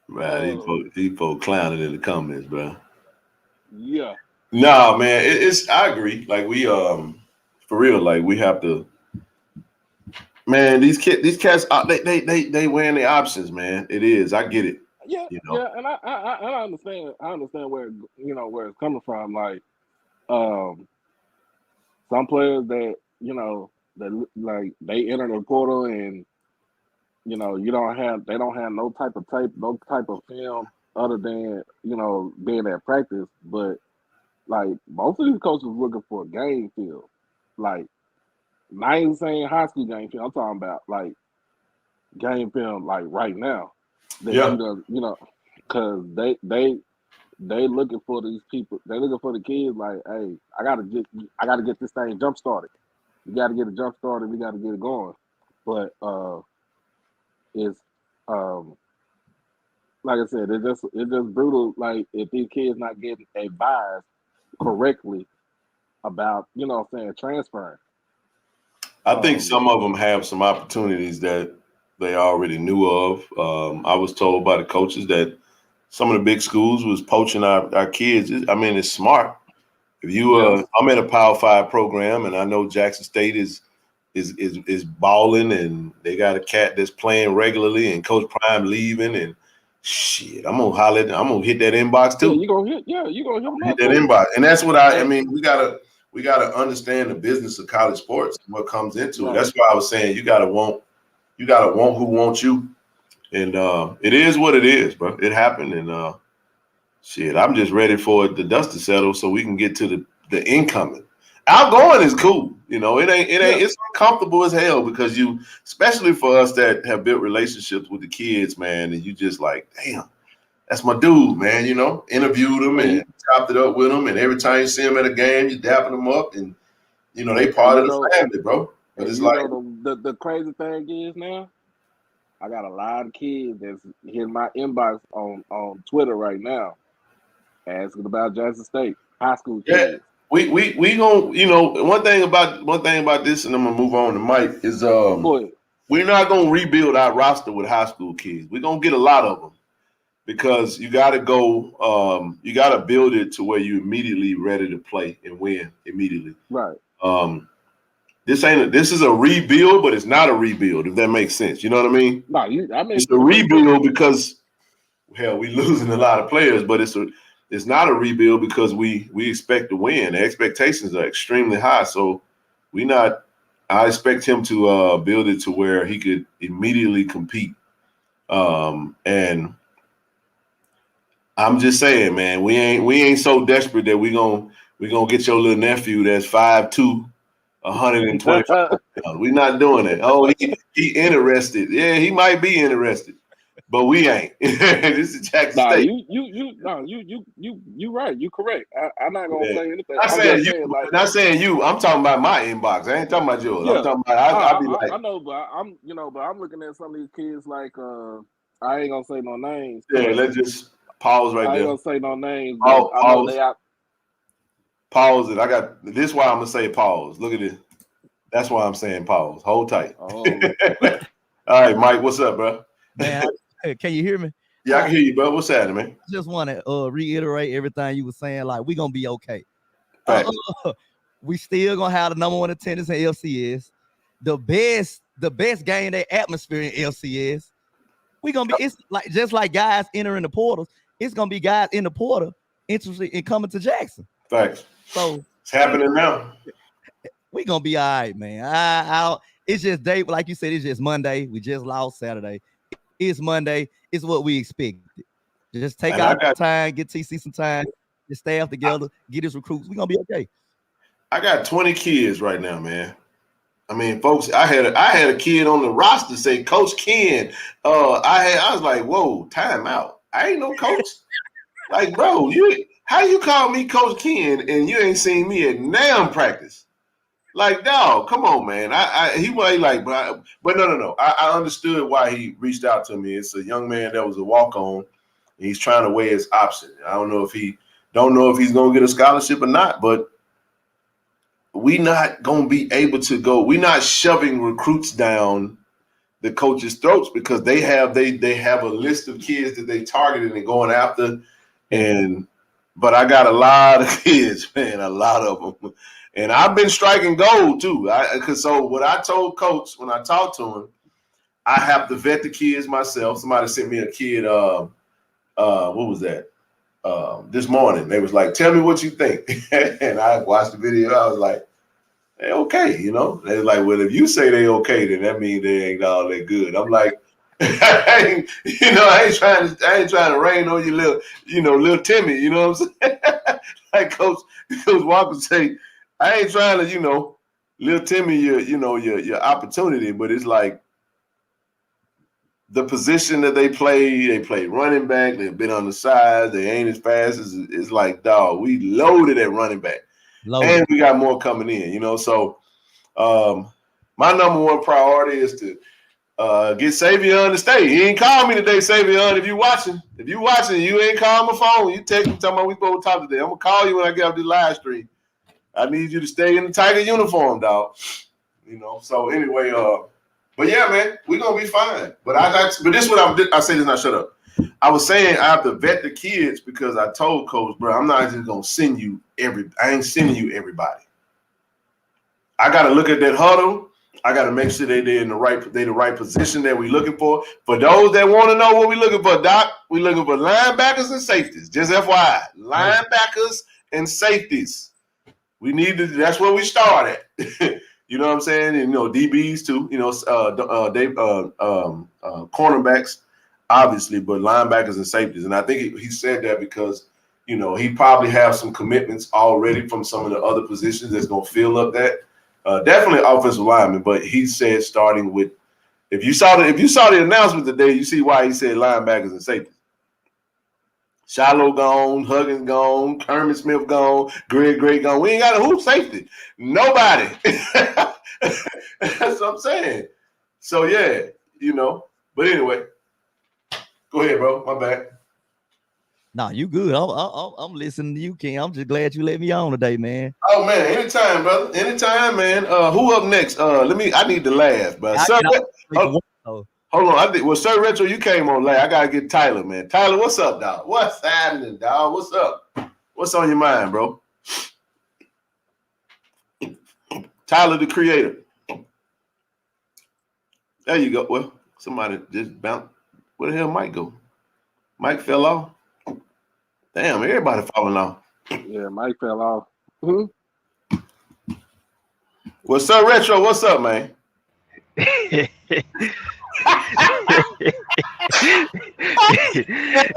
Right, these folks clowning in the comments, bro. Yeah. Nah, man, it's. I agree. Like we, for real, like we have to. Man, these cats, they wearing the options, man. It is. I get it. Yeah, you know? yeah, and I understand. I understand where where it's coming from. Like, some players that that like they enter the portal and they don't have no type of tape, no type of film other than being at practice. But like most of these coaches looking for a game film, like not even saying high school game film. I'm talking about like game film, like right now. That because they looking for these people. They looking for the kids. Like, hey, I gotta get this thing jump started. We got to get it jump started. We got to get it going. But it's like I said, it's just brutal. Like if these kids not getting advised correctly about transferring. I think some of them have some opportunities that they already knew of. I was told by the coaches that some of the big schools was poaching our kids. I mean, it's smart. If you, I'm at a Power 5 program, and I know Jackson State is balling, and they got a cat that's playing regularly, and Coach Prime leaving, and shit, I'm gonna holler. I'm gonna hit that inbox too. You gonna hit that inbox, and that's what I mean. We gotta understand the business of college sports, what comes into it. That's why I was saying you gotta want who wants you, and it is what it is, bro. It happened, and shit, I'm just ready for the dust to settle so we can get to the incoming. Outgoing is cool, it ain't it's uncomfortable as hell because especially for us that have built relationships with the kids, man, and you just like, damn, that's my dude, man, interviewed him and chopped it up with him, and every time you see him at a game, you dapping them up, and they part of the family, bro. But it's like the crazy thing is now, I got a lot of kids that's hitting my inbox on Twitter right now, asking about Jackson State high school kids. Yeah. We gonna one thing about this, and I'm gonna move on to Mike is we're not gonna rebuild our roster with high school kids. We're gonna get a lot of them because you got to go. You got to build it to where you're immediately ready to play and win immediately. Right. This is a rebuild, but it's not a rebuild. If that makes sense, you know what I mean? No, it's a rebuild because hell, we losing a lot of players, but it's not a rebuild because we expect to win. The expectations are extremely high. So I expect him to build it to where he could immediately compete. And I'm just saying, man, we ain't so desperate that we gonna get your little nephew that's 5'2", 125. We're not doing it. Oh, he interested. Yeah, he might be interested. but we ain't. This is Jackson State. You right. You correct. I'm not gonna say anything. Not saying you. I'm talking about my inbox. I ain't talking about yours. Yeah. I'm talking about. I'll be like. I know, but I'm looking at some of these kids like. I ain't gonna say no names. Yeah, let's just pause right there. I ain't gonna say no names. But I know they out. Pause it. I got this. Why I'm gonna say pause. Look at this. That's why I'm saying pause. Hold tight. Oh. All right, Mike. What's up, bro? Man, can you hear me? Yeah, I can hear you, bro. What's happening, man? Just want to reiterate everything you were saying. Like, we're gonna be okay. We still gonna have the number one attendance in LCS. The best game day atmosphere in LCS. We gonna be. It's like just like guys entering the portals. It's gonna be guys in the portal interested in coming to Jackson. Thanks. So it's happening now. We gonna be all right, man. It's just day, like you said. It's just Monday. We just lost Saturday. It's Monday. It's what we expected. Just take out time, get TC some time, get staff together, get his recruits. We're gonna be okay. I got 20 kids right now, man. I mean, folks, I had a kid on the roster say Coach Ken. I was like, whoa, time out. I ain't no coach. Like, bro, how you call me Coach Ken and you ain't seen me at NAM practice? Like, dog, come on, man. He was like, but no. I understood why he reached out to me. It's a young man that was a walk-on. He's trying to weigh his option. I don't know if he's gonna get a scholarship or not, but we not gonna be able to go. We're not shoving recruits down the coaches' throats because they have a list of kids that they targeted and going after. But I got a lot of kids, man, a lot of them. And I've been striking gold too. So what I told Coach when I talked to him, I have to vet the kids myself. Somebody sent me a kid. What was that? This morning they was like, "Tell me what you think," and I watched the video. I was like, "They okay," you know. They're like, "Well, if you say they okay, then that means they ain't all that good." I'm like, I ain't trying to rain on you, little Timmy. You know what I'm saying? Like Coach Walker say, I ain't trying to, little Timmy, your opportunity, but it's like the position that they play running back. They've been on the side. They ain't as fast as it's like, dog. We loaded at running back, and we got more coming in. So my number one priority is to get Savion to stay. He ain't called me today, Savion. If you watching, you ain't called my phone. You text me talking about we supposed to talk today. I'm gonna call you when I get up the live stream. I need you to stay in the Tiger uniform, dog. So anyway, but yeah, man, we're gonna be fine. But this is what I say this, now shut up. I was saying I have to vet the kids because I told Coach, bro, I'm not just gonna send you I ain't sending you everybody. I gotta look at that huddle. I gotta make sure they're in the right position that we're looking for. For those that want to know what we're looking for, Doc, we're looking for linebackers and safeties. Just FYI, linebackers and safeties. We need to. That's where we start at. You know what I'm saying? And, DBs too. Cornerbacks, obviously, but linebackers and safeties. And I think he said that because he probably have some commitments already from some of the other positions that's gonna fill up that. Definitely offensive lineman, but he said starting with. If you saw the announcement today, you see why he said linebackers and safeties. Shiloh gone, Huggins gone, Kermit Smith gone, Greg Gray gone. We ain't got a hoop safety. Nobody. That's what I'm saying. So yeah, But anyway, go ahead, bro. My bad. Nah, you good. I'm listening to you, King. I'm just glad you let me on today, man. Oh man, anytime, brother. Anytime, man. Who up next? I need to laugh, bro. Hold on. Sir Retro, you came on late. I gotta get Tyler, man. Tyler, what's up, dog? What's happening, dog? What's up? What's on your mind, bro? Tyler, the creator. There you go. Well, somebody just bounced. Where the hell Mike go? Mike fell off. Damn, everybody falling off. Yeah, Mike fell off. Mm-hmm. Well, Sir Retro, what's up, man?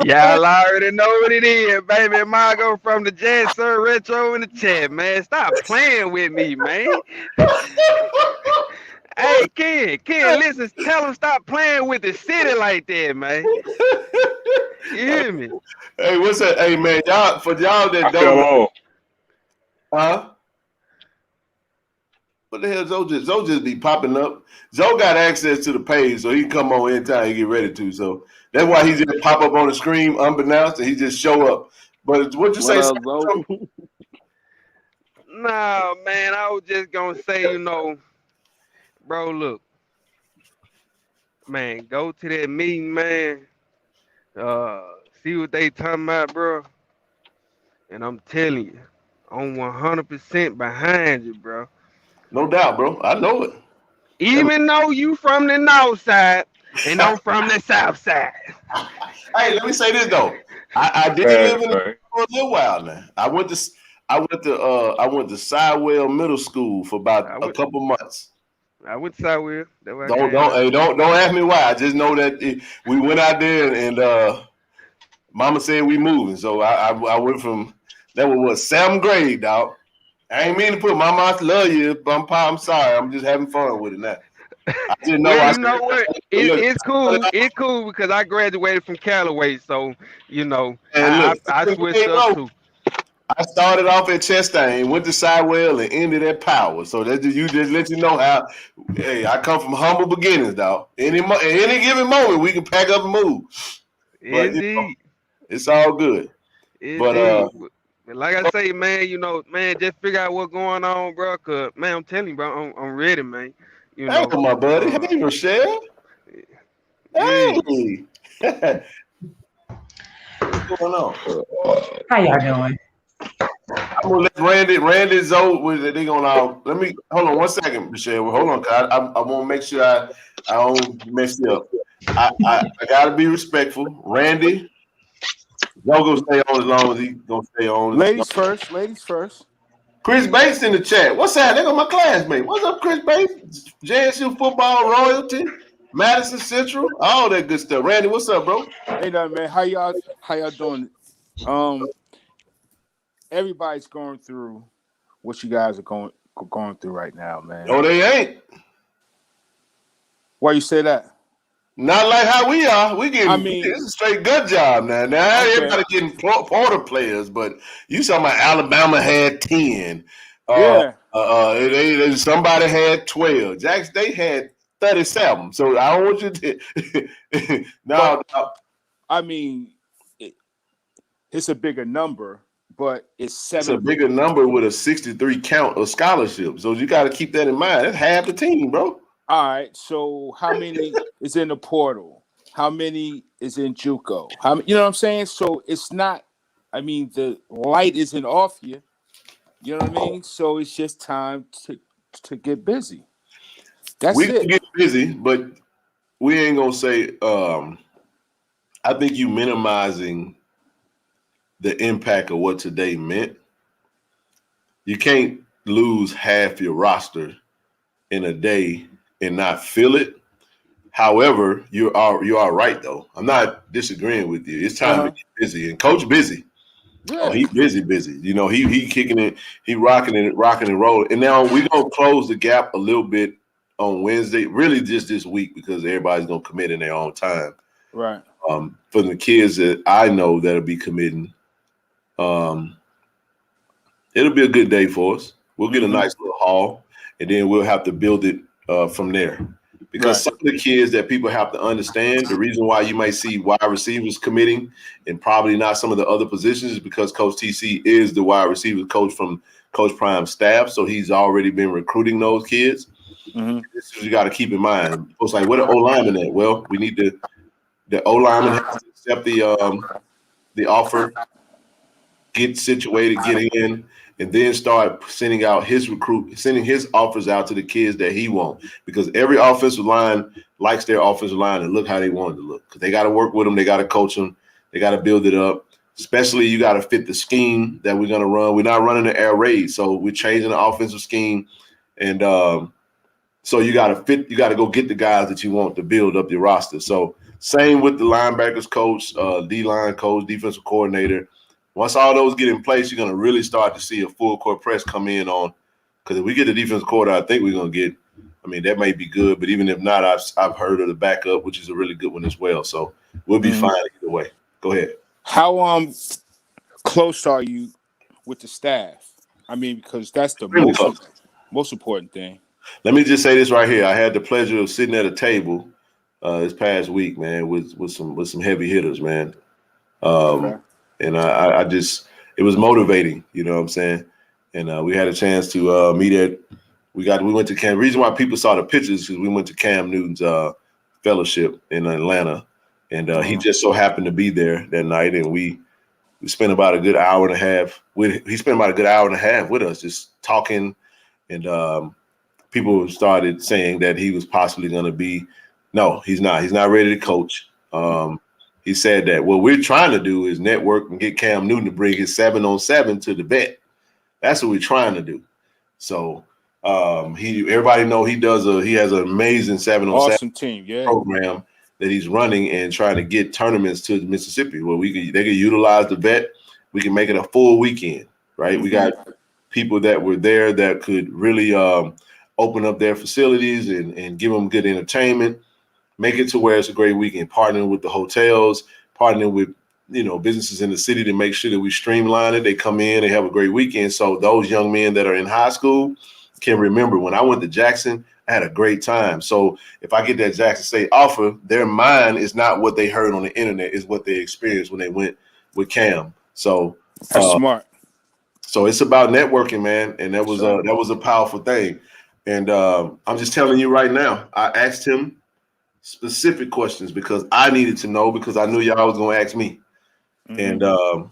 Y'all already know what it is, baby. Margo from the JSU Retro in the chat, man. Stop playing with me, man. Hey, Ken, listen, tell him stop playing with the city like that, man. You hear me? Hey, what's that? Hey, man, y'all that I don't fell know, off. huh? What the hell, Zoe just be popping up. Zoe got access to the page, so he can come on anytime he get ready to. So that's why he just pop up on the screen unbeknownst, and he just show up. But what you say? What up, Zoe? Nah, man, I was just gonna say, bro, look, man, go to that meeting, man. See what they talking about, bro. And I'm telling you, I'm 100% behind you, bro. No doubt, bro. I know it. Even though you from the north side and I'm from the south side. Hey, let me say this though. I did live in the for a little while now. I went to Sidewell Middle School for about I a went, couple months. I went to Southwell. That's where I Don't came don't out. hey, don't ask me why. I just know that we went out there and Mama said we moving. So I went from that was what 7th grade, dog. I ain't mean to put Mama, I love you, but I'm sorry. I'm just having fun with it now. I didn't know. Well, I you know what? look, It's cool. It's cool because I graduated from Callaway, so and look, I switched up too. I started off at Chastain, went to Sidewell, and ended at Power. So that just let you know how. Hey, I come from humble beginnings, dog. Any given moment, we can pack up and move. But Indeed, it's all good. indeed. But But like I say, man, man, just figure out what's going on, bro. Cause man, I'm telling you, bro, I'm ready, man. You hey, know, my buddy, hey Rochelle, yeah. hey, what's going on? How y'all doing? I'm gonna let Randy Zoe. They gonna let me hold on 1 second, Michelle. Hold on, cause I want to make sure I don't mess you up. I gotta be respectful. Randy, Zoe gonna stay on as long as he gonna stay on. Ladies first. Ladies first. Chris Bates in the chat. What's that? They got my classmate. What's up, Chris Bates? JSU football royalty, Madison Central, all that good stuff. Randy, what's up, bro? Hey, no, man. How y'all doing? Everybody's going through what you guys are going through right now, man. No, they ain't. Why you say that? Not like how we are. We getting. I mean, It's a straight good job now. Now okay. everybody getting Porter players, but you talking about Alabama had 10. Yeah. Somebody had 12. Jack State had 37. So I don't want you to. No. I mean, it's a bigger number, but it's 7. It's a bigger number with a 63 count of scholarships. So you got to keep that in mind. That's half the team, bro. All right. So how many is in the portal? How many is in JUCO? You know what I'm saying? So it's not. I mean, the light isn't off you. You know what I mean? So it's just time to get busy. That's We it. can get busy, but we ain't gonna say. I think you minimizing the impact of what today meant. You can't lose half your roster in a day and not feel it. However, you are right though. I'm not disagreeing with you. It's time to get busy, and Coach busy. Yeah. Oh, he busy. You know, he kicking it, he rocking and rolling. And now we're gonna close the gap a little bit on Wednesday, really just this week because everybody's gonna commit in their own time. Right. For the kids that I know that'll be committing, it'll be a good day for us. We'll get a nice little haul, and then we'll have to build it from there. Because some of the kids that people have to understand, the reason why you might see wide receivers committing and probably not some of the other positions is because Coach TC is the wide receiver coach from Coach Prime's staff. So he's already been recruiting those kids. This is what you got to keep in mind. It's like, what are O-linemen at? Well, we need the O-lineman has to accept the offer, get situated, get in, and then start sending his offers out to the kids that he wants. Because every offensive line likes their offensive line and look how they want it to look. Because they got to work with them, they got to coach them, they got to build it up. Especially you got to fit the scheme that we're going to run. We're not running the air raid, so we're changing the offensive scheme. And so you got to go get the guys that you want to build up your roster. So same with the linebackers coach, D-line coach, defensive coordinator. Once all those get in place, you're going to really start to see a full court press come in on. Because if we get the defensive coordinator, I think we're going to get. I mean, that may be good, but even if not, I've heard of the backup, which is a really good one as well. So we'll be fine either way. Go ahead. How close are you with the staff? I mean, because that's the Really close. most important thing. Let me just say this right here. I had the pleasure of sitting at a table this past week, man, with some heavy hitters, man. And I just, it was motivating, you know what I'm saying? And we had a chance to meet at, we went to Cam. The reason why people saw the pictures is because we went to Cam Newton's fellowship in Atlanta, and he just so happened to be there that night, and we spent about a good hour and a half he spent about a good hour and a half with us, just talking, and people started saying that he was possibly going to be. No, he's not. He's not ready to coach. He said that what we're trying to do is network and get Cam Newton to bring his 7-on-7 to the vet. That's what we're trying to do. So everybody know he has an amazing 7-on-7 awesome team, program that he's running and trying to get tournaments to Mississippi where they can utilize the vet. We can make it a full weekend, right? We got people that were there that could really open up their facilities and give them good entertainment, make it to where it's a great weekend, partnering with the hotels, partnering with, businesses in the city to make sure that we streamline it. They come in, they have a great weekend. So those young men that are in high school can remember when I went to Jackson, I had a great time. So if I get that Jackson State offer, their mind is not what they heard on the internet, is what they experienced when they went with Cam. So that's smart. So it's about networking, man. And that was a powerful thing. And I'm just telling you right now, I asked him specific questions because I needed to know, because I knew y'all was going to ask me. And all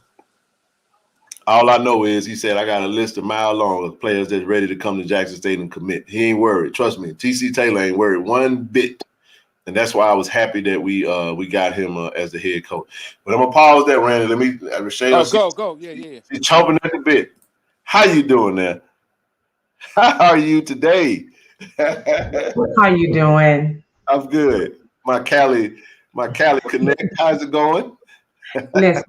I know is he said, I got a list a mile long of players that's ready to come to Jackson State and commit. He ain't worried. Trust me. TC Taylor ain't worried one bit. And that's why I was happy that we got him as the head coach. But I'm going to pause that, Randy. Let me, Rashayla. Go. Yeah. She's chomping at the bit. How you doing there? How are you today? How you doing? I'm good. My Cali Connect. How's it going? Listen,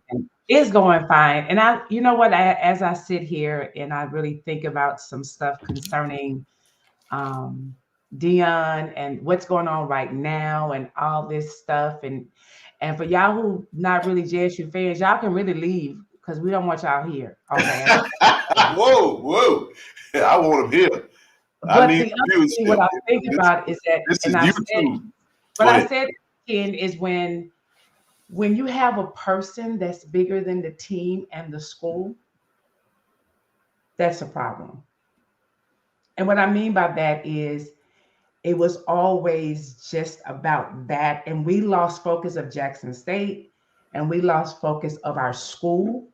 it's going fine. And you know what? As I sit here and I really think about some stuff concerning Dion and what's going on right now and all this stuff, and for y'all who not really JSU fans, y'all can really leave because we don't want y'all here. Okay. Whoa! I want them here. But the other thing, what I think about is that, this and is I YouTube. said, what I said again is when you have a person that's bigger than the team and the school, that's a problem. And what I mean by that is it was always just about that. And we lost focus of Jackson State, and we lost focus of our school,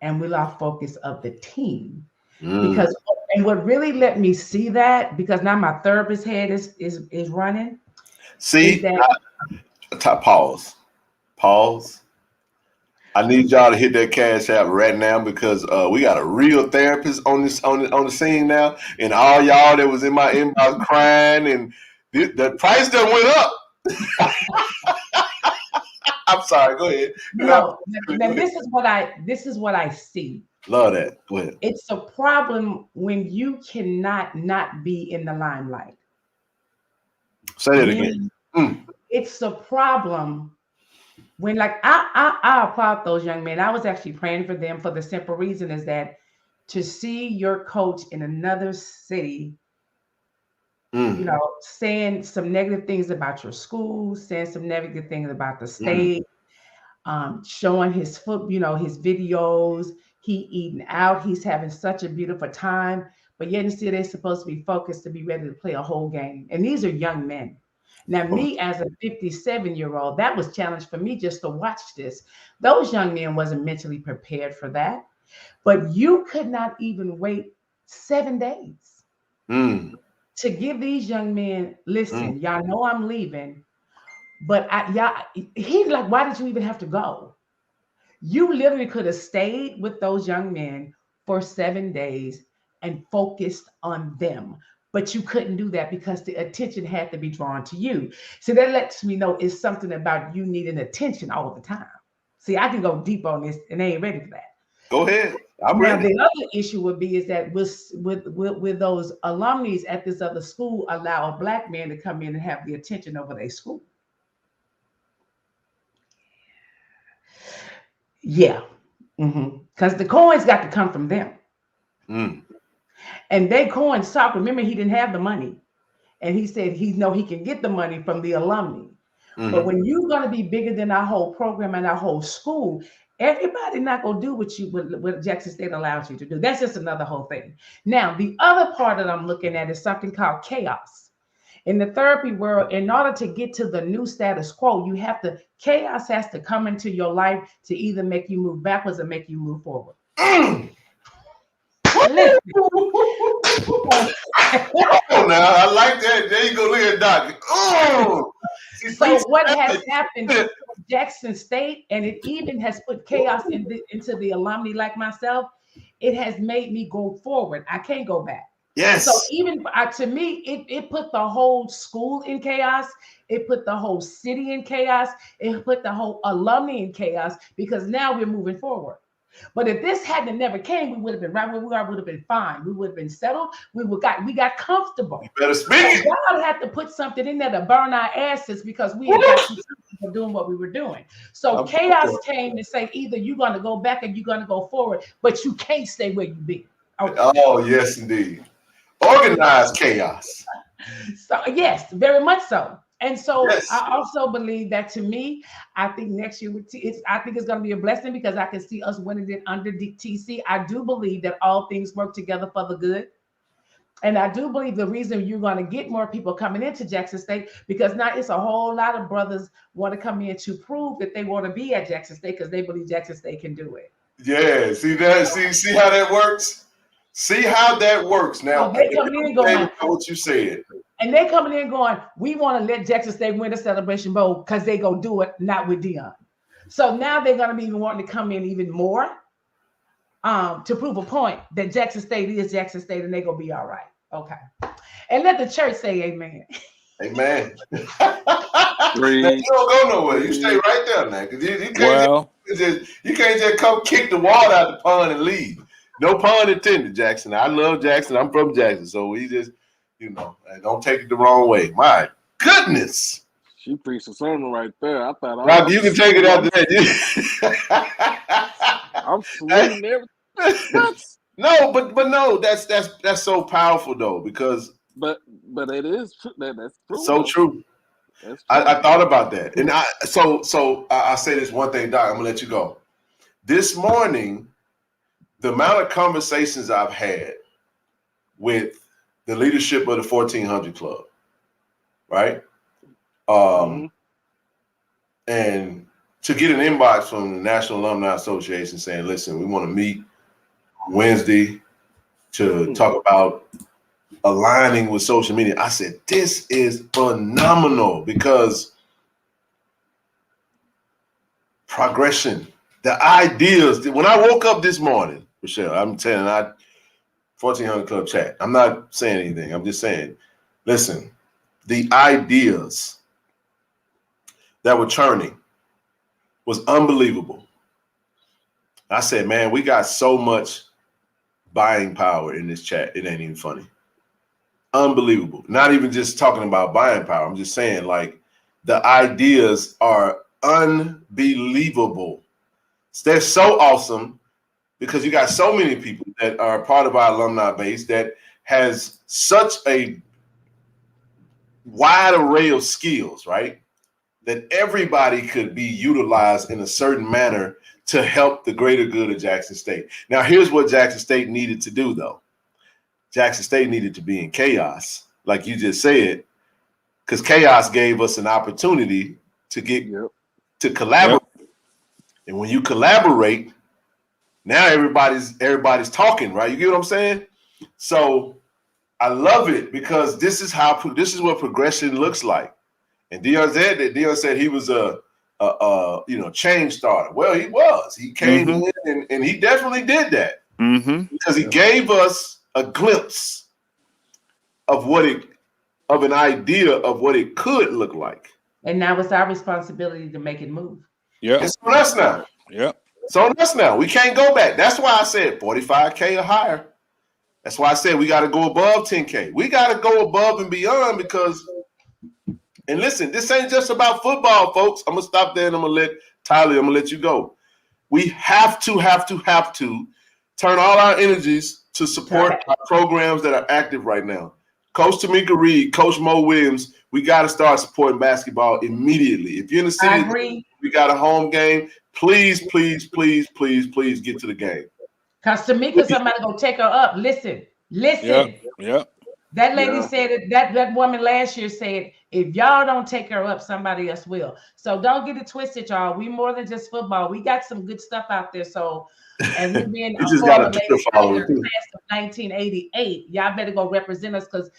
and we lost focus of the team. Because, and what really let me see that, because now my therapist head is running. See, pause. I need y'all to hit that cash app right now, because we got a real therapist on the scene now, and all y'all that was in my inbox crying, and the price that went up. I'm sorry. Go ahead. No, now this is what I see. Love that. Go ahead. It's a problem when you cannot not be in the limelight. Say that again. It's a problem when, like, I applaud those young men. I was actually praying for them for the simple reason is that to see your coach in another city, saying some negative things about your school, saying some negative things about the state, showing his his videos, he eating out, he's having such a beautiful time, but yet and still they're supposed to be focused to be ready to play a whole game. And these are young men. Now, me as a 57-year-old, that was challenge for me just to watch this. Those young men wasn't mentally prepared for that. But you could not even wait 7 days to give these young men, listen, y'all know I'm leaving, but he's like, why did you even have to go? You literally could have stayed with those young men for 7 days and focused on them. But you couldn't do that because the attention had to be drawn to you. So that lets me know it's something about you needing attention all the time. See, I can go deep on this and they ain't ready for that. Go ahead. I'm now ready. the other issue would be is that with those alumni at this other school allow a black man to come in and have the attention over their school. Yeah, because the coins got to come from them, and they coins talk. Remember, he didn't have the money, and he said he can get the money from the alumni. But when you're going to be bigger than our whole program and our whole school, everybody not going to do what Jackson State allows you to do. That's just another whole thing. Now, the other part that I'm looking at is something called chaos. In the therapy world, in order to get to the new status quo, chaos has to come into your life to either make you move backwards or make you move forward. Listen. Oh, now I like that. There you go. Look at Doc. Oh. So what has happened to Jackson State, and it even has put chaos into the alumni like myself, it has made me go forward. I can't go back. Yes. So even to me, it put the whole school in chaos. It put the whole city in chaos. It put the whole alumni in chaos because now we're moving forward. But if this hadn't never came, we would have been right where we are. Would have been fine. We would have been settled. We got comfortable. You better speak. So God had to put something in there to burn our asses because we had got for doing what we were doing. So chaos came to say either you're going to go back or you're going to go forward, but you can't stay where you've been. Okay. Oh yes, indeed. Organized chaos. So yes, very much so. And so yes. I also believe that to me, I think next year I think it's going to be a blessing because I can see us winning it under TC. I do believe that all things work together for the good. And I do believe the reason you're going to get more people coming into Jackson State because now it's a whole lot of brothers want to come in to prove that they want to be at Jackson State because they believe Jackson State can do it. Yeah, see that? See how that works? See how that works. Now, they come in going, what you said. And they coming in going, we want to let Jackson State win the Celebration Bowl because they go do it, not with Dion. So now they're going to be wanting to come in even more to prove a point that Jackson State is Jackson State and they're going to be all right. Okay. And let the church say amen. Amen. Now, you don't go nowhere. You stay right there, man. Because you can't just come kick the water out of the pond and leave. No pun intended, Jackson. I love Jackson. I'm from Jackson. So we just, don't take it the wrong way. My goodness. She preached a sermon right there. I thought Rob, you can take it after that. I'm sweating everything. No, but no, that's so powerful though, because but it is true. That's true. So true. That's true. I thought about that. And I say this one thing, Doc, I'm gonna let you go. This morning, the amount of conversations I've had with the leadership of the 1400 Club, right? And to get an inbox from the National Alumni Association saying, listen, we want to meet Wednesday to talk about aligning with social media. I said, this is phenomenal because progression, the ideas. When I woke up this morning, Michelle, I'm telling you, 1400 Club chat. I'm not saying anything. I'm just saying, listen, the ideas that were churning was unbelievable. I said, man, we got so much buying power in this chat. It ain't even funny. Unbelievable. Not even just talking about buying power. I'm just saying, like, the ideas are unbelievable. They're so awesome because you got so many people that are part of our alumni base that has such a wide array of skills, right? That everybody could be utilized in a certain manner to help the greater good of Jackson State. Now, here's what Jackson State needed to do, though. Jackson State needed to be in chaos, like you just said, because chaos gave us an opportunity to get to collaborate. Yep. And when you collaborate, now everybody's talking, right? You get what I'm saying? So I love it because this is what progression looks like. And Dion said he was a change starter. Well, he was. He came in and he definitely did that because he gave us a glimpse of an idea of what it could look like. And now it's our responsibility to make it move. Yeah, it's on us now. Yeah. It's on us now. We can't go back. That's why I said 45K or higher. That's why I said we got to go above 10K. We got to go above and beyond because, and listen, this ain't just about football, folks. I'm going to stop there and I'm going to let you go. We have to turn all our energies to support our programs that are active right now. Coach Tamika Reed, Coach Mo Williams, we got to start supporting basketball immediately. If you're in the city, we got a home game. Please get to the game. Because Tamika, somebody gonna take her up. Listen. Yep. That lady said it. That woman last year said, if y'all don't take her up, somebody else will. So don't get it twisted, y'all. We more than just football. We got some good stuff out there. So, and we've been a former ladies class of 1988. Y'all better go represent us because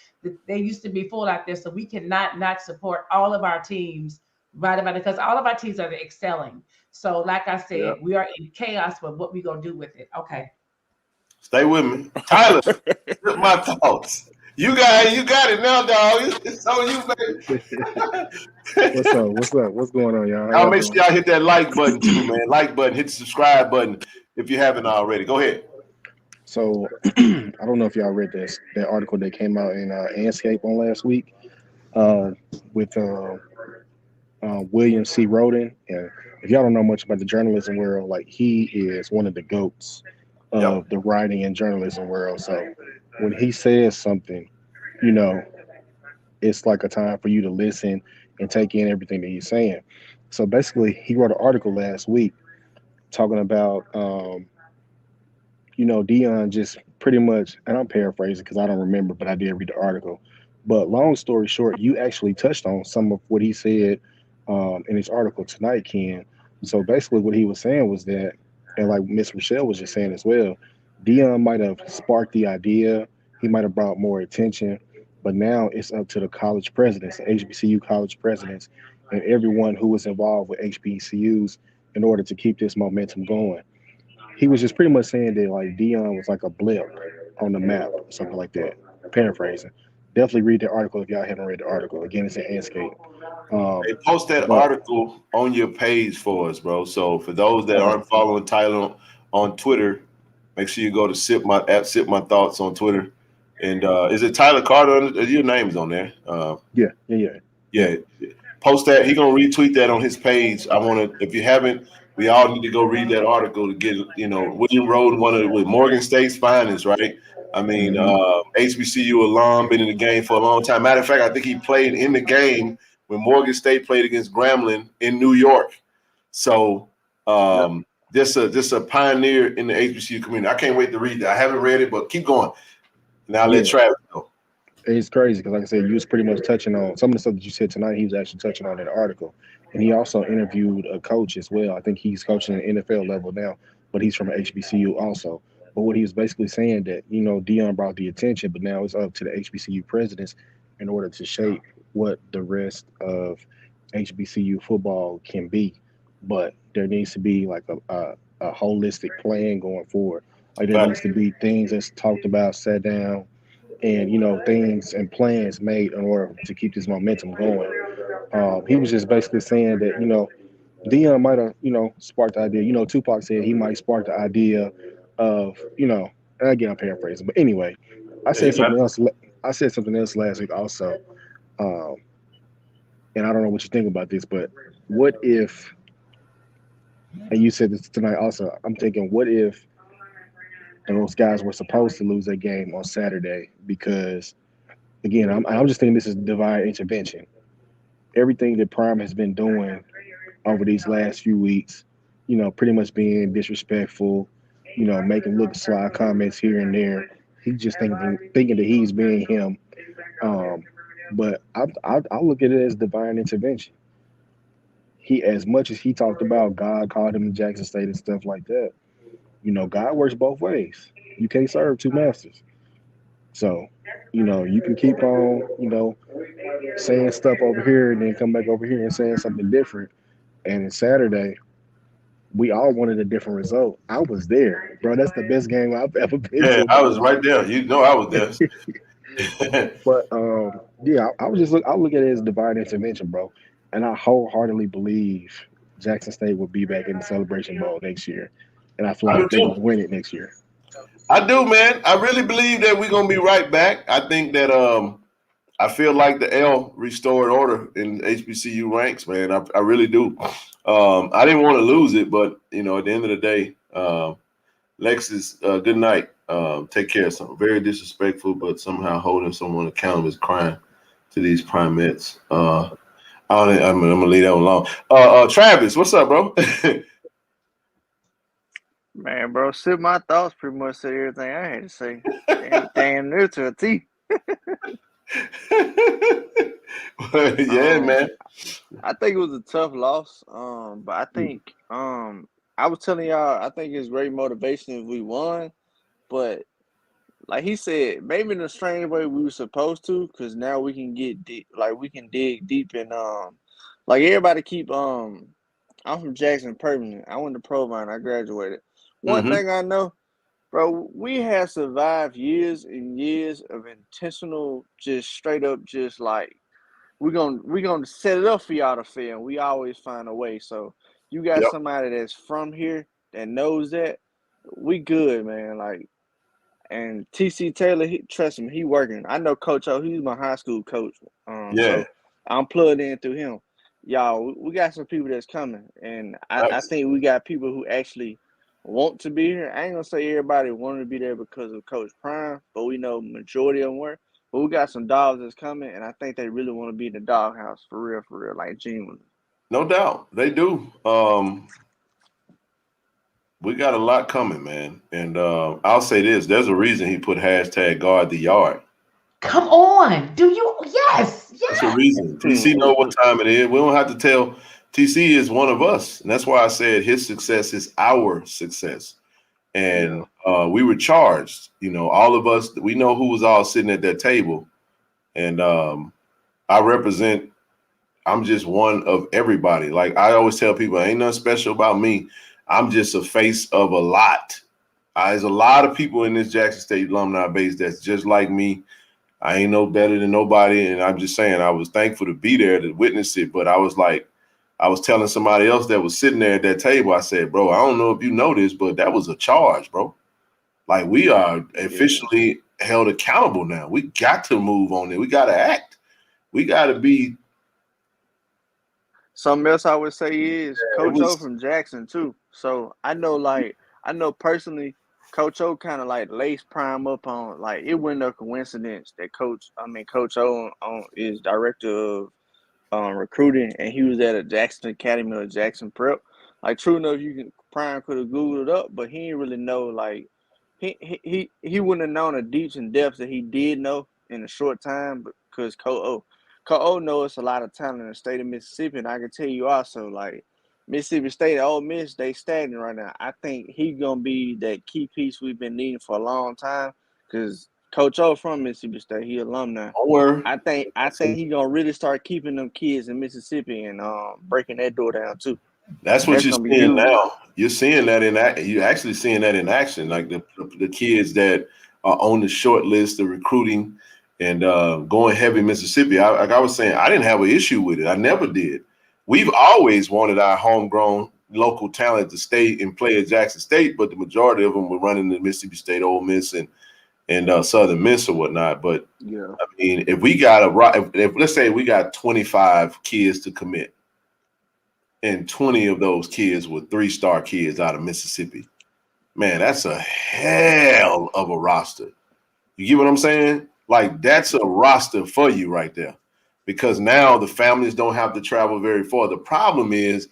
they used to be full out there. So we cannot not support all of our teams right about it because all of our teams are excelling. So, like I said, we are in chaos, but what we gonna do with it? Okay. Stay with me, Tyler. My thoughts. You got it now, dog. It's on you, baby. What's up? What's going on, y'all? Y'all make sure y'all hit that like button too, man. Like button, hit the subscribe button if you haven't already. Go ahead. So I don't know if y'all read that article that came out in Anscape on last week with William C. Roden. And if y'all don't know much about the journalism world, like he is one of the GOATs of the writing and journalism world. So when he says something, it's like a time for you to listen and take in everything that he's saying. So basically, he wrote an article last week talking about, Deion just pretty much, and I'm paraphrasing because I don't remember, but I did read the article. But long story short, you actually touched on some of what he said in his article tonight, Ken. So basically, what he was saying was that, and like Miss Rochelle was just saying as well, Deion might have sparked the idea. He might have brought more attention, but now it's up to the college presidents, the HBCU college presidents, and everyone who was involved with HBCUs in order to keep this momentum going. He was just pretty much saying that like Deion was like a blip on the map, something like that. Paraphrasing. Definitely read the article if y'all haven't read the article. Again, it's in Anscape. Hey, post that article on your page for us, bro. So for those that aren't following Tyler on Twitter, make sure you go to Sip My Thoughts on Twitter. And is it Tyler Carter? Your name's on there. Yeah. Post that. He's gonna retweet that on his page. If you haven't, we all need to go read that article to get, William Roden, with Morgan State's finest, right? I mean, HBCU alum, been in the game for a long time. Matter of fact, I think he played in the game when Morgan State played against Grambling in New York. So just a pioneer in the HBCU community. I can't wait to read that. I haven't read it, but keep going. Now let Travis go. It's crazy because, like I said, you was pretty much touching on some of the stuff that you said tonight. He was actually touching on in the article, and he also interviewed a coach as well. I think he's coaching at the NFL level now, but he's from HBCU also. But what he was basically saying that Deion brought the attention, but now it's up to the HBCU presidents in order to shape what the rest of HBCU football can be. But there needs to be like a holistic plan going forward. Like there needs to be things that's talked about, sat down, and things and plans made in order to keep this momentum going. He was just basically saying that Deion might have sparked the idea. Tupac said he might spark the idea of and again I'm paraphrasing, but anyway, I said something else. I said something else last week also, and I don't know what you think about this, but what if? And you said this tonight also. I'm thinking, what if? And those guys were supposed to lose their game on Saturday because, again, I'm just thinking this is divine intervention. Everything that Prime has been doing over these last few weeks, pretty much being disrespectful, making little sly comments here and there. He's just thinking that he's being him. But I look at it as divine intervention. He, as much as he talked about God called him in Jackson State and stuff like that, God works both ways. You can't serve two masters. So, you can keep on, saying stuff over here and then come back over here and saying something different. And Saturday, we all wanted a different result. I was there, bro. That's the best game I've ever been to. Yeah, I was right there. I was there. But I look at it as divine intervention, bro. And I wholeheartedly believe Jackson State will be back in the Celebration Bowl next year, and I feel like they're gonna win it next year. I do, man. I really believe that we're gonna be right back. I think that I feel like the L restored order in HBCU ranks, man. I really do. I didn't want to lose it, but at the end of the day, Lexus, good night. Take care. Something very disrespectful, but somehow holding someone accountable is crime to these primates. I'm gonna leave that one alone. Travis, what's up, bro? Man, bro, my thoughts pretty much said everything I had to say. Damn near to a T. Yeah, man. I think it was a tough loss. But I think I was telling y'all, I think it's great motivation if we won. But like he said, maybe in a strange way we were supposed to, because now we can get deep, like we can dig deep and like everybody keep I'm from Jackson permanent. I went to Provine, I graduated. One thing I know, bro, we have survived years and years of intentional, just straight up, just like we're gonna set it up for y'all to fail. We always find a way. So you got somebody that's from here that knows that we good, man. Like, and TC Taylor, trust him, he working. I know Coach O, he's my high school coach. So I'm plugged in through him. Y'all, we got some people that's coming, and I think we got people who actually want to be here. I ain't gonna say everybody wanted to be there because of Coach Prime, but we know majority of them were. But we got some dogs that's coming, and I think they really want to be in the doghouse for real, like genuinely. No doubt, they do. We got a lot coming, man. And I'll say this: there's a reason he put hashtag guard the yard. Come on, do you? Yes. That's a reason. TC know what time it is. We don't have to tell. TC is one of us, and that's why I said his success is our success. And we were charged. All of us. We know who was all sitting at that table, and I represent. I'm just one of everybody. Like I always tell people, ain't nothing special about me. I'm just a face of a lot. There's a lot of people in this Jackson State alumni base that's just like me. I ain't no better than nobody, and I'm just saying I was thankful to be there to witness it. But I was telling somebody else that was sitting there at that table, I said, bro, I don't know if you know this, but that was a charge, bro. Like we are officially held accountable now. We got to move on it. We got to act. We got to be. Something else I would say is Coach O from Jackson too. So I know personally, Coach O kind of like laced Prime up on, like, it wasn't no coincidence that Coach O is director of recruiting, and he was at a Jackson Academy or Jackson Prep. Like, true enough, Prime could have Googled it up, but he didn't really know, like, he wouldn't have known the deeps and depths that he did know in a short time, because Coach O knows a lot of talent in the state of Mississippi, and I can tell you also, like, Mississippi State, Ole Miss, they stagnant right now. I think he's gonna be that key piece we've been needing for a long time, because Coach O from Mississippi State, he alumni. I think he's gonna really start keeping them kids in Mississippi and breaking that door down too. That's what you're seeing now. You're seeing that you're actually seeing that in action, like the kids that are on the short list of recruiting and going heavy Mississippi. Like I was saying, I didn't have an issue with it. I never did. We've always wanted our homegrown local talent to stay and play at Jackson State, but the majority of them were running to Mississippi State, Ole Miss, and Southern Miss or whatnot. But I mean, if we got if let's say we got 25 kids to commit, and 20 of those kids were 3-star kids out of Mississippi, man, that's a hell of a roster. You get what I'm saying? Like, that's a roster for you right there. Because now the families don't have to travel very far. The problem is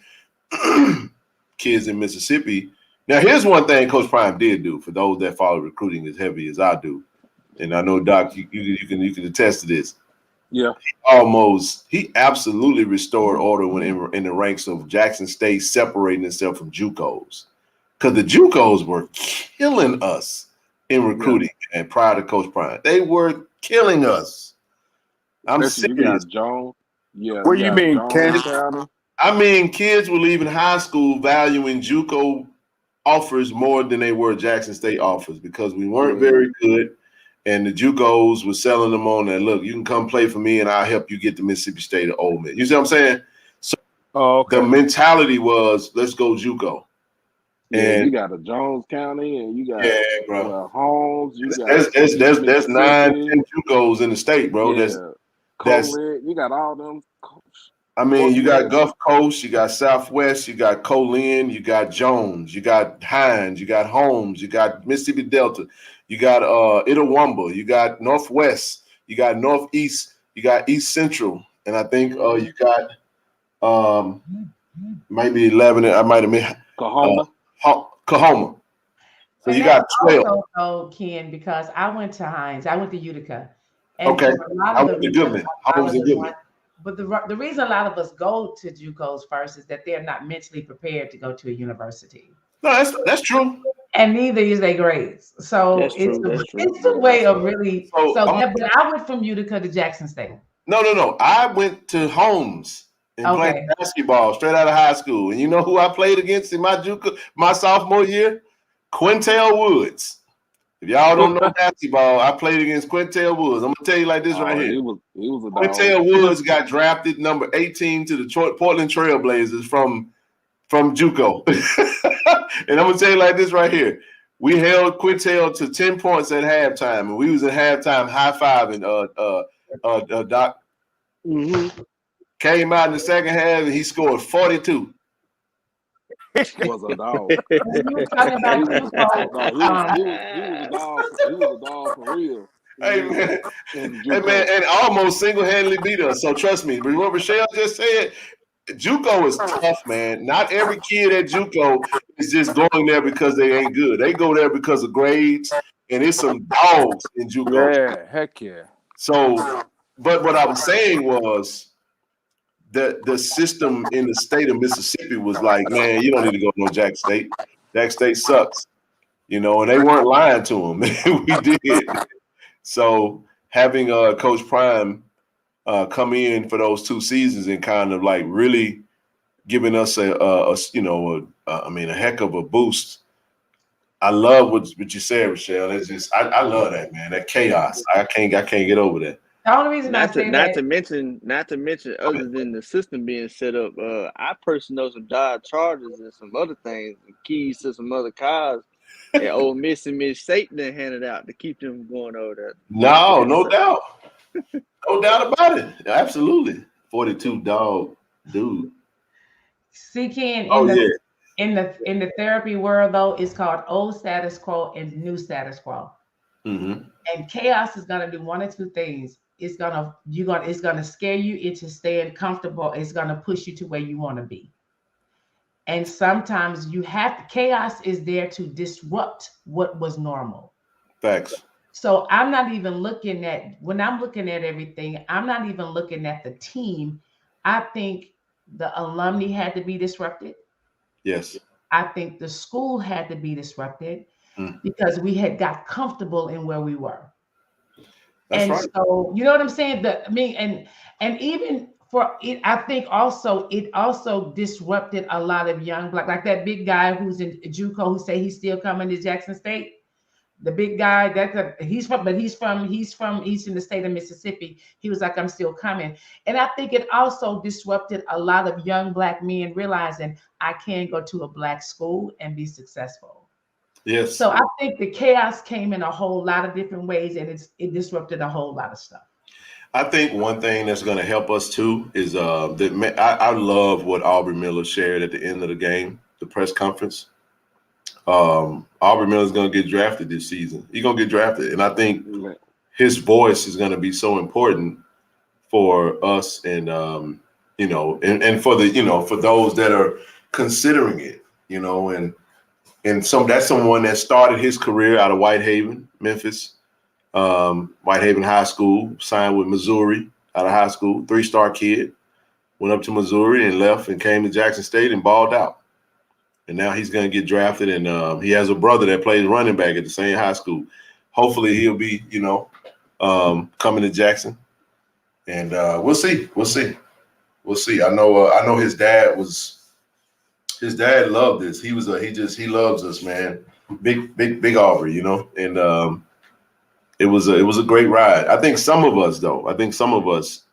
kids in Mississippi. Now, here's one thing Coach Prime did do for those that follow recruiting as heavy as I do. And I know, Doc, you can attest to this. Yeah. He absolutely restored order when in the ranks of Jackson State separating itself from JUCOs. Because the JUCOs were killing us in recruiting and prior to Coach Prime. They were killing us. I'm serious. Jones. Yeah. What do you mean, Kansas? I mean, kids were leaving high school valuing JUCO offers more than they were Jackson State offers because we weren't very good, and the JUCOs were selling them on that. Look, you can come play for me, and I'll help you get to Mississippi State or Ole Miss. You see what I'm saying? So Oh, okay. The mentality was let's go JUCO. Yeah, And you got a Jones County, and you got bro. Holmes. You got There's 9, 10 Mississippi. JUCOs in the state, bro. Yeah, That's Colette. You got all them. I mean, you got Northwest. Gulf Coast, you got Southwest, you got Colin, you got Jones, you got Hines, you got Holmes, you got Mississippi Delta, you got Itawamba, you got Northwest, you got Northeast, you got East Central, and I think you got maybe 11. I might have been Kahoma. Kahoma. So and you got 12. Also, though, Ken, because I went to Hines, I went to Utica, and Okay, for a lot I of went to the Goodman. Holmes and Goodman. but the reason a lot of us go to JUCOs first is that they're not mentally prepared to go to a university. No, that's true. And neither is their grades. So That's it's true. That's true. it's a way of really. So, But I went from Utica to Jackson State. No. I went to Holmes and played basketball straight out of high school. And you know who I played against in my sophomore year? Quintel Woods. If y'all don't know basketball, I played against Quintel Woods. I'm gonna tell you like this right here. He was a dog. Quintel Woods got drafted number 18 to the Portland Trailblazers from JUCO. And I'm gonna tell you like this right here. We held Quintel to 10 points at halftime, and we was at halftime high-fiving Doc. Mm-hmm. Came out in the second half and he scored 42. Was a dog. He was a dog for real. Hey man, and almost single-handedly beat us. So trust me, what Rochelle just said, JUCO is tough, man. Not every kid at JUCO is just going there because they ain't good. They go there because of grades, and it's some dogs in JUCO. Yeah, heck yeah. So, but what I was saying was the system in the state of Mississippi was like, man, you don't need to go to no Jack State. Jack State sucks, and they weren't lying to him. We did. So having Coach Prime come in for those 2 seasons and kind of like really giving us a heck of a boost. I love what you said, Rochelle. It's just I love that, man. That chaos. I can't get over that. The only reason not to mention, other than the system being set up, I personally know some Dodge Chargers and some other things, and keys to some other cars that Ole Miss and Miss Satan handed out to keep them from going over there. No doubt. No doubt about it. Absolutely. 42 dog dude. See, Ken, in the therapy world though, it's called old status quo and new status quo. Mm-hmm. And chaos is gonna do one or two things. It's gonna scare you into staying comfortable. It's gonna push you to where you want to be. And sometimes chaos is there to disrupt what was normal. Facts. So when I'm looking at everything, I'm not even looking at the team. I think the alumni had to be disrupted. Yes. I think the school had to be disrupted because we had got comfortable in where we were. That's right. So you know what I'm saying? And even for it, I think it also disrupted a lot of young black, like that big guy who's in JUCO who say he's still coming to Jackson State. The big guy, he's from East in the state of Mississippi. He was like, I'm still coming. And I think it also disrupted a lot of young black men realizing I can go to a black school and be successful. Yes. So I think the chaos came in a whole lot of different ways, and it disrupted a whole lot of stuff. I think one thing that's going to help us too is that I love what Aubrey Miller shared at the end of the game, the press conference. Aubrey Miller's going to get drafted this season. He's going to get drafted, and I think his voice is going to be so important for us, and and for for those that are considering it, and that's someone that started his career out of Whitehaven, Memphis, Whitehaven High School, signed with Missouri out of high school, 3-star kid, went up to Missouri and left and came to Jackson State and balled out. And now he's going to get drafted, and he has a brother that plays running back at the same high school. Hopefully he'll be, coming to Jackson, and we'll see. I know his dad loved this. He loves us, man. Big Aubrey, and it was a great ride. I think some of us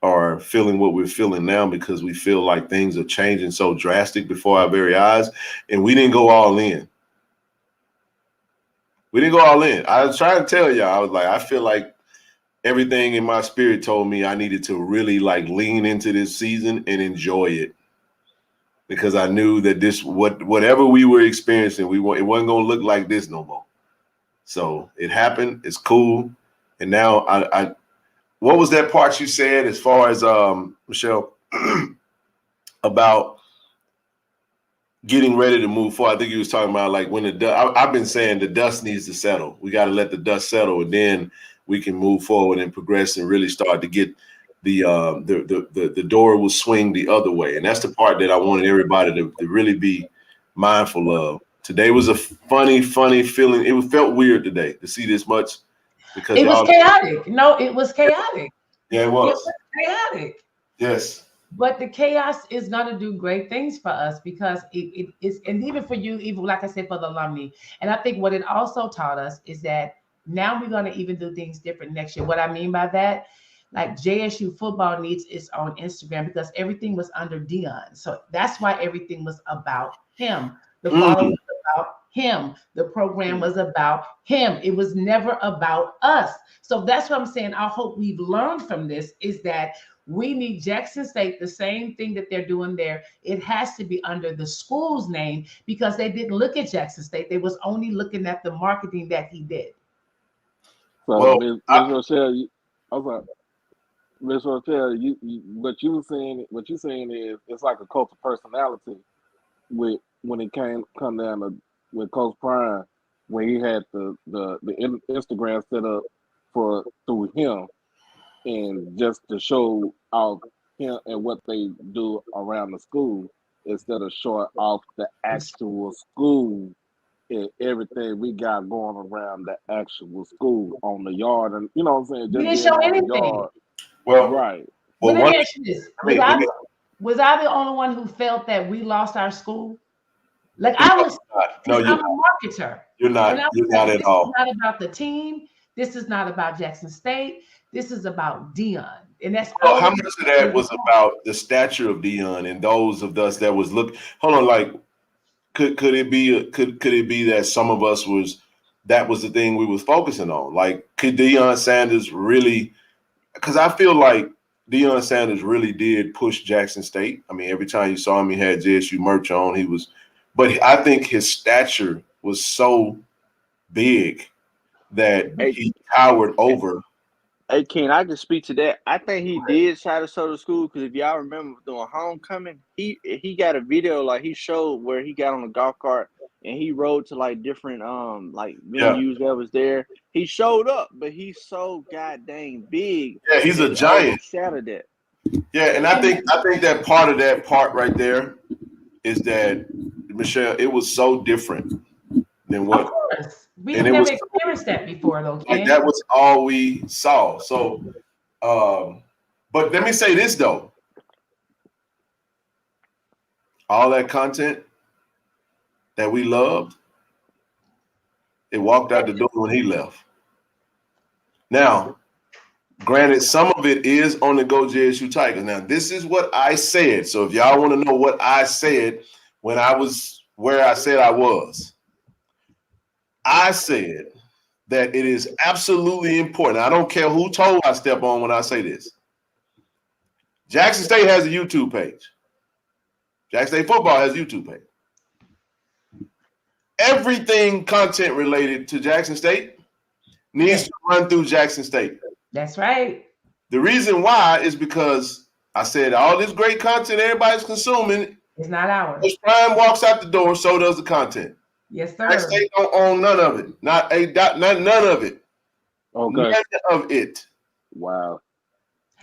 are feeling what we're feeling now because we feel like things are changing so drastic before our very eyes, and we didn't go all in. We didn't go all in. I was trying to tell y'all, I was like, I feel like everything in my spirit told me I needed to really like lean into this season and enjoy it, because I knew that whatever we were experiencing, it wasn't going to look like this no more. So it happened. It's cool. And now I what was that part you said as far as Michelle about getting ready to move forward? I think you was talking about like when I've been saying the dust needs to settle. We got to let the dust settle, and then we can move forward and progress and really start to get the door will swing the other way. And that's the part that I wanted everybody to really be mindful of. Today was a funny feeling. It felt weird today to see this much because it was chaotic. No, it was chaotic. Yeah, it was. It was chaotic. Yes. But the chaos is going to do great things for us because it is, and even for you, even like I said, for the alumni. And I think what it also taught us is that now we're going to even do things different next year. What I mean by that, like JSU football needs its own Instagram because everything was under Dion. So that's why everything was about him. The follow was about him. The program was about him. It was never about us. So that's what I'm saying. I hope we've learned from this is that we need Jackson State, the same thing that they're doing there. It has to be under the school's name because they didn't look at Jackson State. They was only looking at the marketing that he did. So, well, Ms. Rochelle, I was like, Ms. Rochelle, what you're saying is it's like a cult of personality with when it come down to with Coach Prime, when he had the Instagram set up through him. And just to show off him and what they do around the school instead of showing off the actual school and everything we got going around the actual school on the yard. And you know what I'm saying? We didn't show anything. Well, right. Well, let me ask you this. Was I the only one who felt that we lost our school? Like I was, I'm a marketer. You're not. You're not at all. This is not about the team. This is not about Jackson State. This is about Dion, and that's all. How much of that was about the stature of Dion and those of us that was look? Hold on, like could it be that some of us that was the thing we was focusing on? Like, could Deion Sanders really? Because I feel like Deion Sanders really did push Jackson State. I mean, every time you saw him, he had JSU merch on. But I think his stature was so big that he towered over. Hey, Ken, I can speak to that. I think he did try to show the school because if y'all remember doing homecoming, he got a video like he showed where he got on a golf cart and he rode to like different like venues that was there. He showed up, but he's so goddamn big. Yeah, he's a giant. Shouted that. Yeah, and I think that part right there is that Michelle, it was so different than what. Of course. We've never experienced that before, though, Ken. Like that was all we saw. So, but let me say this though: all that content that we loved, it walked out the door when he left. Now, granted, some of it is on the Go JSU Tigers. Now, this is what I said. So, if y'all want to know what I said when I was where I said I was, I said that it is absolutely important. I don't care who told I step on when I say this. Jackson State has a YouTube page. Jackson State football has a YouTube page. Everything content related to Jackson State needs to run through Jackson State. That's right. The reason why is because I said all this great content everybody's consuming. It's not ours. Coach Prime walks out the door, so does the content. Yes, sir. Jackson State don't own none of it. None of it. Okay. None of it. Wow.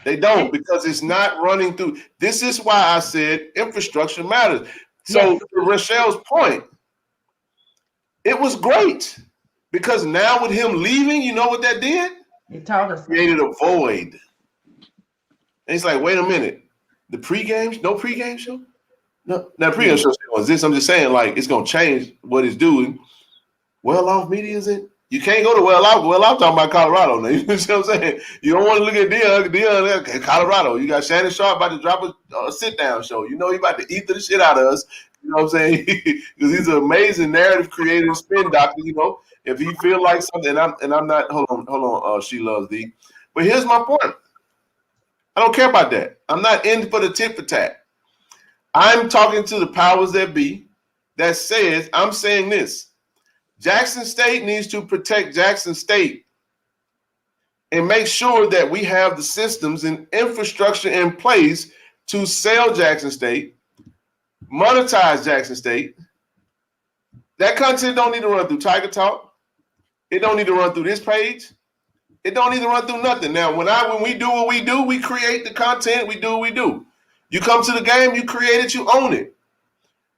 They don't because it's not running through. This is why I said infrastructure matters. So to Rochelle's point, it was great because now with him leaving, you know what that did? It told us. Created a void. And it's like, wait a minute. The pregame, no pregame show? No, that pregame show was this. I'm just saying, like, it's going to change what it's doing. Well-off media isn't. You can't go to I'm talking about Colorado now. You know what I'm saying? You don't want to look at Deion, Colorado. You got Shannon Sharp about to drop a sit-down show. You know he about to eat the shit out of us. You know what I'm saying? Because he's an amazing narrative creator and spin doctor. You know, if he feel like something, and I'm not. Hold on. She loves D. But here's my point. I don't care about that. I'm not in for the tit for tat. I'm talking to the powers that be that says, I'm saying this. Jackson State needs to protect Jackson State and make sure that we have the systems and infrastructure in place to sell Jackson State, monetize Jackson State. That content don't need to run through Tiger Talk. It don't need to run through this page. It don't need to run through nothing. Now, when we do what we do, we create the content, we do what we do. You come to the game, you create it, you own it.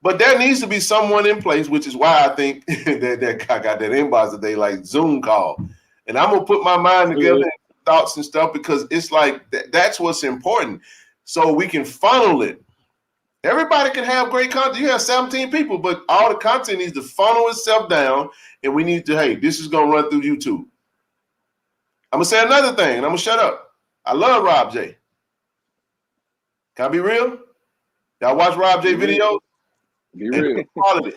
But there needs to be someone in place, which is why I think that I got that inbox today, like Zoom call. And I'm going to put my mind together and thoughts and stuff because it's like that's what's important. So we can funnel it. Everybody can have great content. You have 17 people, but all the content needs to funnel itself down. And we need to, hey, this is going to run through YouTube. I'm going to say another thing, and I'm going to shut up. I love Rob J. Can I be real? Y'all watch Rob J videos? Be real. Quality.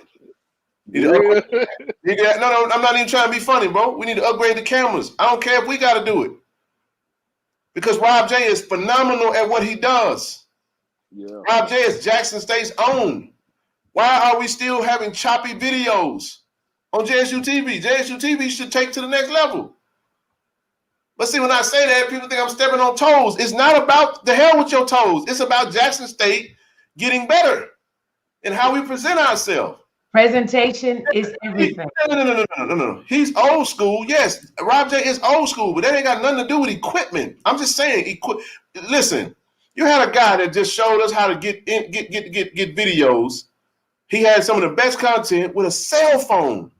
No, I'm not even trying to be funny, bro. We need to upgrade the cameras. I don't care if we got to do it. Because Rob J is phenomenal at what he does. Yeah. Rob J is Jackson State's own. Why are we still having choppy videos on JSU TV? JSU TV should take to the next level. But see, when I say that, people think I'm stepping on toes. It's not about the hell with your toes. It's about Jackson State getting better and how we present ourselves. Presentation is everything. No. He's old school. Yes, Rob J is old school, but that ain't got nothing to do with equipment. I'm just saying, listen, you had a guy that just showed us how to get videos. He had some of the best content with a cell phone.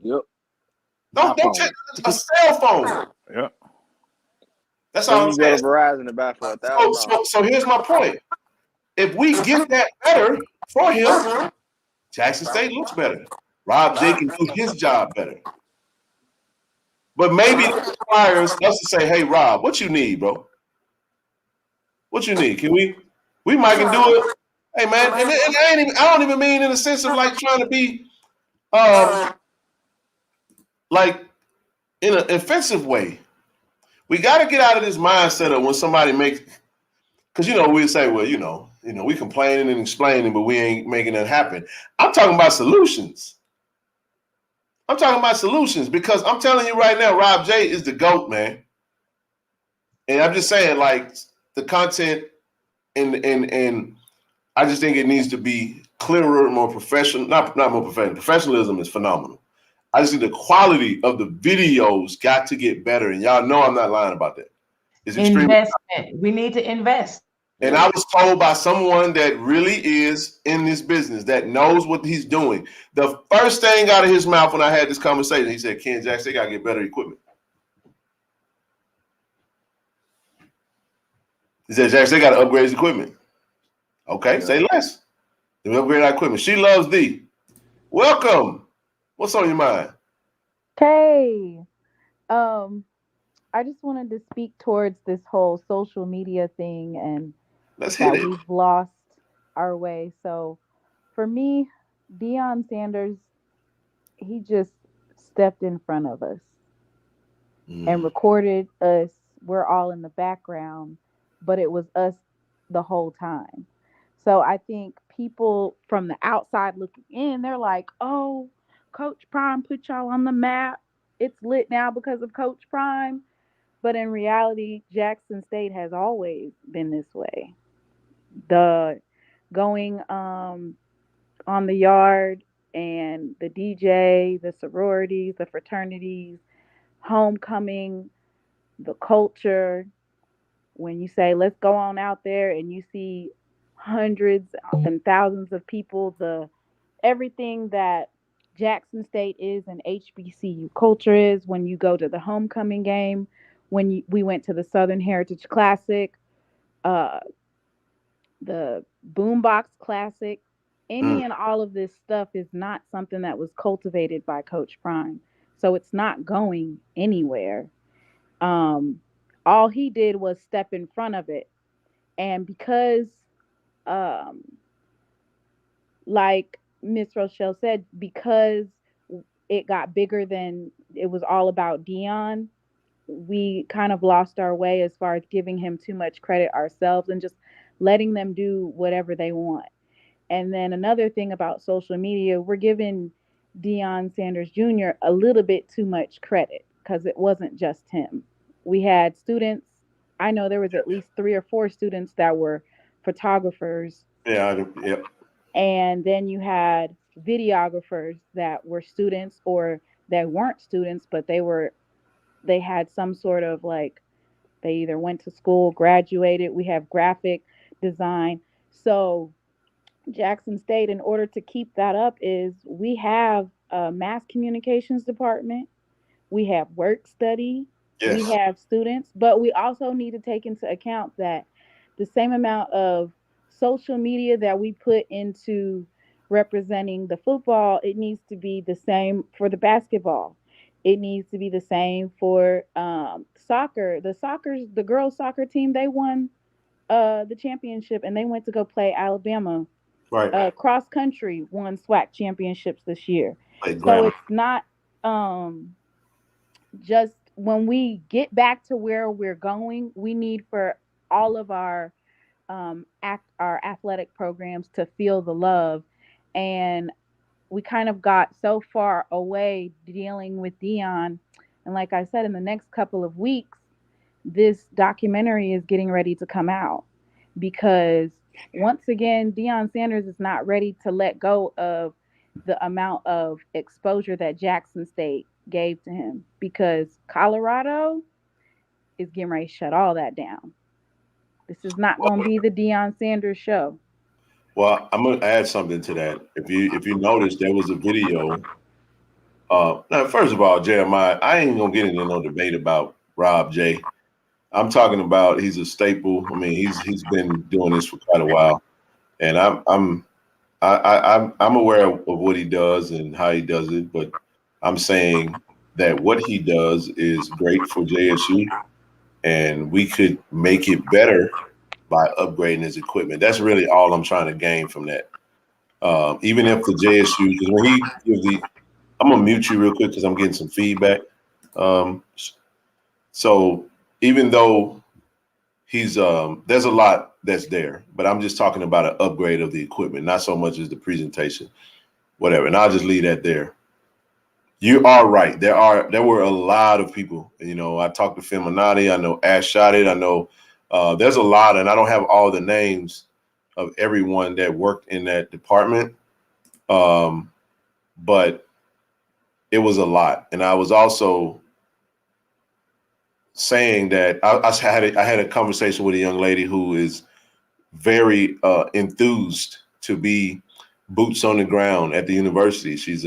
Yep. Don't check a cell phone. Yep. That's all I'm you go saying. to Verizon to buy for $1,000. So here's my point. If we get that better for him, Jackson State looks better. Rob J can do his job better. But maybe it requires us to say, hey, Rob, what you need, bro? What you need? Can we might can do it. Hey, man, and I don't even mean in the sense of like trying to be like in an offensive way. We got to get out of this mindset of when somebody makes, because we'll say, well, we complaining and explaining, but we ain't making it happen. I'm talking about solutions. Because I'm telling you right now, Rob J is the GOAT, man. And I'm just saying, like, the content and I just think it needs to be clearer, more professional. Not more professional. Professionalism is phenomenal. I just think the quality of the videos got to get better. And y'all know I'm not lying about that. It's investment. We need to invest. And I was told by someone that really is in this business, that knows what he's doing. The first thing out of his mouth when I had this conversation, he said, Ken Jackson, they got to get better equipment. He said, Jackson, they got to upgrade his equipment. Okay, say less. They upgrade our equipment. She loves D. Welcome. What's on your mind? Hey, I just wanted to speak towards this whole social media thing and that we've lost our way. So for me, Deion Sanders, he just stepped in front of us and recorded us. We're all in the background, but it was us the whole time. So I think people from the outside looking in, they're like, oh, Coach Prime put y'all on the map. It's lit now because of Coach Prime. But in reality, Jackson State has always been this way. The going on the yard and the DJ, the sororities, the fraternities, homecoming, the culture. When you say, let's go on out there and you see hundreds and thousands of people, everything that Jackson State is and HBCU culture is, when you go to the homecoming game, we went to the Southern Heritage Classic, the Boombox Classic, any and all of this stuff is not something that was cultivated by Coach Prime. So it's not going anywhere. All he did was step in front of it. And because, um, like Miss Rochelle said, because it got bigger than it was all about Dion, we kind of lost our way as far as giving him too much credit ourselves and just letting them do whatever they want. And then another thing about social media, we're giving Deion Sanders Jr. a little bit too much credit because it wasn't just him. We had students. I know there was at least 3 or 4 students that were photographers. Yeah, yep. And then you had videographers that were students or that weren't students, but they had some sort of like they either went to school, graduated. We have graphic design. So Jackson State, in order to keep that up, is we have a mass communications department, we have work study, we have students, but we also need to take into account that the same amount of social media that we put into representing the football, it needs to be the same for the basketball. It needs to be the same for soccer. The girls soccer team, they won the championship and they went to go play Alabama. Right. Cross country won SWAC championships this year. So it's not just when we get back to where we're going, we need for all of our athletic programs to feel the love. And we kind of got so far away dealing with Dion. And like I said, in the next couple of weeks, this documentary is getting ready to come out because once again, Deion Sanders is not ready to let go of the amount of exposure that Jackson State gave to him because Colorado is getting ready to shut all that down. This is not going to be the Deion Sanders show. Well, I'm going to add something to that. If you notice, there was a video. Now, first of all, Jeremiah, I ain't going to get into no debate about Rob J. I'm talking about he's a staple. I mean, he's been doing this for quite a while, and I'm aware of what he does and how he does it. But I'm saying that what he does is great for JSU, and we could make it better by upgrading his equipment. That's really all I'm trying to gain from that. Even if the JSU, because when he gives I'm gonna mute you real quick because I'm getting some feedback. So even though he's there's a lot that's there, but I'm just talking about an upgrade of the equipment, not so much as the presentation, whatever. And I'll just leave that there. You are right. There were a lot of people. You know, I talked to Feminati. I know Ash shot it. I know there's a lot, and I don't have all the names of everyone that worked in that department, but it was a lot. And I was also saying that I had a conversation with a young lady who is very enthused to be boots on the ground at the university. She's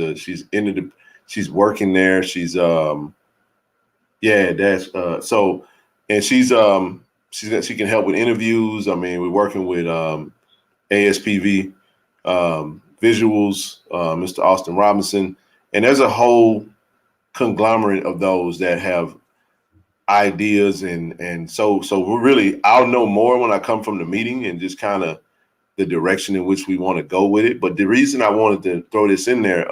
working there. She's so and she can help with interviews. I mean, we're working with ASPV visuals, Mr. Austin Robinson, and there's a whole conglomerate of those that have ideas and so we're really, I'll know more when I come from the meeting and just kind of the direction in which we want to go with it. But the reason I wanted to throw this in there,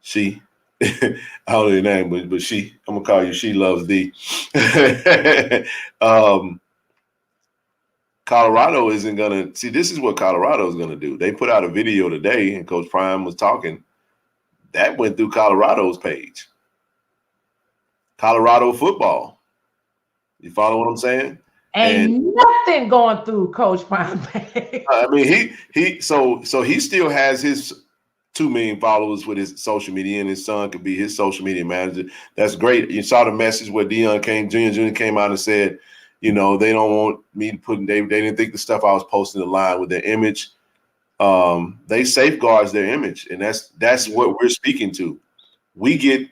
she I don't know your name, but she, I'm gonna call you She Loves D. Colorado isn't gonna see. This is what Colorado is gonna do. They put out a video today, and Coach Prime was talking. That went through Colorado's page. Colorado football. You follow what I'm saying? Ain't nothing going through Coach Prime page. I mean, he still has his 2 million followers with his social media, and his son could be his social media manager. That's great. You saw the message where Deion Jr. came out and said, you know, they don't want me to put. They didn't think the stuff I was posting in line with their image. They safeguards their image, and that's what we're speaking to. We get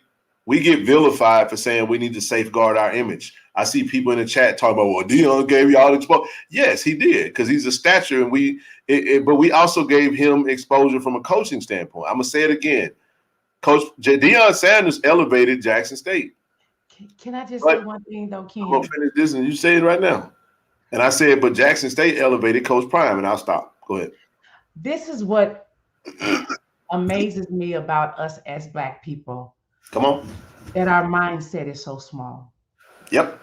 vilified for saying we need to safeguard our image. I see people in the chat talking about, well, Deion gave you all exposure. Yes, he did, because he's a stature, and but we also gave him exposure from a coaching standpoint. I'm gonna say it again. Coach Deion Sanders elevated Jackson State. Can I just say one thing though, Ken? I'm gonna finish this, and you say it right now. And I said, but Jackson State elevated Coach Prime, and I'll stop. Go ahead. This is what amazes me about us as Black people. Come on. That our mindset is so small. Yep.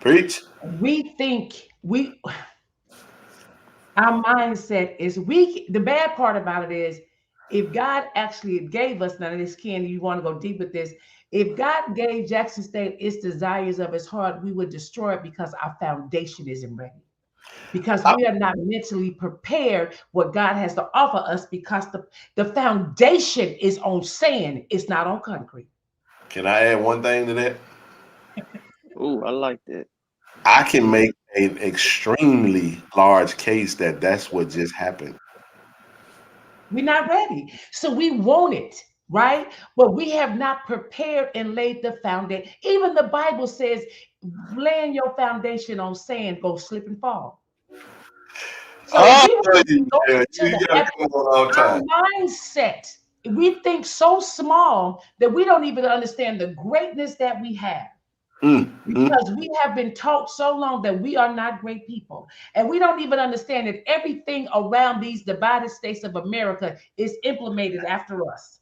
Preach. We think our mindset is weak. The bad part about it is if God actually gave us, none of this, Ken, you want to go deep with this. If God gave Jackson State its desires of his heart, we would destroy it because our foundation isn't ready. Because we are not mentally prepared what God has to offer us because the foundation is on sand, it's not on concrete. Can I add one thing to that? Ooh, I like that. I can make an extremely large case that that's what just happened. We're not ready. So we want it, right? But we have not prepared and laid the foundation. Even the Bible says, laying your foundation on sand, go slip and fall. So our mindset, we think so small that we don't even understand the greatness that we have. Because we have been taught so long that we are not great people. And we don't even understand that everything around these divided states of America is implemented after us.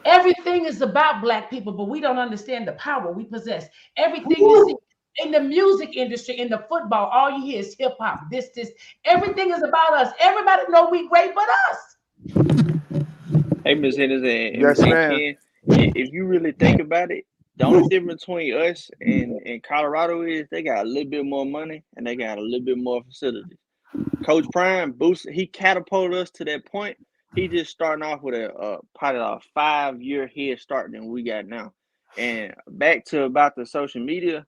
Everything is about Black people, but we don't understand the power we possess. Everything you see in the music industry, in the football, all you hear is hip hop, this. Everything is about us. Everybody know we great but us. Hey, Ms. Henderson, Yes, ma'am. Ken, if you really think about it, the only difference between us and Colorado is they got a little bit more money and they got a little bit more facilities. Coach Prime boosted, he catapulted us to that point. He just starting off with probably a 5-year head start than we got now. And back to about the social media,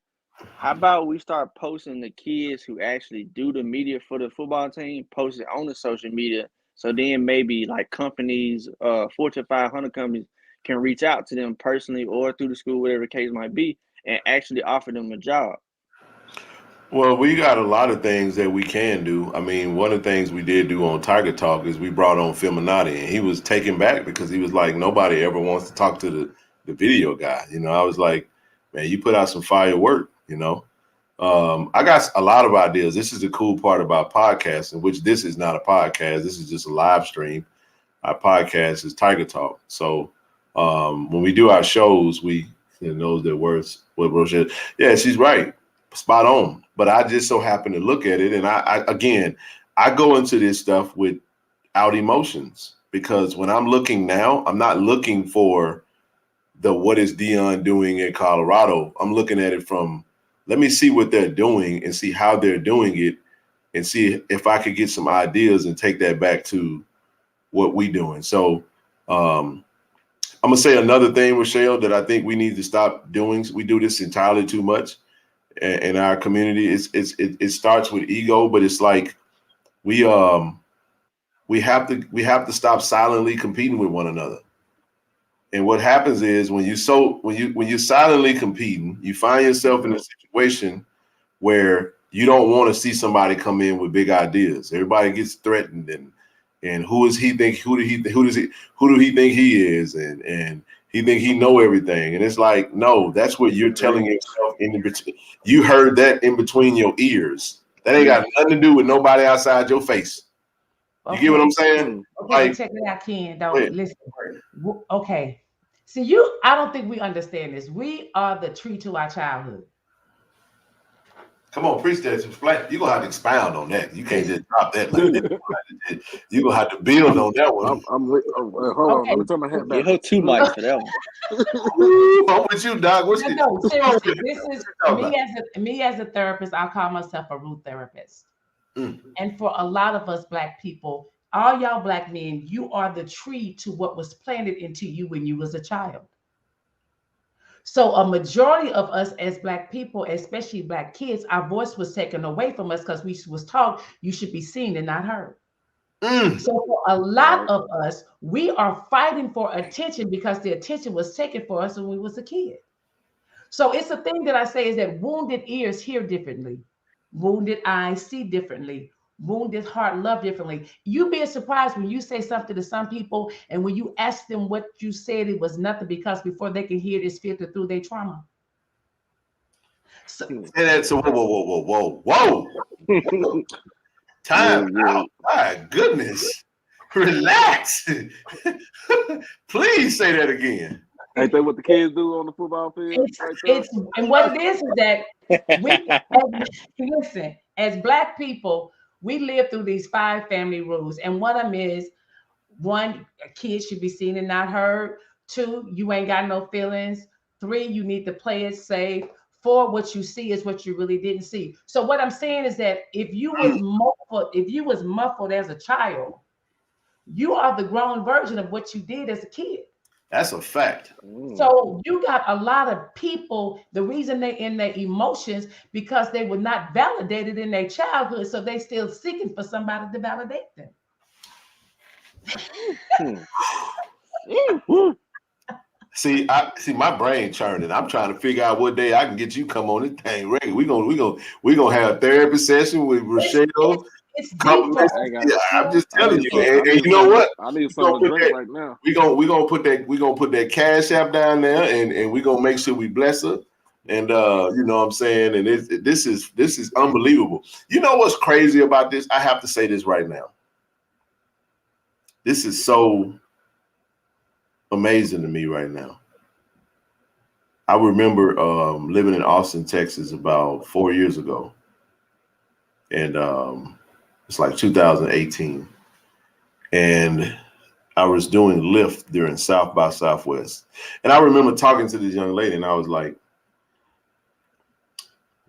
how about we start posting the kids who actually do the media for the football team, post it on the social media. So then maybe like companies, Fortune 500 companies can reach out to them personally or through the school, whatever the case might be, and actually offer them a job. Well, we got a lot of things that we can do. I mean, one of the things we did do on Tiger Talk is we brought on Phil Minotti, and he was taken back because he was like, nobody ever wants to talk to the video guy. You know, I was like, man, you put out some fire work, you know. I got a lot of ideas. This is the cool part about podcasting, which this is not a podcast. This is just a live stream. Our podcast is Tiger Talk. So when we do our shows, we knows their words. What Rochelle? Yeah, she's right. Spot on. But I just so happen to look at it. And I go into this stuff without emotions because when I'm looking now, I'm not looking for what is Deion doing in Colorado. I'm looking at it from, let me see what they're doing and see how they're doing it and see if I could get some ideas and take that back to what we doing. So I'm going to say another thing, Rochelle, that I think we need to stop doing. We do this entirely too much in our community. It starts with ego, but it's like we have to stop silently competing with one another. And what happens is when you're silently competing, you find yourself in a situation where you don't want to see somebody come in with big ideas. Everybody gets threatened and who do he think he is? And he think he know everything. And it's like, no, that's what you're telling yourself you heard that in between your ears. That ain't got nothing to do with nobody outside your face. You get what I'm saying? Okay, check it out, Ken. Don't listen. Okay. See, I don't think we understand this. We are the tree to our childhood. Come on, preach that. You're going to have to expound on that. You can't just drop that like that. You're going to have to build on that one. Hold on. Let me turn my hat back. You hold 2 mics for that one. I'm with you, Doc. No, seriously. This is me as a therapist. I call myself a root therapist. And for a lot of us Black people, all y'all Black men, you are the tree to what was planted into you when you was a child. So a majority of us as Black people, especially Black kids, our voice was taken away from us because we was taught you should be seen and not heard. So for a lot of us, we are fighting for attention because the attention was taken for us when we was a kid. So it's a thing that I say is that wounded ears hear differently. Wounded eyes see differently. wounded heart love differently. You'd be surprised when you say something to some people, and when you ask them what you said, it was nothing, because before they can hear this filter through their trauma. So whoa. Time out. My goodness. Relax. Please say that again. Ain't that what the kids do on the football field? And what it is that we listen, as Black people, we live through these 5 family rules. And one of them is, 1, a kid should be seen and not heard. 2, you ain't got no feelings. 3, you need to play it safe. 4, what you see is what you really didn't see. So what I'm saying is that if you was muffled as a child, you are the grown version of what you did as a kid. That's a fact. So you got a lot of people, the reason they in their emotions, because they were not validated in their childhood, so they still seeking for somebody to validate them. See, my brain churning. I'm trying to figure out what day I can get you come on this thing. Ray, we gonna have a therapy session with Rochelle. It's I'm just telling you, and you know what? I need something to drink right now. We gonna put that Cash App down there, and we gonna make sure we bless her. And you know what I'm saying? And this is unbelievable. You know what's crazy about this? I have to say this right now. This is so amazing to me right now. I remember living in Austin, Texas about 4 years ago. And it's like 2018. And I was doing Lyft during South by Southwest. And I remember talking to this young lady, and I was like,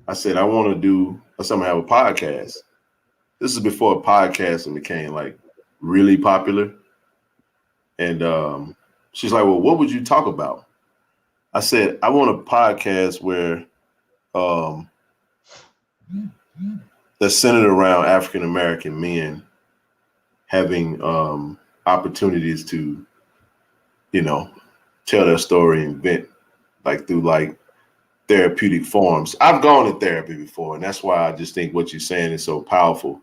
I said, I want to do, I said, I'm gonna have a podcast. This is before podcasting became like really popular. And she's like, well, what would you talk about? I said, I want a podcast where that's centered around African-American men having opportunities to, you know, tell their story and vent, like through like therapeutic forms. I've gone to therapy before, and that's why I just think what you're saying is so powerful.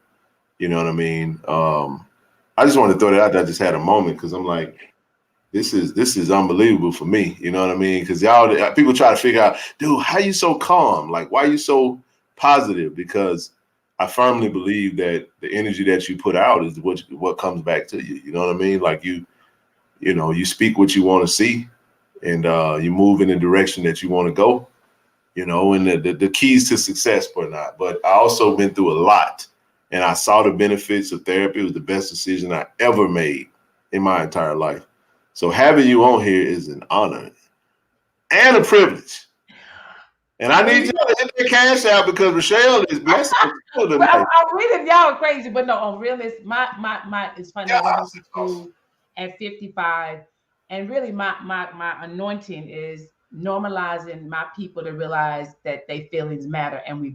You know what I mean? I just wanted to throw that out there. I just had a moment because I'm like, this is unbelievable for me. You know what I mean? Because people try to figure out, dude, how you so calm? Like, why are you so positive? Because I firmly believe that the energy that you put out is what comes back to you. You know what I mean? Like you speak what you want to see, and you move in the direction that you want to go. You know, and the keys to success or not. But I also been through a lot, and I saw the benefits of therapy. It was the best decision I ever made in my entire life. So having you on here is an honor and a privilege. And I need you to hit the Cash out because Rochelle is blessed. I'm reading, y'all are crazy, but no, on realist, my it's funny. I went to school at 55, and really my anointing is normalizing my people to realize that their feelings matter, and we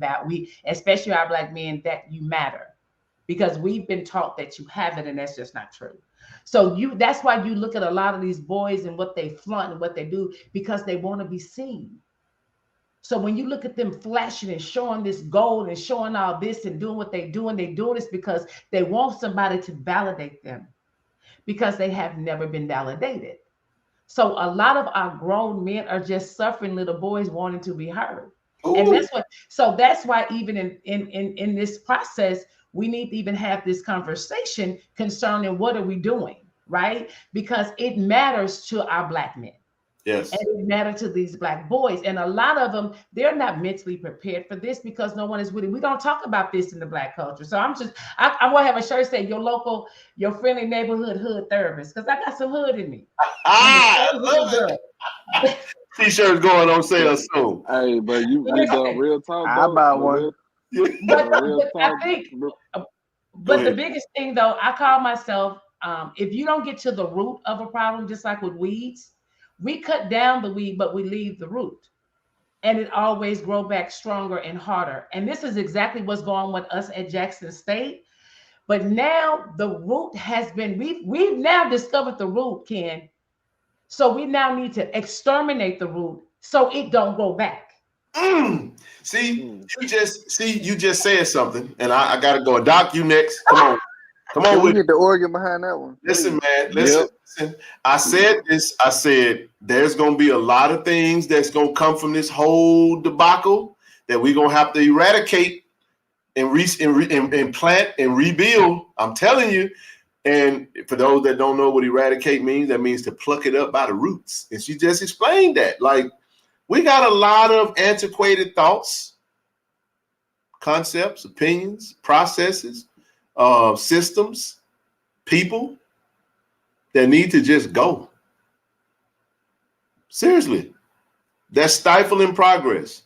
especially our Black men, that you matter, because we've been taught that you haven't, and that's just not true. So that's why you look at a lot of these boys and what they flaunt and what they do, because they want to be seen. So when you look at them flashing and showing this gold and showing all this and doing what they doing this because they want somebody to validate them, because they have never been validated. So a lot of our grown men are just suffering little boys wanting to be heard. Ooh. And that's why even in this process, we need to even have this conversation concerning what are we doing, right? Because it matters to our Black men. Yes. And it matters to these Black boys. And a lot of them, they're not mentally prepared for this because no one is with it. We don't talk about this in the Black culture. So I want to have a shirt say your friendly neighborhood hood therapist, because I got some hood in me. I love it. T-shirts going on sale soon. Hey, but you done real talk. I buy one. But the biggest thing though, I call myself, if you don't get to the root of a problem, just like with weeds, we cut down the weed, but we leave the root, and it always grow back stronger and harder. And this is exactly what's going on with us at Jackson State. But now the root has been, we've now discovered the root, Ken. So we now need to exterminate the root so it don't go back. See, you just said something, and I gotta go. Doc, you next. Come on Can we with get the organ behind that one? Listen, man. Yep. Listen. I said this. I said there's gonna be a lot of things that's gonna come from this whole debacle that we're gonna have to eradicate and plant and rebuild. I'm telling you. And for those that don't know what eradicate means, that means to pluck it up by the roots. And she just explained that. Like, we got a lot of antiquated thoughts, concepts, opinions, processes, systems, people that need to just go. Seriously. That's stifling progress.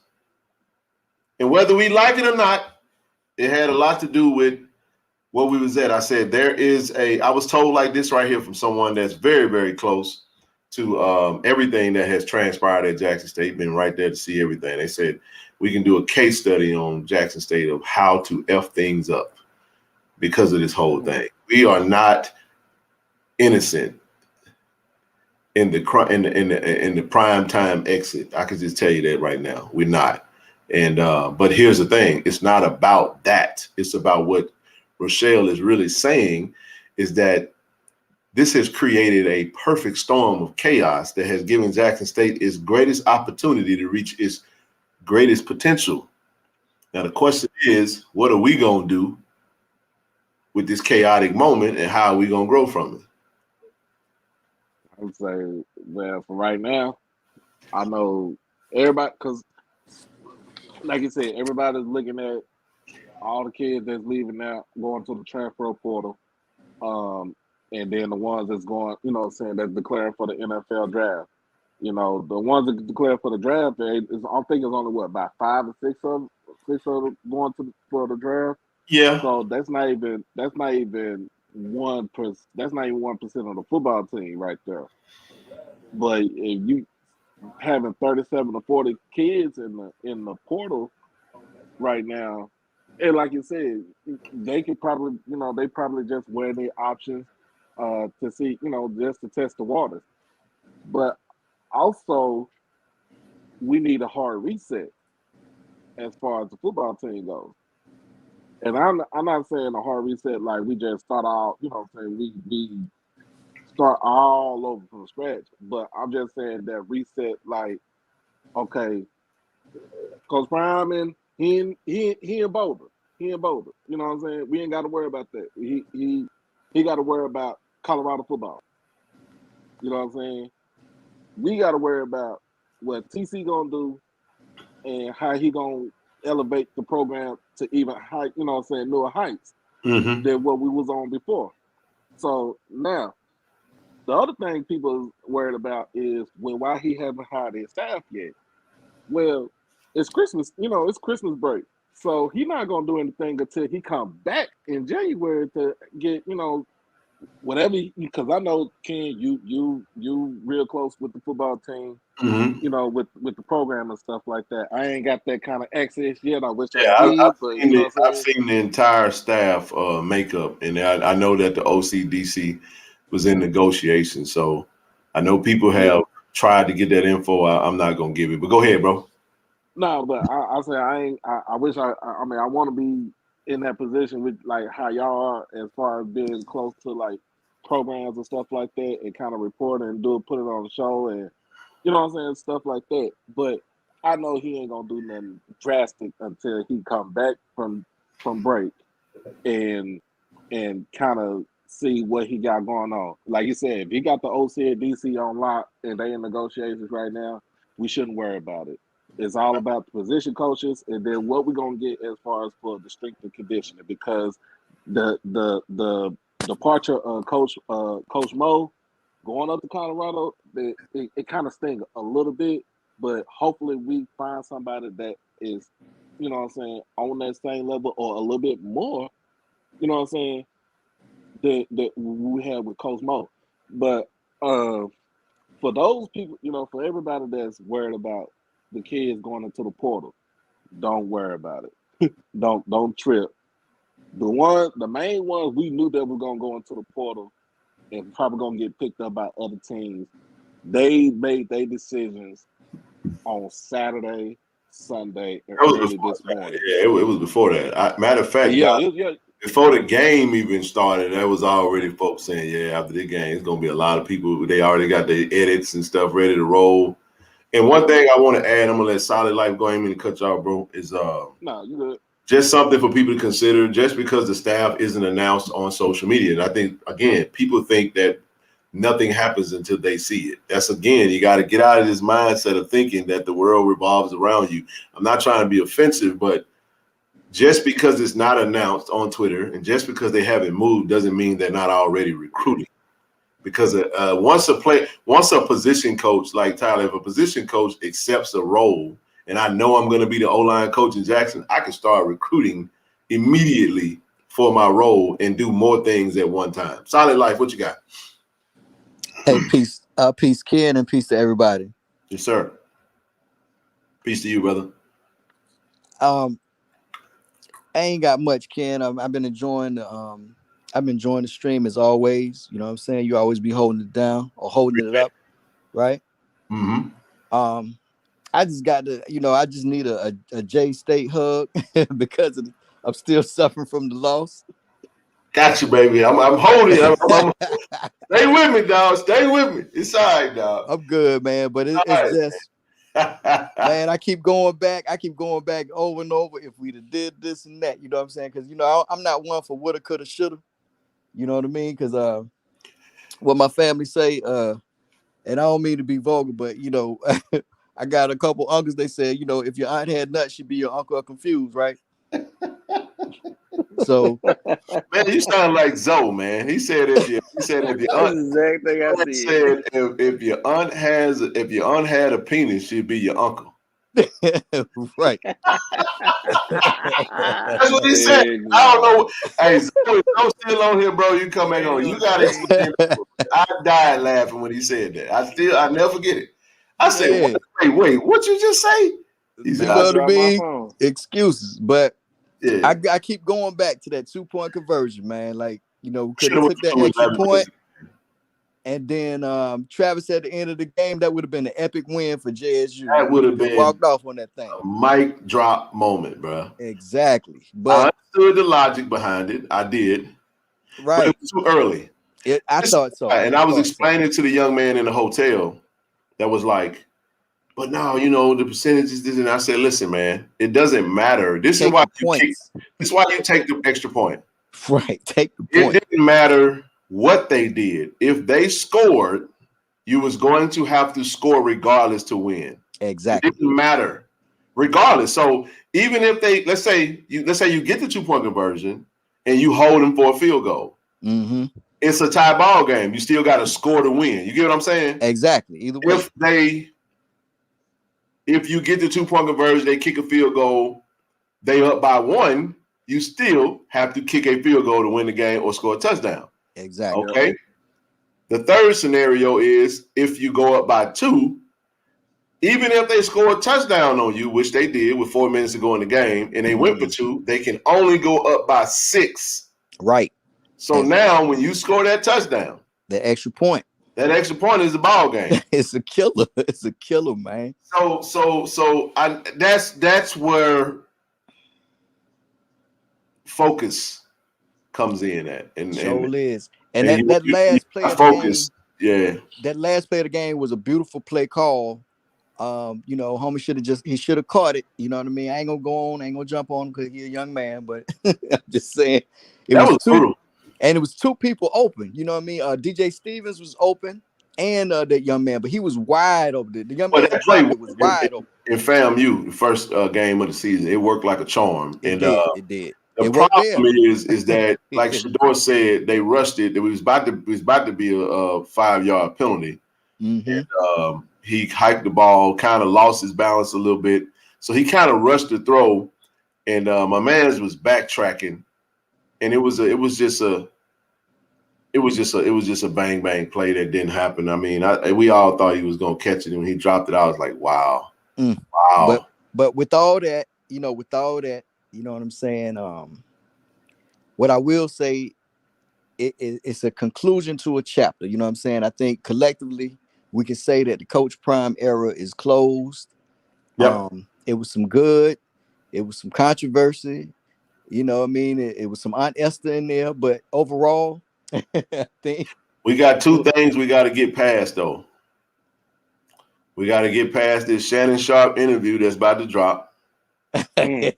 And whether we like it or not, it had a lot to do with what we was at. I said, I was told like this right here from someone that's very, very close to everything that has transpired at Jackson State, been right there to see everything. They said, we can do a case study on Jackson State of how to F things up because of this whole thing. We are not innocent in the prime time exit. I can just tell you that right now. We're not. And but here's the thing. It's not about that. It's about what Rochelle is really saying is that this has created a perfect storm of chaos that has given Jackson State its greatest opportunity to reach its greatest potential. Now, the question is, what are we going to do with this chaotic moment and how are we going to grow from it? I would say, well, for right now, I know everybody, because like you said, everybody's looking at all the kids that's leaving now, going to the transfer portal, and then the ones that's going, saying that's declaring for the NFL draft. The ones that declare for the draft, I think it's only about 5 or 6 of them going for the draft. Yeah. So that's not even 1%. That's not even 1% of the football team right there. But if you having 37 to 40 kids in the portal right now, and like you said, they could probably, they probably just weigh their options to see, just to test the waters. But also, we need a hard reset as far as the football team goes. And I'm not saying a hard reset like we just start all, we start all over from scratch. But I'm just saying that reset, like, okay, Coach Prime, he in Boulder. He in Boulder. You know what I'm saying? We ain't got to worry about that. He got to worry about Colorado football. You know what I'm saying? We got to worry about what TC gonna do and how he gonna elevate the program to even high, newer heights than what we was on before. So now, the other thing people are worried about is why he haven't hired his staff yet. Well, it's Christmas, it's Christmas break. So he's not gonna do anything until he come back in January to get, whatever. Because I know, Ken, you real close with the football team, with the program and stuff like that. I ain't got that kind of access yet. I wish I did, but I've seen the entire staff makeup, and I know that the OCDC was in negotiations. So I know people have tried to get that info. I'm not gonna give it, but go ahead, bro. No, but I say I wish I want to be in that position with like how y'all are as far as being close to like programs and stuff like that and kind of report and put it on the show and stuff like that. But I know he ain't gonna do nothing drastic until he come back from break and kind of see what he got going on. Like you said, if he got the OC and DC on lock and they in negotiations right now, we shouldn't worry about it. It's all about the position coaches and then what we're gonna get as far as for the strength and conditioning, because the departure of Coach Mo going up to Colorado, it kind of stings a little bit, but hopefully we find somebody that is, on that same level or a little bit more, that we have with Coach Mo. But for those people, for everybody that's worried about the kids going into the portal, don't worry about it. don't trip. The main ones we knew that were gonna go into the portal and probably gonna get picked up by other teams. They made their decisions on Saturday, Sunday was early before this that. morning. Yeah, it was before that. Matter of fact, Yeah, before the game even started, there was already folks saying, yeah, after the game, it's going to be a lot of people. They already got their edits and stuff ready to roll. And one thing I want to add, I'm going to let Solid Life go ahead and cut y'all, bro, is no, you good. just something for people to consider. Just because the staff isn't announced on social media. And I think, again, people think that nothing happens until they see it. That's, again, you got to get out of this mindset of thinking that the world revolves around you. I'm not trying to be offensive, but just because it's not announced on Twitter and just because they haven't moved doesn't mean they're not already recruiting. Because once a position coach, like Tyler, if a position coach accepts a role, and I know I'm going to be the O-line coach in Jackson, I can start recruiting immediately for my role and do more things at one time. Solid Life, what you got? Hey, peace, Ken, and peace to everybody. Yes, sir. Peace to you, brother. I ain't got much, Ken. I've been enjoying the stream as always. You know what I'm saying? You always be holding it down or holding it up, right? Mm-hmm. I just got to, I just need a J State hug because I'm still suffering from the loss. Got you, baby. I'm holding. Stay with me, dog. Stay with me. It's all right, dog. I'm good, man. But it's just, man, I keep going back over and over. If we'd have did this and that, you know what I'm saying? Because, I'm not one for woulda, coulda, shoulda. You know what I mean? Because what my family say, and I don't mean to be vulgar, but, I got a couple uncles, they said, if your aunt had nuts, she'd be your uncle confused, right? So, man, you sound like Zoe, man. He said if your aunt, exact thing I said if your aunt had a penis, she'd be your uncle. Right. That's what he said. I don't know. Hey, Zoe still on here, bro. You come back on. You gotta explain. I died laughing when he said that. I never forget it. I said, wait, what you just say? He said, you know what I mean? Excuses, but yeah. I keep going back to that 2-point conversion, man. Like, could have took that extra point. And then Travis at the end of the game, that would have been an epic win for JSU. That would have been walked off on that thing. A mic drop moment, bro. Exactly. But I understood the logic behind it. I did. Right. But it was too early. I thought so. And I was explaining to the young man in the hotel that was like, but no, the percentages, this, and I said, listen, man, it doesn't matter. This is why you take the extra point. Right. Take the point. It didn't matter what they did. If they scored, you was going to have to score regardless to win. Exactly. It didn't matter. Regardless. So even if they let's say you get the 2-point conversion and you hold them for a field goal. Mm-hmm. It's a tie ball game. You still got to score to win. You get what I'm saying? Exactly. Either way. If you get the 2-point conversion, they kick a field goal, they up by 1, you still have to kick a field goal to win the game or score a touchdown. Exactly. Okay. The third scenario is if you go up by 2, even if they score a touchdown on you, which they did with 4 minutes to go in the game, and they went for 2, they can only go up by 6. Right. So now when you score that touchdown, the extra point. That extra point is a ball game. It's a killer. It's a killer, man. So that's where focus comes in at. And is. And that last play of the game, that last play of the game was a beautiful play call. Homie should have caught it. You know what I mean? I ain't gonna jump on him because he's a young man, but I'm just saying it was brutal. And it was 2 people open. You know what I mean? DJ Stevens was open and that young man, but he was wide open. The young man that play was wide open. In FAMU, the first game of the season, it worked like a charm. It did. The problem is that, like Shador said, they rushed it. It was about to be a 5-yard penalty. Mm-hmm. And he hiked the ball, kind of lost his balance a little bit. So he kind of rushed the throw, and my man was backtracking. And it was just a bang bang play that didn't happen. I mean, we all thought he was gonna catch it, and when he dropped it, I was like, wow, wow. But with all that, you know what I'm saying. What I will say, it's a conclusion to a chapter. You know what I'm saying. I think collectively we can say that the Coach Prime era is closed. Yep. It was some good. It was some controversy. You know what I mean? It was some Aunt Esther in there, but overall, I think we got two things we got to get past, though. We got to get past this Shannon Sharp interview that's about to drop. And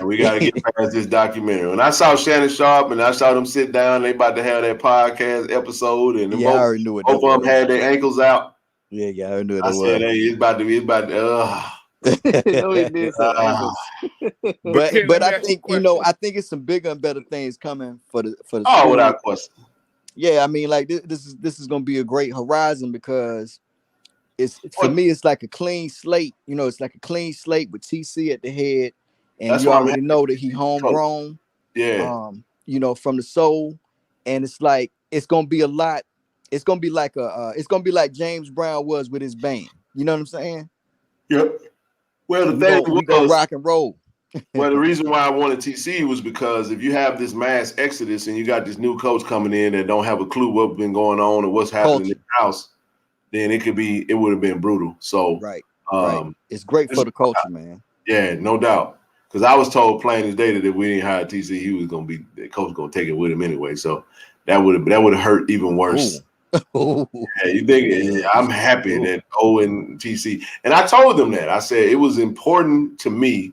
we got to get past this documentary. When I saw Shannon Sharp and I saw them sit down, they about to have that podcast episode, and I already knew what both of them had their ankles out. Yeah, I already knew what I said, hey, it's about to. No, he did say ankles. but I think I think it's some bigger and better things coming for the school. Without question. Yeah, I mean, like this is gonna be a great horizon because for me it's like a clean slate. You know, it's like a clean slate with TC at the head, and you already know that he homegrown. Yeah. You know, from the soul, and it's like it's gonna be a lot. It's gonna be like it's gonna be like James Brown was with his band. You know what I'm saying? Yep. Well, the thing we gonna rock and roll. Well, the reason why I wanted TC was because if you have this mass exodus and you got this new coach coming in that don't have a clue what's been going on or what's happening in the house, then it would have been brutal. So right. It's great for the culture, man. Yeah, no doubt. Because I was told plain as day that if we didn't hire TC, the coach was gonna take it with him anyway. So that would have hurt even worse. Yeah, you think I'm happy that O and TC, and I told them that. I said it was important to me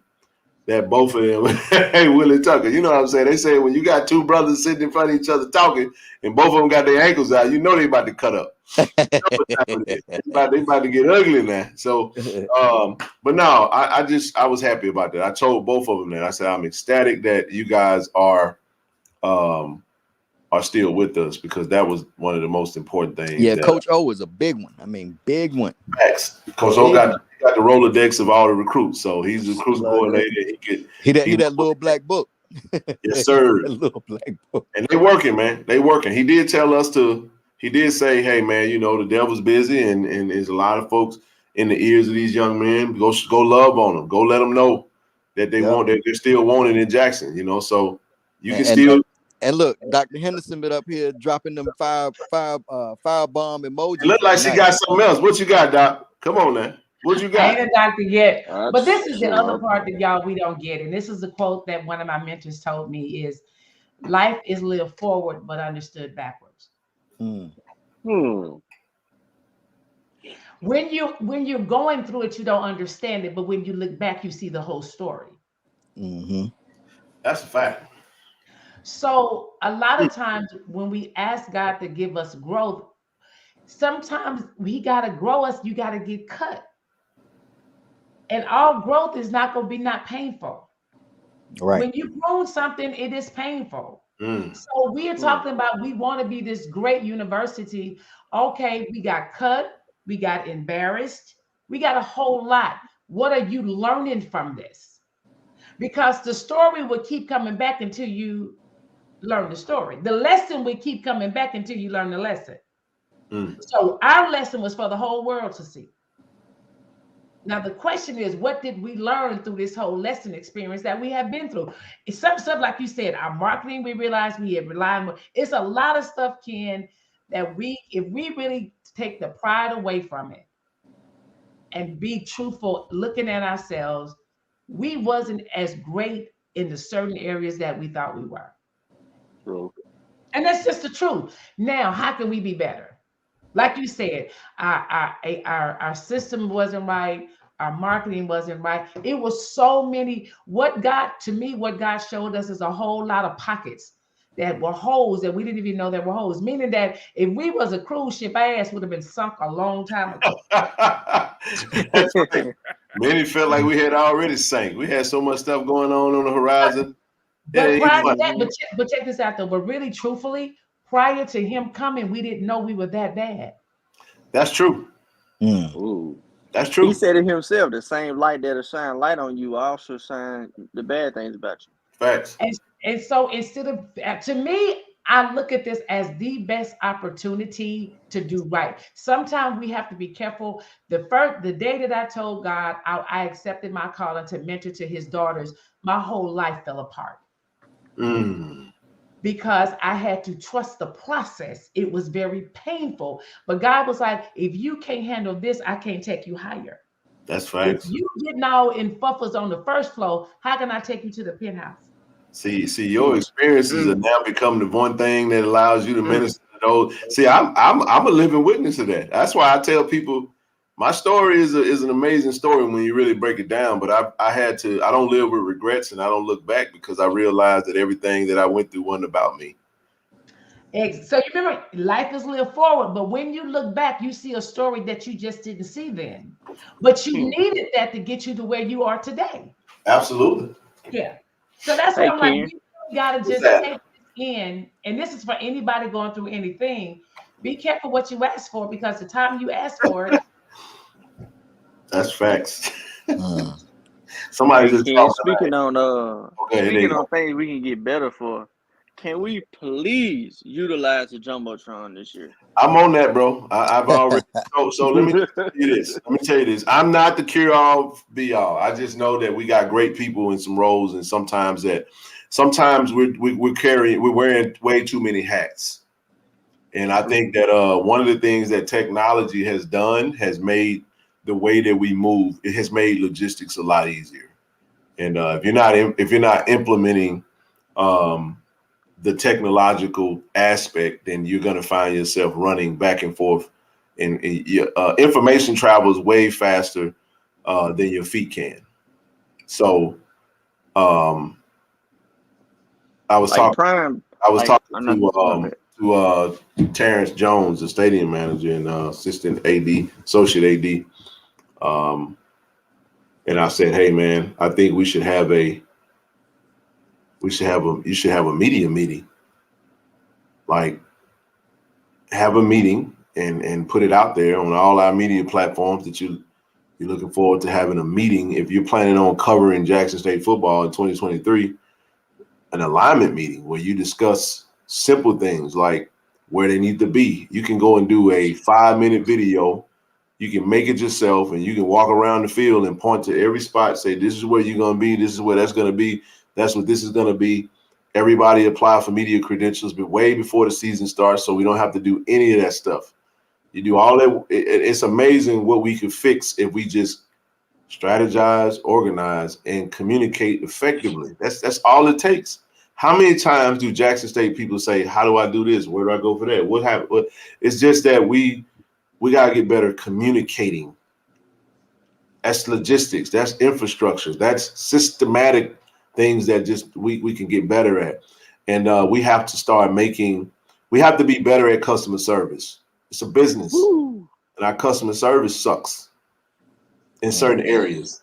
that both of them, hey, Willie Tucker, you know what I'm saying? They say when you got two brothers sitting in front of each other talking, and both of them got their ankles out, you know they about to cut up. They about to get ugly now. So, but no, I was happy about that. I told both of them that. I said I'm ecstatic that you guys are still with us because that was one of the most important things. Yeah, Coach O is a big one. I mean, big one. Facts. Coach O got the Rolodex of all the recruits, so he's the recruit coordinator. He that little black book. Yes, sir. Little black book. And they working, man. They working. He did tell us he did say, hey, man, you know, the devil's busy and there's a lot of folks in the ears of these young men. Go love on them. Go let them know that they're still wanted in Jackson, you know, so you can still. And look, Dr. Henderson been up here dropping them firebomb emojis. It look like she got something else. What you got, Doc? Come on now. What you got? I ain't a doctor yet. But this is the other part that y'all we don't get. And this is a quote that one of my mentors told me is life is lived forward but understood backwards. When you're going through it, you don't understand it, but when you look back, you see the whole story. That's a fact. So a lot of times when we ask God to give us growth, sometimes He got to grow us. You got to get cut. And all growth is not going to be not painful. Right. When you grow something, it is painful. So we are talking about we want to be this great university. Okay, we got cut. We got embarrassed. We got a whole lot. What are you learning from this? Because the story will keep coming back until you learn the story. The lesson will keep coming back until you learn the lesson. So our lesson was for the whole world to see. Now the question is, what did we learn through this whole lesson experience that we have been through? It's some stuff, like you said, our marketing, we realized we have relied on. It's a lot of stuff, Ken, that if we really take the pride away from it and be truthful, looking at ourselves, we wasn't as great in the certain areas that we thought we were. True. And that's just the truth. Now, how can we be better? Like you said, our system wasn't right. Our marketing wasn't right. It was so many. What God showed us is a whole lot of pockets that were holes that we didn't even know that were holes. Meaning that if we was a cruise ship, our ass would have been sunk a long time ago. That's right. Many felt like we had already sank. We had so much stuff going on the horizon. But prior to that, but check this out though. But really, truthfully, prior to him coming, we didn't know we were that bad. That's true. Ooh. That's true. He said it himself. The same light that'll shine light on you also shine the bad things about you. Facts. And so instead of, to me, I look at this as the best opportunity to do right. Sometimes we have to be careful. The day that I told God I accepted my calling to mentor to his daughters, my whole life fell apart. Because I had to trust the process. It was very painful. But God was like, if you can't handle this, I can't take you higher. That's facts. If you getting all in fuffles on the first floor, how can I take you to the penthouse? See, your experiences are now become the one thing that allows you to minister to those. See, I'm a living witness of that. That's why I tell people my story is an amazing story when you really break it down. But I don't live with regrets and I don't look back because I realized that everything that I went through wasn't about me. So you remember, life is lived forward, but when you look back, you see a story that you just didn't see then. But you needed that to get you to where you are today. Absolutely. Yeah. So that's Hey, why I'm like, Ken. you gotta just take this in, and this is for anybody going through anything. Be careful what you ask for because the time you ask for it. That's facts. Somebody just Ken, speaking on things we can get better for. Can we please utilize the jumbotron this year? I'm on that, bro. I've already. So let me tell you this. I'm not the cure-all, be-all. I just know that we got great people in some roles, and sometimes we're wearing way too many hats. And I think that one of the things that technology has done has made the way that we move. It has made logistics a lot easier. And if you're not implementing the technological aspect, then you're going to find yourself running back and forth, and information travels way faster than your feet can. So, I was talking to Terrence Jones, the stadium manager and assistant AD, associate AD, and I said, "Hey, man, I think you should have a media meeting. Like, have a meeting and put it out there on all our media platforms that you're looking forward to having a meeting. If you're planning on covering Jackson State football in 2023, an alignment meeting where you discuss simple things like where they need to be. You can go and do a 5-minute video. You can make it yourself, and you can walk around the field and point to every spot, say, this is where you're going to be. This is where that's going to be. That's what this is going to be. Everybody apply for media credentials, but way before the season starts, so we don't have to do any of that stuff. You do all that. It's amazing what we could fix if we just strategize, organize, and communicate effectively. That's all it takes. How many times do Jackson State people say, "How do I do this? Where do I go for that? What happened?" It's just that we gotta get better communicating. That's logistics. That's infrastructure. That's systematic things that just we can get better at. And we have to be better at customer service. It's a business. And our customer service sucks in certain areas.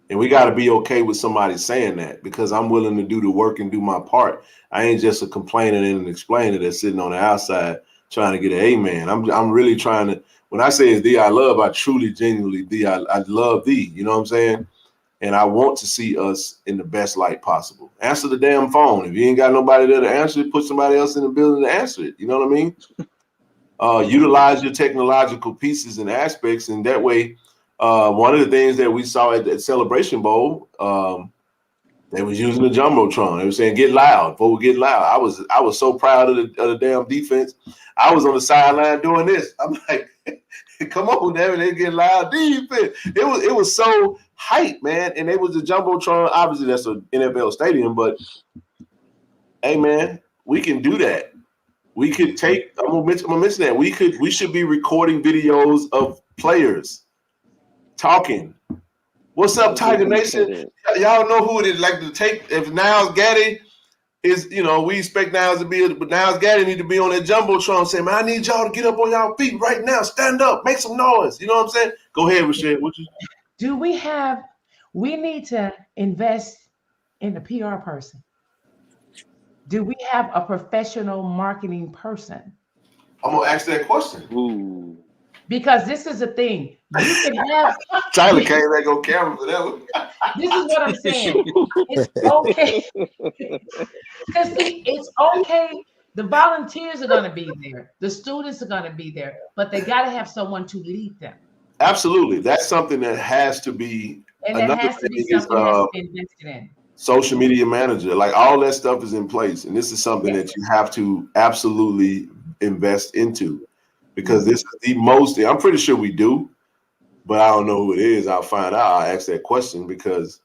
And we got to be okay with somebody saying that, because I'm willing to do the work and do my part. I ain't just a complainer and an explainer that's sitting on the outside trying to get an amen. I'm really trying to. When I say it's thee I love, I truly, genuinely I love thee. You know what I'm saying? And I want to see us in the best light possible. Answer the damn phone. If you ain't got nobody there to answer it, put somebody else in the building to answer it. You know what I mean? Utilize your technological pieces and aspects, and that way, one of the things that we saw at Celebration Bowl, they was using the jumbotron. They were saying, "Get loud, folks, get loud." I was so proud of the damn defense. I was on the sideline doing this. I'm like, "Come on, damn it, they get loud defense." It was so hype, man. And it was the jumbotron. Obviously, that's an NFL stadium, but hey, man, we can do that. We could take. I'm gonna mention that we should be recording videos of players talking. What's up, Tiger Nation? Y'all know who it is. Like to take if Niles Gaddy is, we expect Niles to be, but Niles Gaddy need to be on that jumbotron saying, "Man, I need y'all to get up on y'all feet right now. Stand up, make some noise." You know what I'm saying? Go ahead, Rochelle. We need to invest in a PR person. Do we have a professional marketing person? I'm gonna ask that question. Because this is the thing. You can have Tyler came back on camera for that one. This is what I'm saying. It's okay. Because see, it's okay. The volunteers are gonna be there, the students are gonna be there, but they gotta have someone to lead them. Absolutely. That's something that has to be, and that has to be something that has to be invested in. Social media manager, like all that stuff is in place. And this is something that you have to absolutely invest into, because this is the most, I'm pretty sure we do, but I don't know who it is. I'll find out. I'll ask that question because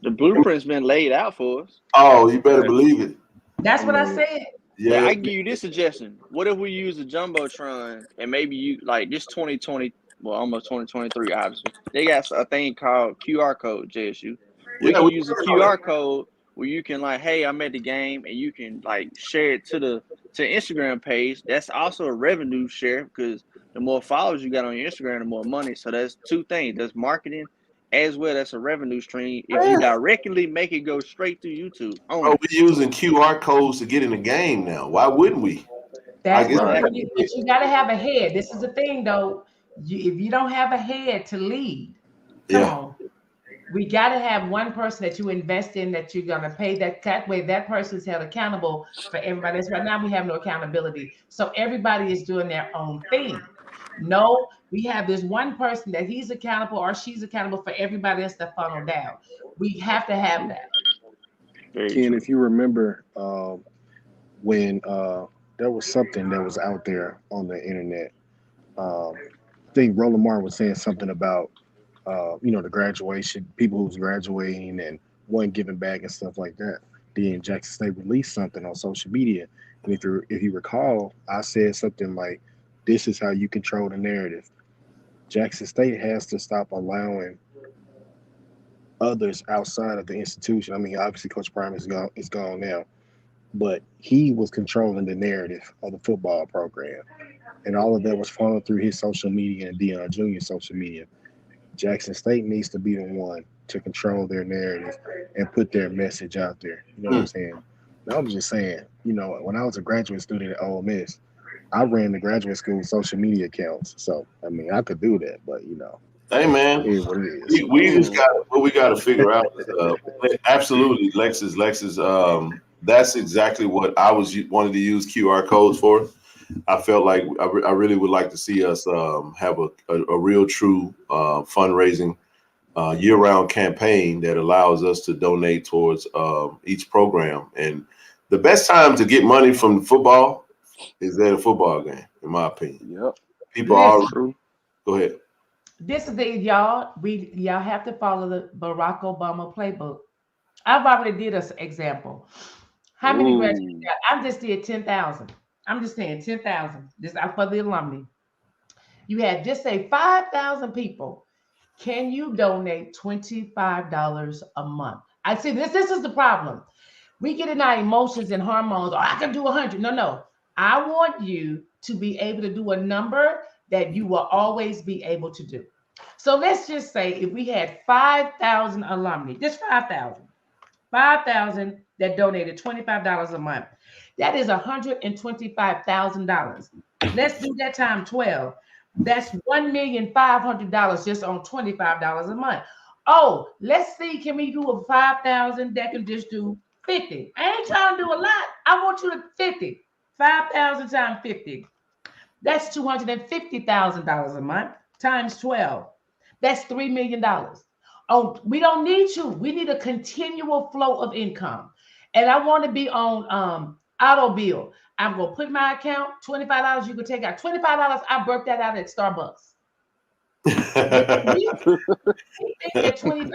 the blueprint's been laid out for us. Oh, you better believe it. That's what I said. Yeah, I give you this suggestion. What if we use a jumbotron and maybe you like this 2020, well, almost 2023, obviously. They got a thing called QR code, JSU. We can use a QR code where you can like, hey, I'm at the game, and you can like share it to the Instagram page. That's also a revenue share because the more followers you got on your Instagram, the more money. So that's two things. That's marketing as well. That's a revenue stream. If you directly make it go straight to YouTube. Bro, we're using QR codes to get in the game now. Why wouldn't we? That's what you got to have a head. This is the thing, though. If you don't have a head to lead, come on. We got to have one person that you invest in that you're going to pay that way. That person is held accountable for everybody else. Right now, we have no accountability. So everybody is doing their own thing. No, we have this one person that he's accountable or she's accountable for everybody else that funnel down. We have to have that. Ken, if you remember when there was something that was out there on the internet, I think Roland Martin was saying something about the graduation, people who's graduating and one giving back and stuff like that. Then Jackson State released something on social media, and if you recall, I said something like, "This is how you control the narrative." Jackson State has to stop allowing others outside of the institution. I mean, obviously, Coach Prime is gone now, but he was controlling the narrative of the football program, and all of that was funneled through his social media and Deion Jr.'s social media. Jackson State needs to be the one to control their narrative and put their message out there. You know what I'm saying? Now, I'm just saying, when I was a graduate student at Ole Miss, I ran the graduate school social media accounts. So, I mean, I could do that, but, Hey, man, it is what it is. we just got what we got to figure out. Absolutely, Lexus. That's exactly what I wanted to use QR codes for. I felt like I really would like to see us have a real true fundraising year-round campaign that allows us to donate towards each program. And the best time to get money from football is at a football game, in my opinion. Yep. People are true. Go ahead. This is y'all have to follow the Barack Obama playbook. I've already did an example. How many graduates you got? I just did 10,000. I'm just saying 10,000. This out for the alumni. You had just say 5,000 people. Can you donate $25 a month? I see this is the problem. We get in our emotions and hormones. I can do 100. No. I want you to be able to do a number that you will always be able to do. So let's just say if we had 5,000 alumni, just 5,000 that donated $25 a month. That is $125,000. Let's do that time 12. That's $1,500,000 just on $25 a month. Oh, let's see, can we do a 5,000 that can just do 50? I ain't trying to do a lot. I want you to 50. 5,000 times 50. That's $250,000 a month times 12. That's $3 million. Oh, we don't need you. We need a continual flow of income. And I want to be on auto bill. I'm going to put my account, $25 you can take out. $25, I broke that out at Starbucks. We think that $25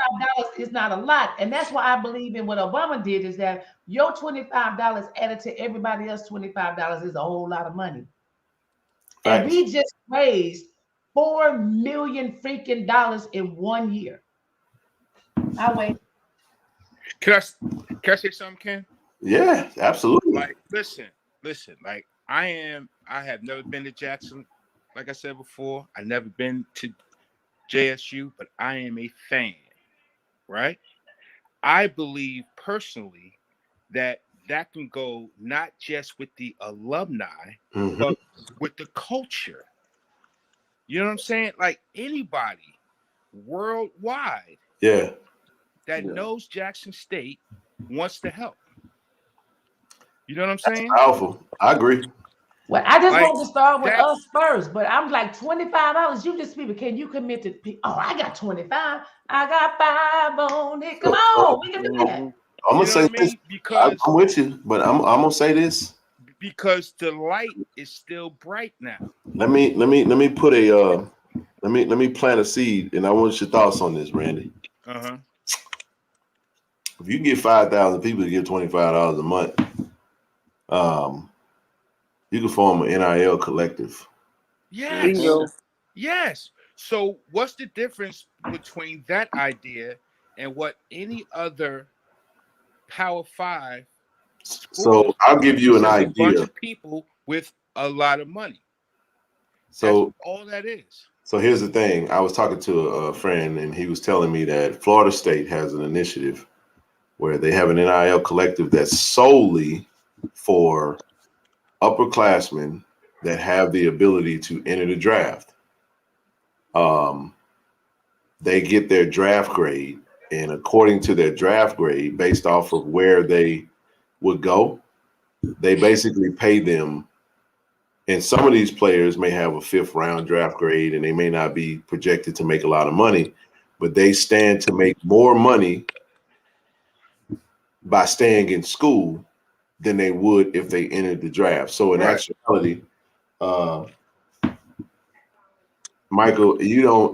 is not a lot. And that's why I believe in what Obama did is that your $25 added to everybody else $25 is a whole lot of money. And we just raised $4 million freaking dollars in 1 year. I'll wait. Can I say something, Ken? Yeah, absolutely. Like, listen. Like, I have never been to Jackson. Like I said before, I've never been to JSU, but I am a fan, right? I believe personally that can go not just with the alumni, but with the culture. You know what I'm saying? Like anybody worldwide that knows Jackson State wants to help. You know what I'm saying? That's powerful. I agree. Well, I just want to start with us first, but I'm like $25. You just people, can you commit to? Oh, I got 25. I got 5 on it. Come on, we can do that. I'm gonna say this because I'm with you, but I'm gonna say this because the light is still bright now. Let me put a Let me plant a seed, and I want your thoughts on this, Randy. Uh-huh. If you get 5,000 people to give $25 a month, you can form an NIL collective. Yes. Bingo. Yes. So what's the difference between that idea and what any other Power 5 school? So I'll give you an idea. A bunch of people with a lot of money. So that's all that is. So here's the thing. I was talking to a friend, and he was telling me that Florida State has an initiative where they have an NIL collective that's solely for upperclassmen that have the ability to enter the draft. They get their draft grade, and according to their draft grade, based off of where they would go, they basically pay them. And some of these players may have a 5th round draft grade, and they may not be projected to make a lot of money, but they stand to make more money by staying in school than they would if they entered the draft. So in actuality, Michael,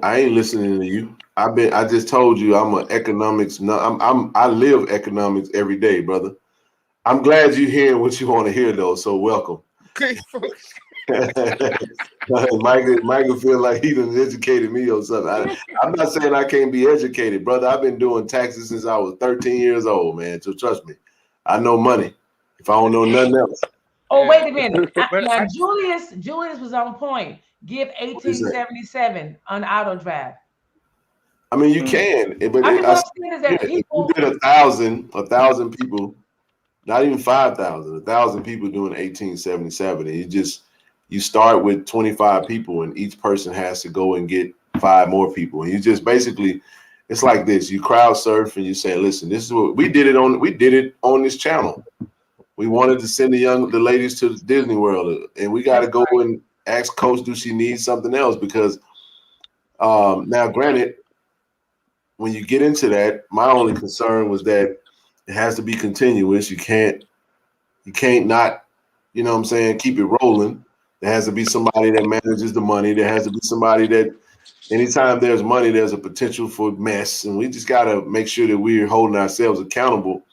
I ain't listening to you. I just told you I'm an economics. I live economics every day, brother. I'm glad you're hearing what you want to hear, though. So welcome. Okay, folks. Michael feel like he done educated me or something. I'm not saying I can't be educated, brother. I've been doing taxes since I was 13 years old, man. So trust me, I know money. If I don't know nothing else. Oh, wait a minute. Now Julius was on point. Give 1877 on auto draft. I mean, you can, but I mean, what I'm saying is that people, you did 1,000 people, not even 5,000, 1,000 people doing 1877, and you start with 25 people, and each person has to go and get 5 more people, and you just basically, it's like this: you crowd surf, and you say, "Listen, this is what we did it on this channel. We wanted to send the ladies to Disney World, and we got to go and ask Coach, do she need something else? Because now, granted, when you get into that, my only concern was that it has to be continuous. You can't not, you know what I'm saying, keep it rolling. There has to be somebody that manages the money. There has to be somebody that anytime there's money, there's a potential for mess. And we just got to make sure that we're holding ourselves accountable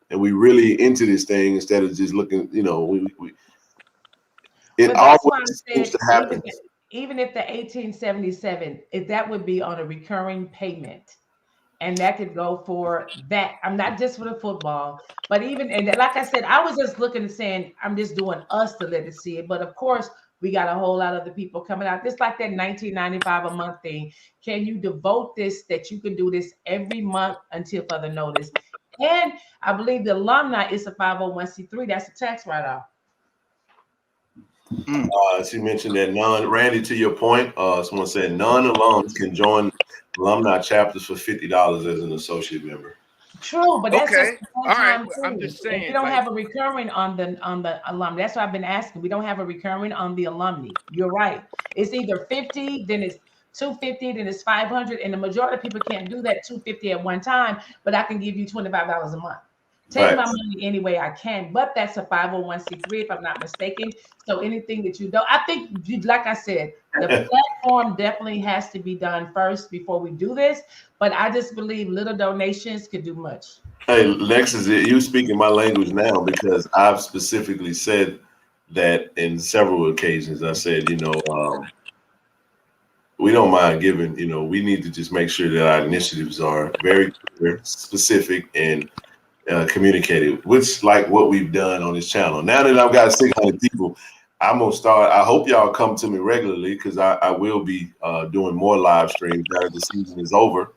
and we really into this thing instead of just looking, it always seems to happen. Even if the 1877, if that would be on a recurring payment. And that could go for that. I'm not just for the football, but even, and like I said, I was just looking and saying, I'm just doing us to let it see it. But of course, we got a whole lot of the people coming out. Just like that $19.95 a month thing. Can you devote this, that you can do this every month until further notice? And I believe the alumni is a 501c3. That's a tax write-off. She mentioned that Randy, to your point, someone said non-alums can join alumni chapters for $50 as an associate member. True, but that's okay. just one time too. I'm just saying, if you don't have a recurring on the alumni, that's what I've been asking. We don't have a recurring on the alumni. You're right. It's either 50, then it's 250, then it's 500, and the majority of people can't do that 250 at one time. But I can give you $25 a month. Take my money any way I can, but that's a 501c3 if I'm not mistaken. So anything that you don't, I think, like I said, the platform definitely has to be done first before we do this. But I just believe little donations could do much. Hey, Lexus, you speaking my language now because I've specifically said that in several occasions. I said, we don't mind giving. We need to just make sure that our initiatives are very clear, specific, and communicated, which like what we've done on this channel. Now that I've got 600 people, I'm gonna start. I hope y'all come to me regularly because I will be doing more live streams now that the season is over.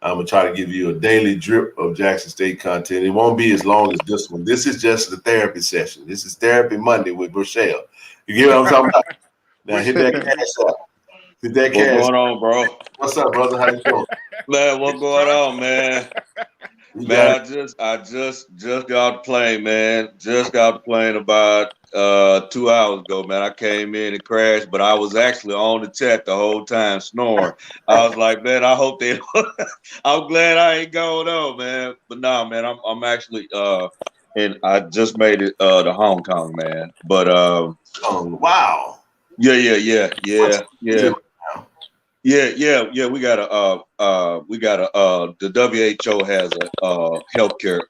I'm gonna try to give you a daily drip of Jackson State content. It won't be as long as this one. This is just the therapy session. This is Therapy Monday with Rochelle. You get what I'm talking about? Now hit that cash up. Hit that cash. What's going on, bro? What's up, brother? How you doing? Man, what's going on, man? Man, I just got off the plane, man. Just got off the plane about 2 hours ago, man. I came in and crashed, but I was actually on the chat the whole time snoring. I was like, man, I hope they I'm glad I ain't going on, man. But nah, man, I'm actually and I just made it to Hong Kong, man. But wow. Yeah. Yeah. We got the WHO has a healthcare.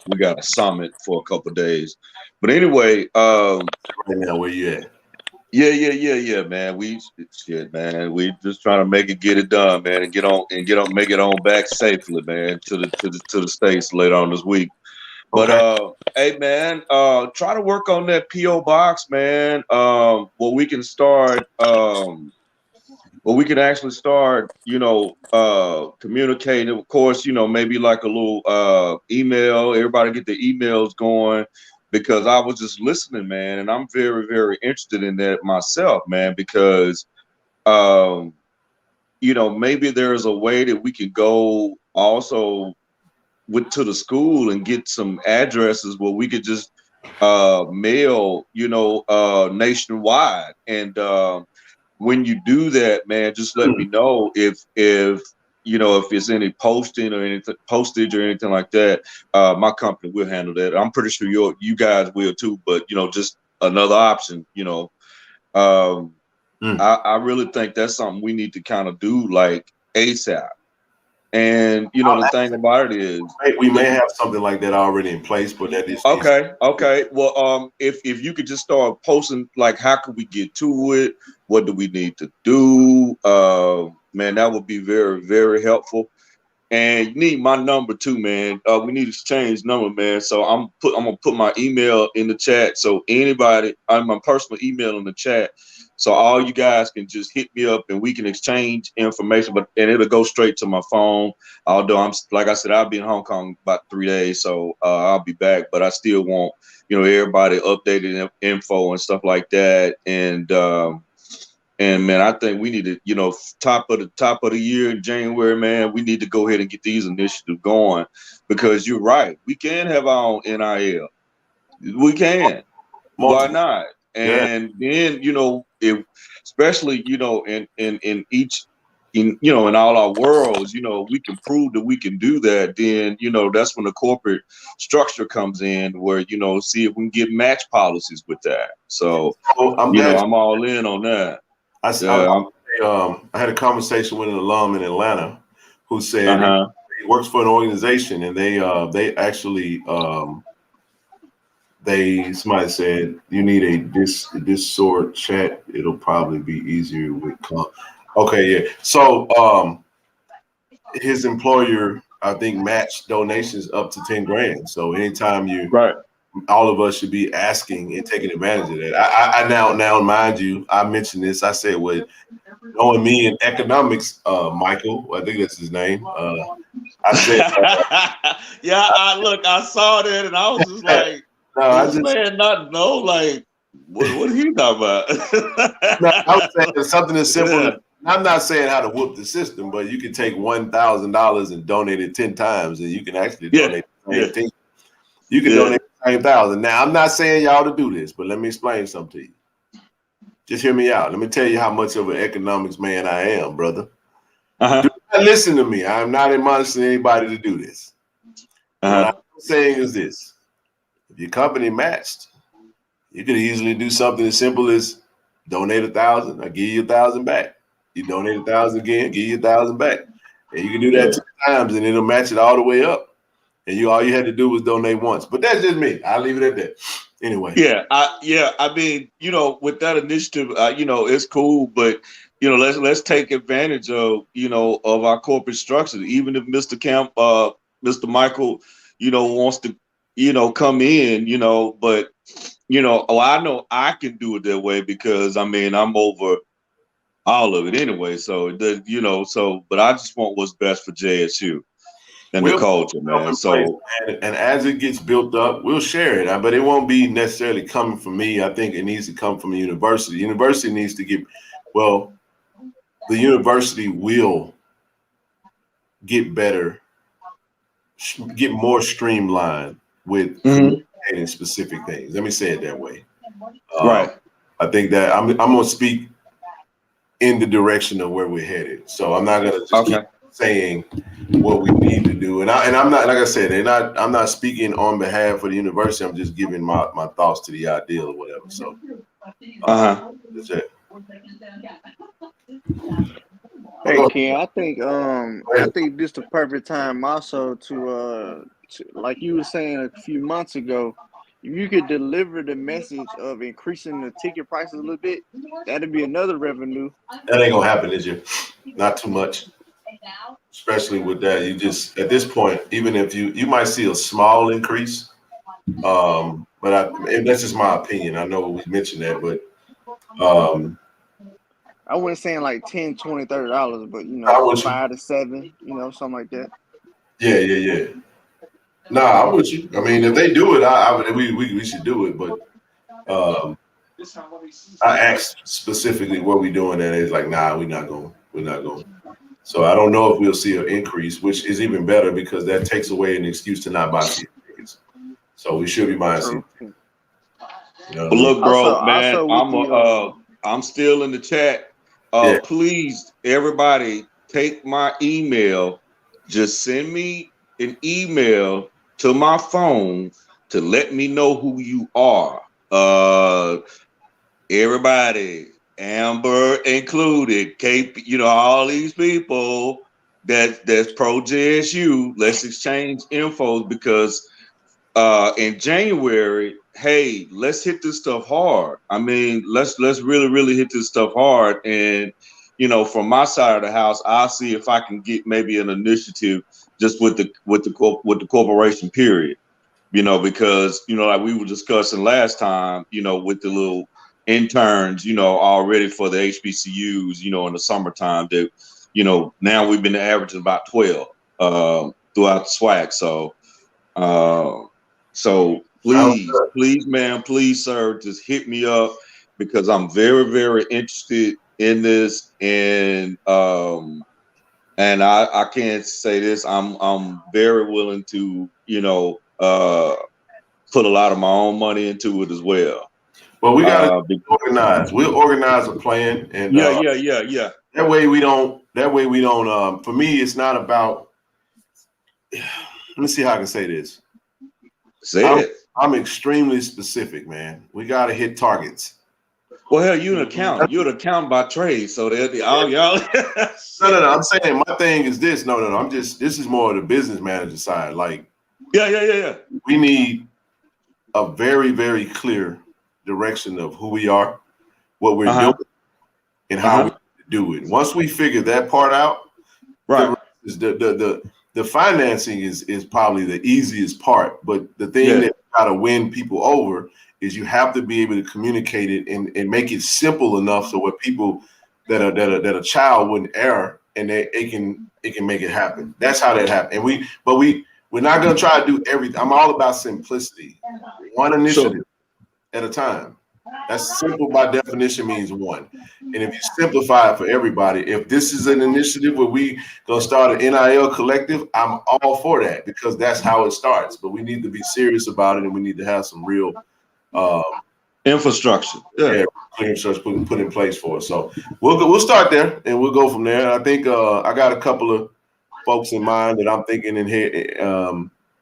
We got a summit for a couple of days. But anyway, right now, where you at? Yeah, man. We just trying to make it, get it done, man, and make it on back safely, man, to the States later on this week. But hey, man, try to work on that PO box, man. Where we can start. We can actually start, communicating. Of course, maybe like a little email. Everybody get the emails going, because I was just listening, man, and I'm very, very interested in that myself, man, because maybe there's a way that we could go also to the school and get some addresses where we could just mail, nationwide. And when you do that, man, just let me know if it's any posting or anything, postage or anything like that. My company will handle that. I'm pretty sure you guys will too, but just another option, I really think that's something we need to kind of do like ASAP. And the thing about it is we may have something like that already in place, but that is okay. Well, if you could just start posting, like, how could we get to it? What do we need to do? Man, that would be very, very helpful. And you need my number too, man. We need to exchange number, man. So I'm gonna put my email in the chat. So anybody, my personal email in the chat. So all you guys can just hit me up and we can exchange information, and it'll go straight to my phone. Although like I said, I'll be in Hong Kong about 3 days, so I'll be back. But I still want everybody updated info and stuff like that. And man, I think we need to, top of the year in January, man, we need to go ahead and get these initiatives going, because you're right. We can have our own NIL. We can. Why not? And then, if especially, in all our worlds, we can prove that we can do that. Then, that's when the corporate structure comes in, where, see if we can get match policies with that. So, I'm all in on that. I had a conversation with an alum in Atlanta who said he works for an organization, and they actually somebody said you need this sort chat. It'll probably be easier with okay, yeah. So his employer, I think, matched donations up to 10 grand. So anytime all of us should be asking and taking advantage of that. I now mind you, I mentioned this. I said, well, knowing me in economics, Michael, I think that's his name. I said, I saw that and I was just like, man not know, like, what he talking about? No, I was saying something as simple. Yeah. I'm not saying how to whoop the system, but you can take $1,000 and donate it 10 times, and you can actually donate the same thing. You can donate the same 1,000. Now, I'm not saying y'all to do this, but let me explain something to you. Just hear me out. Let me tell you how much of an economics man I am, brother. Do not listen to me. I'm not admonishing anybody to do this. What I'm saying is this. If your company matched, you could easily do something as simple as donate 1,000. I give you 1,000 back. You donate 1,000 again, give you 1,000 back. And you can do that 2 times, and it'll match it all the way up. And all you had to do was donate once. But that's just me. I'll leave it at that. Anyway. I mean, with that initiative, it's cool, but let's take advantage of of our corporate structure. Even if Mr. Michael, wants to, come in, but I know I can do it that way, because I mean I'm over all of it anyway. So but I just want what's best for JSU. And the culture, man. So, and as it gets built up, we'll share it. But it won't be necessarily coming from me. I think it needs to come from the university. The university needs to the university will get better, get more streamlined with communicating specific things. Let me say it that way. Right. I think that I'm going to speak in the direction of where we're headed. So I'm not going to just keep saying what we need to do, and I'm not, like I said, I'm not speaking on behalf of the university. I'm just giving my thoughts to the ideal or whatever. So that's it. Hey Ken, I think this the perfect time also to like you were saying a few months ago, if you could deliver the message of increasing the ticket prices a little bit, that'd be another revenue. That ain't gonna happen this year. Not too much. Especially with that, you just at this point, even if you might see a small increase, but that's just my opinion. I know we mentioned that, but I wasn't saying like $10, $20, $30, but $5 to $7, something like that. Yeah. Nah, I'm with you. I mean, if they do it, we should do it. But I asked specifically what we doing, and it's like, nah, we're not going. So I don't know if we'll see an increase, which is even better because that takes away an excuse to not buy season tickets. So we should be buying season tickets. But look, bro, man, I'm still in the chat. Please, everybody, take my email. Just send me an email to my phone to let me know who you are. Everybody, Amber included, KP, all these people that's pro JSU. Let's exchange info because in January, hey, let's hit this stuff hard. I mean, let's really, really hit this stuff hard. And from my side of the house, I'll see if I can get maybe an initiative just with the corporation period. Because like we were discussing last time, with the little interns, already for the HBCUs, in the summertime that, now we've been averaging about 12 throughout the SWAC. So please, ma'am, please, sir, just hit me up because I'm very, very interested in this. And I can't say this. I'm very willing to, put a lot of my own money into it as well. Well, we got to organize. We'll organize a plan, and yeah. That way we don't. For me, it's not about. Let me see how I can say this. I'm extremely specific, man. We got to hit targets. Well, hell, you're an accountant. You're an accountant by trade, so they'll be all y'all. No. I'm saying my thing is this. No. This is more of the business manager side. Like, yeah. We need a very, very clear direction of who we are, what we're doing, and how we do it. Once we figure that part out, right? The financing is probably the easiest part, but the thing that got to win people over is you have to be able to communicate it and make it simple enough so where people that a child wouldn't err and it can make it happen. That's how that happened. And we're not gonna try to do everything. I'm all about simplicity. One initiative at a time. That's simple by definition means one. And if you simplify it for everybody, if this is an initiative where we gonna start an NIL collective, I'm all for that because that's how it starts. But we need to be serious about it, and we need to have some real infrastructure. Clear infrastructure put in place for us. So we'll start there, and we'll go from there. And I think I got a couple of folks in mind that I'm thinking in here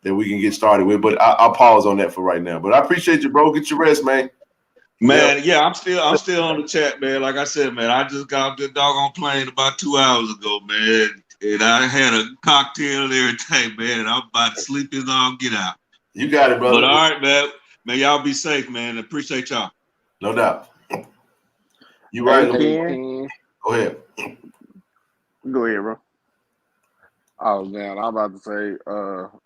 that we can get started with. But I'll pause on that for right now. But I appreciate you, bro. Get your rest, man. Man, I'm still on the chat, man. Like I said, man, I just got off the doggone plane about 2 hours ago, man. And I had a cocktail and everything, man. And I'm about to sleep as all get out. You got it, brother. But all right, man. Man, y'all be safe, man. Appreciate y'all. No doubt. You right, Ken. Go ahead. Go ahead, bro. Oh man, I'm about to say,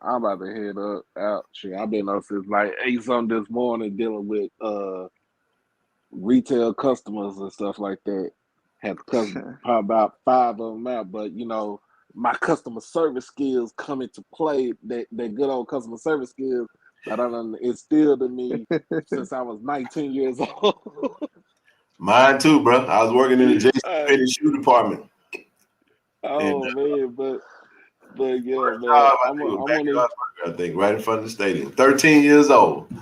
I'm about to head out. Shit, I've been up since like 8-something this morning dealing with retail customers and stuff like that. Had probably about 5 of them out, but my customer service skills come into play. That good old customer service skills that I done instilled in me since I was 19 years old. Mine too, bro. I was working in the JSU shoe department. Man, but yeah, man. I think right in front of the stadium. 13 years old.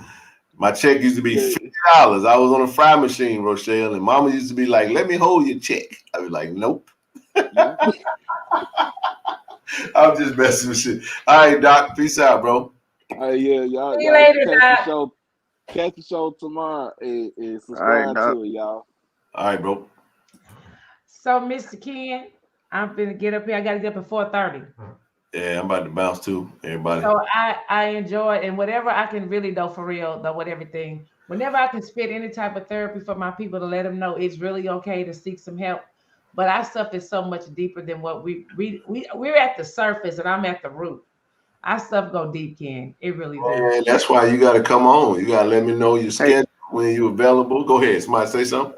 My check used to be $50. I was on a fry machine, Rochelle, and Mama used to be like, "Let me hold your check." I'd be like, "Nope." I'm just messing with shit. All right, Doc. Peace out, bro. Y'all. See you later, Doc. Catch the show tomorrow and subscribe to it, y'all. All right, bro. So, Mr. Ken, I'm finna get up here. I gotta get up at 4:30. Yeah, I'm about to bounce too, everybody. So I enjoy and whatever I can really though for real though with everything. Whenever I can spit any type of therapy for my people to let them know it's really okay to seek some help. But our stuff is so much deeper than what we're at the surface and I'm at the root. Our stuff go deep, Ken. It really do. Man, that's why you got to come on. You got to let me know your schedule when you're available. Go ahead. Somebody say something.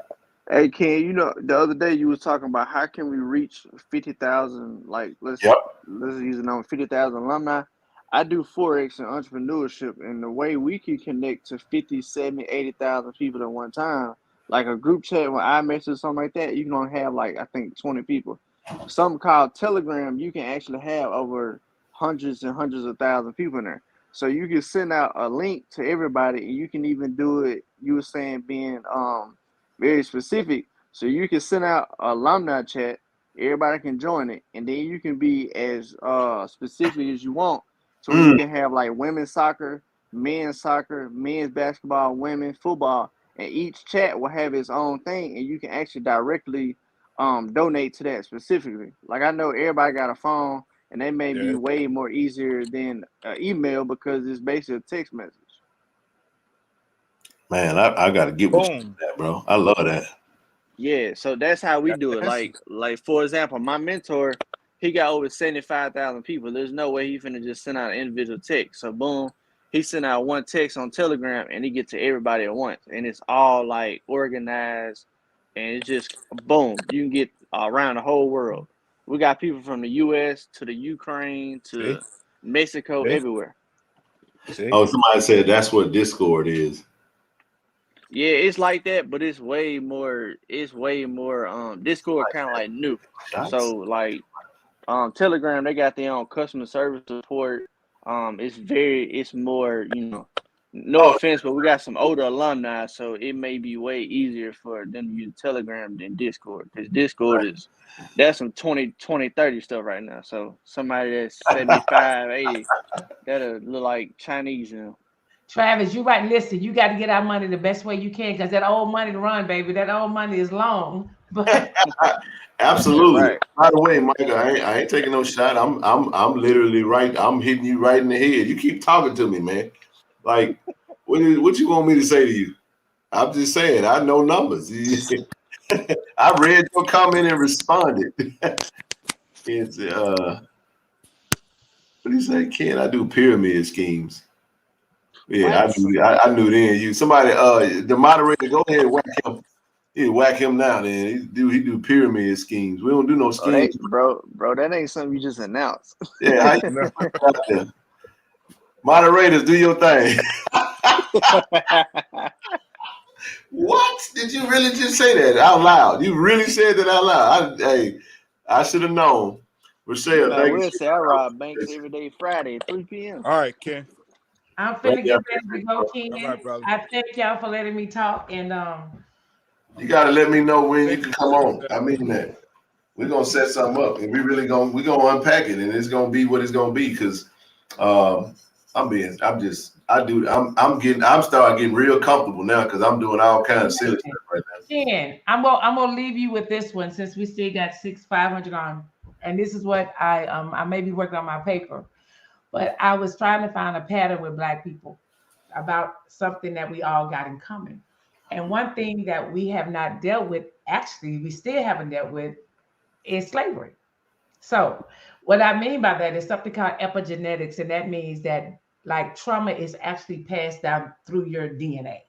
Hey Ken, you know the other day you was talking about how can we reach 50,000? Like let's use the number 50,000 alumni. I do Forex and entrepreneurship, and the way we can connect to 50, 70, 80,000 people at one time, like a group chat with iMessage or something like that, you can only have like I think 20 people. Something called Telegram, you can actually have over hundreds and hundreds of thousands of people in there. So you can send out a link to everybody, and you can even do it. You were saying being very specific. So you can send out an alumni chat, everybody can join it, and then you can be as specific as you want. So you can have like women's soccer, men's basketball, women's football, and each chat will have its own thing, and you can actually directly donate to that specifically. Like I know everybody got a phone, and they may be way more easier than email because it's basically a text message. Man, I got to get with you on that, bro. I love that. Yeah, so that's how we do it. Like for example, my mentor, he got over 75,000 people. There's no way he finna just send out an individual text. So boom, he sent out one text on Telegram, and he get to everybody at once, and it's all like organized, and it's just boom, you can get around the whole world. We got people from the U.S. to the Ukraine to Mexico, everywhere. Oh, somebody said that's what Discord is. Yeah, it's like that, but it's way more. Discord kind of like new. So like, Telegram, they got their own customer service support. It's more, no offense, but we got some older alumni, so it may be way easier for them to use Telegram than Discord, because Discord that's some 20, 30 stuff right now. So somebody that's 75, 80, that'll look like Chinese, Travis, you right. Listen, you got to get our money the best way you can, because that old money to run, baby. That old money is long. But absolutely. Right. By the way, Micah, I ain't taking no shot. I'm literally right. I'm hitting you right in the head. You keep talking to me, man. Like, what you want me to say to you? I'm just saying, I know numbers. I read your comment and responded. It's what do you say, Ken? I do pyramid schemes. Yeah, I knew then. The moderator, go ahead and whack him. Yeah, whack him now. Then he do pyramid schemes. We don't do no schemes, bro. That ain't something you just announce. Yeah, moderators, do your thing. What? Did you really just say that out loud? You really said that out loud? I should have known. Rochelle, I will say I rob banks every day Friday at 3 p.m. All right, Ken. I'm finna get ready to go, Ken. All right, brother. I thank y'all for letting me talk, and you gotta let me know when you can come on. I mean that. We're gonna set something up, and we're gonna unpack it, and it's gonna be what it's gonna be. Because I'm starting getting real comfortable now because I'm doing all kinds of silly stuff right now. Ken, I'm gonna leave you with this one since we still got 500 on, and this is what I may be working on my paper, but I was trying to find a pattern with Black people about something that we all got in common, and one thing that we have not dealt with, actually, we still haven't dealt with, is slavery. So what I mean by that is something called epigenetics, and that means that like trauma is actually passed down through your DNA.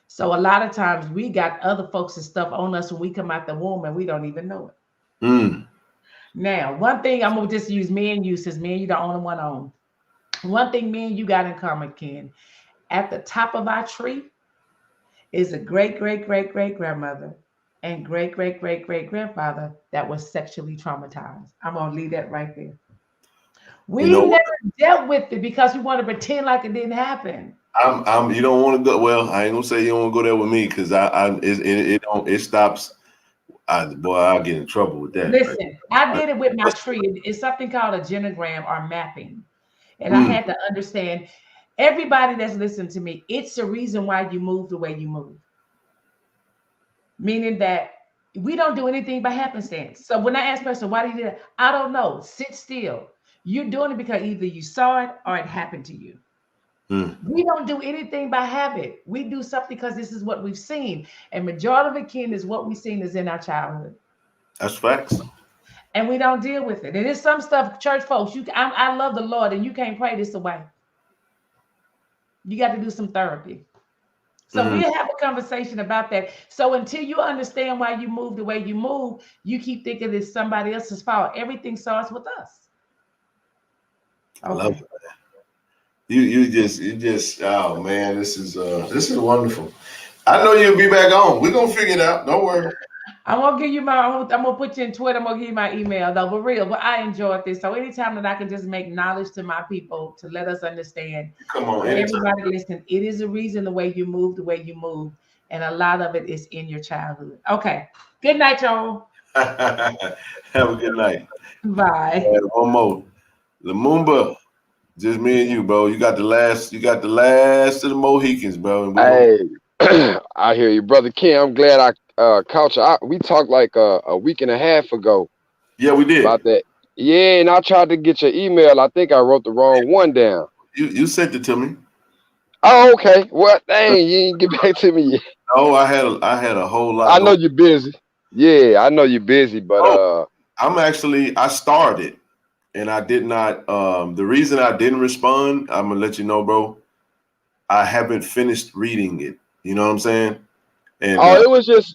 So a lot of times we got other folks' stuff on us when we come out the womb and we don't even know it. Now, one thing I'm gonna just use me and you, since me and you the only one on. One thing me and you got in common, Ken, at the top of our tree is a great, great, great, great grandmother and great, great, great, great grandfather that was sexually traumatized. I'm gonna leave that right there. We never dealt with it because we want to pretend like it didn't happen. You don't want to go. Well, I ain't gonna say you don't want to go there with me because it stops. I'll get in trouble with that. Listen, I did it with my tree. It's something called a genogram or mapping, and I had to understand. Everybody that's listening to me, it's the reason why you move the way you move. Meaning that We don't do anything by happenstance. So when I ask person, why did you do that? I don't know. Sit still. You're doing it because either you saw it or it happened to you. We don't do anything by habit. We do something because this is what we've seen. And majority of the kin is what we've seen is in our childhood. That's facts. And we don't deal with it. And there's some stuff, church folks, I love the Lord, and you can't pray this away. You got to do some therapy. So we'll have a conversation about that. So until you understand why you move the way you move, you keep thinking it's somebody else's fault. Everything starts with us. I love it. You just oh man, this is wonderful. I know you'll be back on. We're gonna figure it out. Don't worry. I'm gonna give you I'm gonna put you in Twitter. I'm gonna give you my email though. But real, but I enjoyed this. So anytime that I can just make knowledge to my people to let us understand. Come on, everybody listen. It is a reason the way you move, and a lot of it is in your childhood. Okay. Good night, y'all. Have a good night. Bye. One more. Lumumba. Just me and you, bro. You got the last of the Mohicans, bro. Hey, I hear you, brother Ken. I'm glad I caught you. We talked like a week and a half ago. Yeah, we did. About that. Yeah, and I tried to get your email. I think I wrote the wrong one down. You sent it to me. Oh, okay. Well, dang, you didn't get back to me yet. Oh, I had a whole lot. I know you're busy. Yeah, I know you're busy, but I started. And I did not. The reason I didn't respond, I'm gonna let you know, bro. I haven't finished reading it. You know what I'm saying? And it was just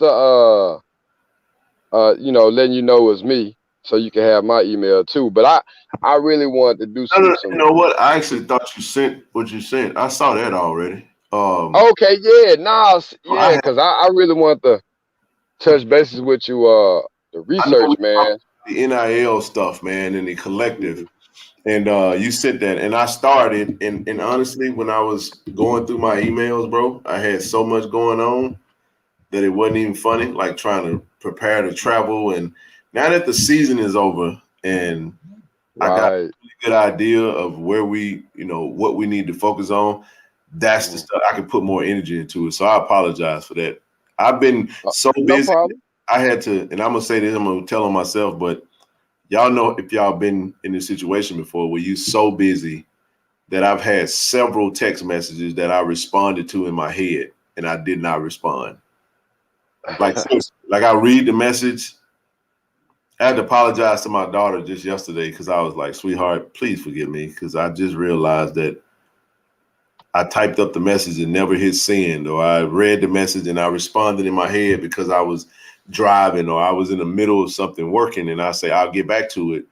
letting you know it was me, so you can have my email too. But I really wanted to do some. You know what? I actually thought you sent what you sent. I saw that already. Okay, yeah, yeah, because I really want to touch bases with you. The research, man. The NIL stuff, man, and the collective. And you said that, and I started, and honestly, when I was going through my emails, bro, I had so much going on that it wasn't even funny, like trying to prepare to travel. And now that the season is over and I got a really good idea of where what we need to focus on, that's the stuff I can put more energy into it. So I apologize for that. I've been so busy. No problem. I had to, and I'm gonna say this, I'm gonna tell on myself, but y'all know if y'all been in this situation before where you so busy that I've had several text messages that I responded to in my head and I did not respond. Like I read the message. I had to apologize to my daughter just yesterday because I was like, sweetheart, please forgive me, because I just realized that I typed up the message and never hit send, or I read the message and I responded in my head because I was driving or I was in the middle of something working, and I say I'll get back to it,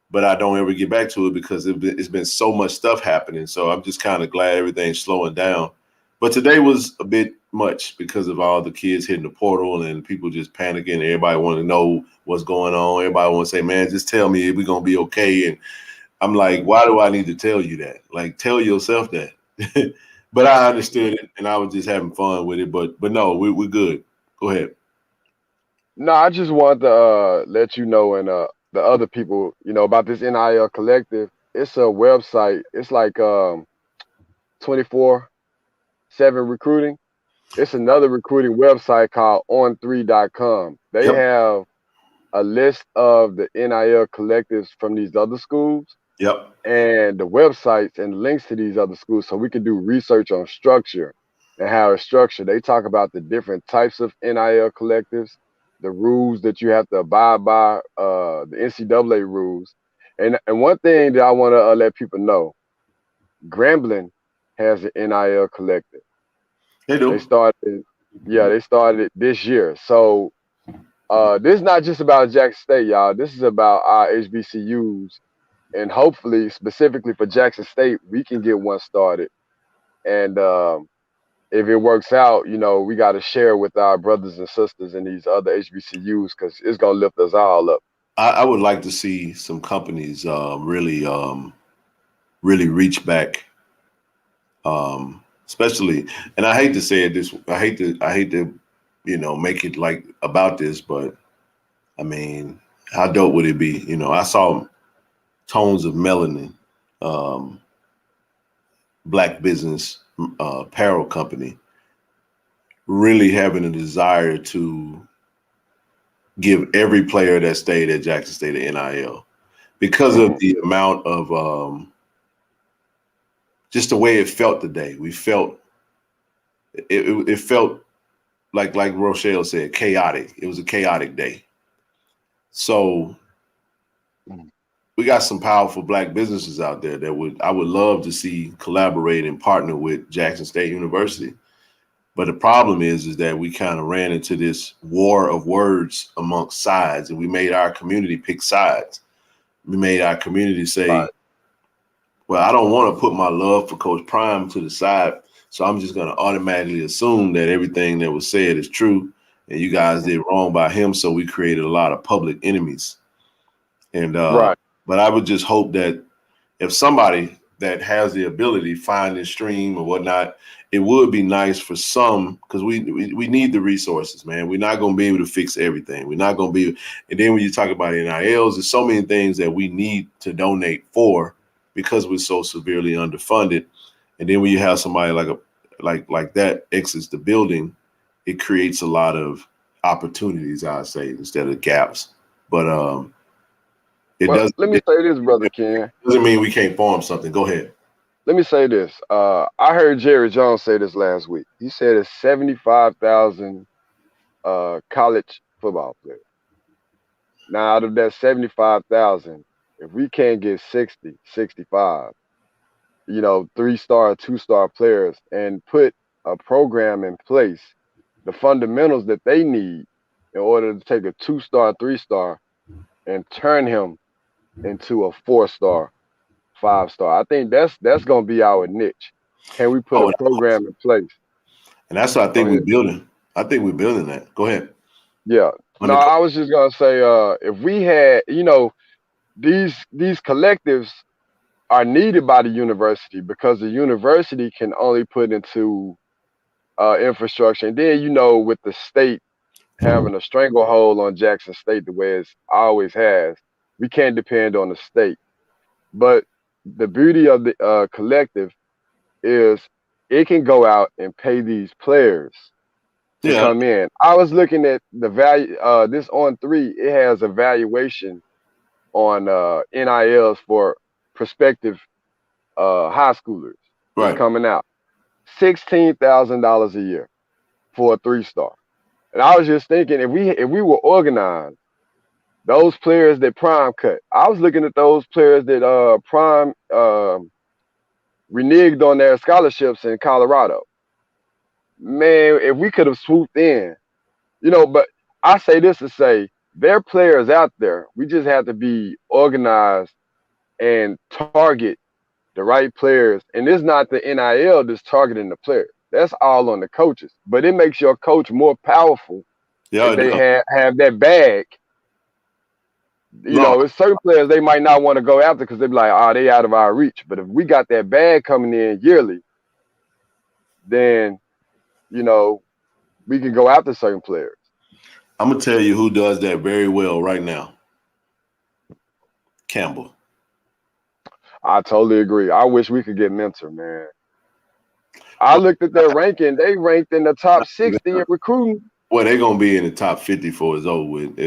but I don't ever get back to it because it's been so much stuff happening. So I'm just kind of glad everything's slowing down. But today was a bit much because of all the kids hitting the portal and people just panicking. Everybody want to know what's going on. Everybody want to say, man, just tell me if we're going to be okay. And I'm like, why do I need to tell you that? Like, tell yourself that. But I understood it, and I was just having fun with it. But no, we're good. Go ahead. No, I just wanted to let you know and the other people, about this NIL collective. It's a website. It's like 24/7 recruiting. It's another recruiting website called on3.com. They have a list of the NIL collectives from these other schools. Yep. And the websites and links to these other schools, so we can do research on structure and how it's structured. They talk about the different types of NIL collectives, the rules that you have to abide by, the NCAA rules. And one thing that I want to let people know, Grambling has an NIL collective. They do. They started it this year. So this is not just about Jackson State, y'all. This is about our HBCUs. And hopefully, specifically for Jackson State, we can get one started. And if it works out, we got to share with our brothers and sisters in these other HBCUs because it's going to lift us all up. I would like to see some companies really reach back, especially. And I hate to say it this. I hate to make it like about this, but I mean, how dope would it be? I saw Tones of Melanin, Black business apparel company, really having a desire to give every player that stayed at Jackson State an NIL because of the amount of just the way it felt today. We felt it felt like Rochelle said, chaotic. It was a chaotic day. So we got some powerful Black businesses out there that I would love to see collaborate and partner with Jackson State University. But the problem is that we kind of ran into this war of words amongst sides, and we made our community pick sides. We made our community say, well, I don't want to put my love for Coach Prime to the side, so I'm just going to automatically assume that everything that was said is true, and you guys did wrong by him, so we created a lot of public enemies. And but I would just hope that if somebody that has the ability find this stream or whatnot, it would be nice for some, because we need the resources, man. We're not going to be able to fix everything. We're not going to be. And then when you talk about NILs, there's so many things that we need to donate for because we're so severely underfunded. And then when you have somebody like that exits the building, it creates a lot of opportunities, I'd say, instead of gaps. But let me say this, Brother Ken. Doesn't mean we can't form something. Go ahead. Let me say this. I heard Jerry Jones say this last week. He said it's 75,000 college football players. Now, out of that 75,000, if we can't get 60, 65, 3-star, 2-star players and put a program in place, the fundamentals that they need in order to take a 2-star, 3-star and turn him into a 4-star, 5-star. I think that's going to be our niche. Can we put a program in place? And that's what I think we're building. I think we're building that. Go ahead. Yeah. No, I was just going to say, if we had, these collectives are needed by the university because the university can only put into infrastructure. And then, with the state having a stranglehold on Jackson State the way it's always has, we can't depend on the state. But the beauty of the collective is it can go out and pay these players to come in. I was looking at the value, this On3, it has a valuation on NILs for prospective high schoolers coming out. $16,000 a year for a 3-star. And I was just thinking, if we were organized, those players that Prime cut, I was looking at those players that Prime reneged on their scholarships in Colorado. Man, if we could have swooped in, but I say this to say, there are players out there. We just have to be organized and target the right players. And it's not the NIL that's targeting the players. That's all on the coaches. But it makes your coach more powerful if they have that bag. It's certain players they might not want to go after because they be like, they out of our reach. But if we got that bag coming in yearly, then, we can go after certain players. I'm going to tell you who does that very well right now. Campbell. I totally agree. I wish we could get Mentor, man. I looked at their ranking. They ranked in the top 60 in recruiting. Well, they're going to be in the top 50 for it's over with.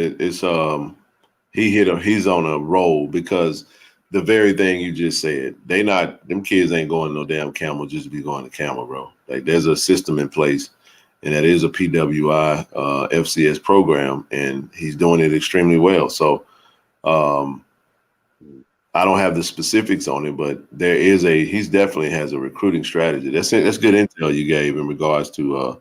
He's on a roll because the very thing you just said, them kids ain't going no damn Camel just to be going to Camel, bro. Like there's a system in place, and that is a PWI FCS program, and he's doing it extremely well. So I don't have the specifics on it, but he definitely has a recruiting strategy. That's good intel you gave in regards to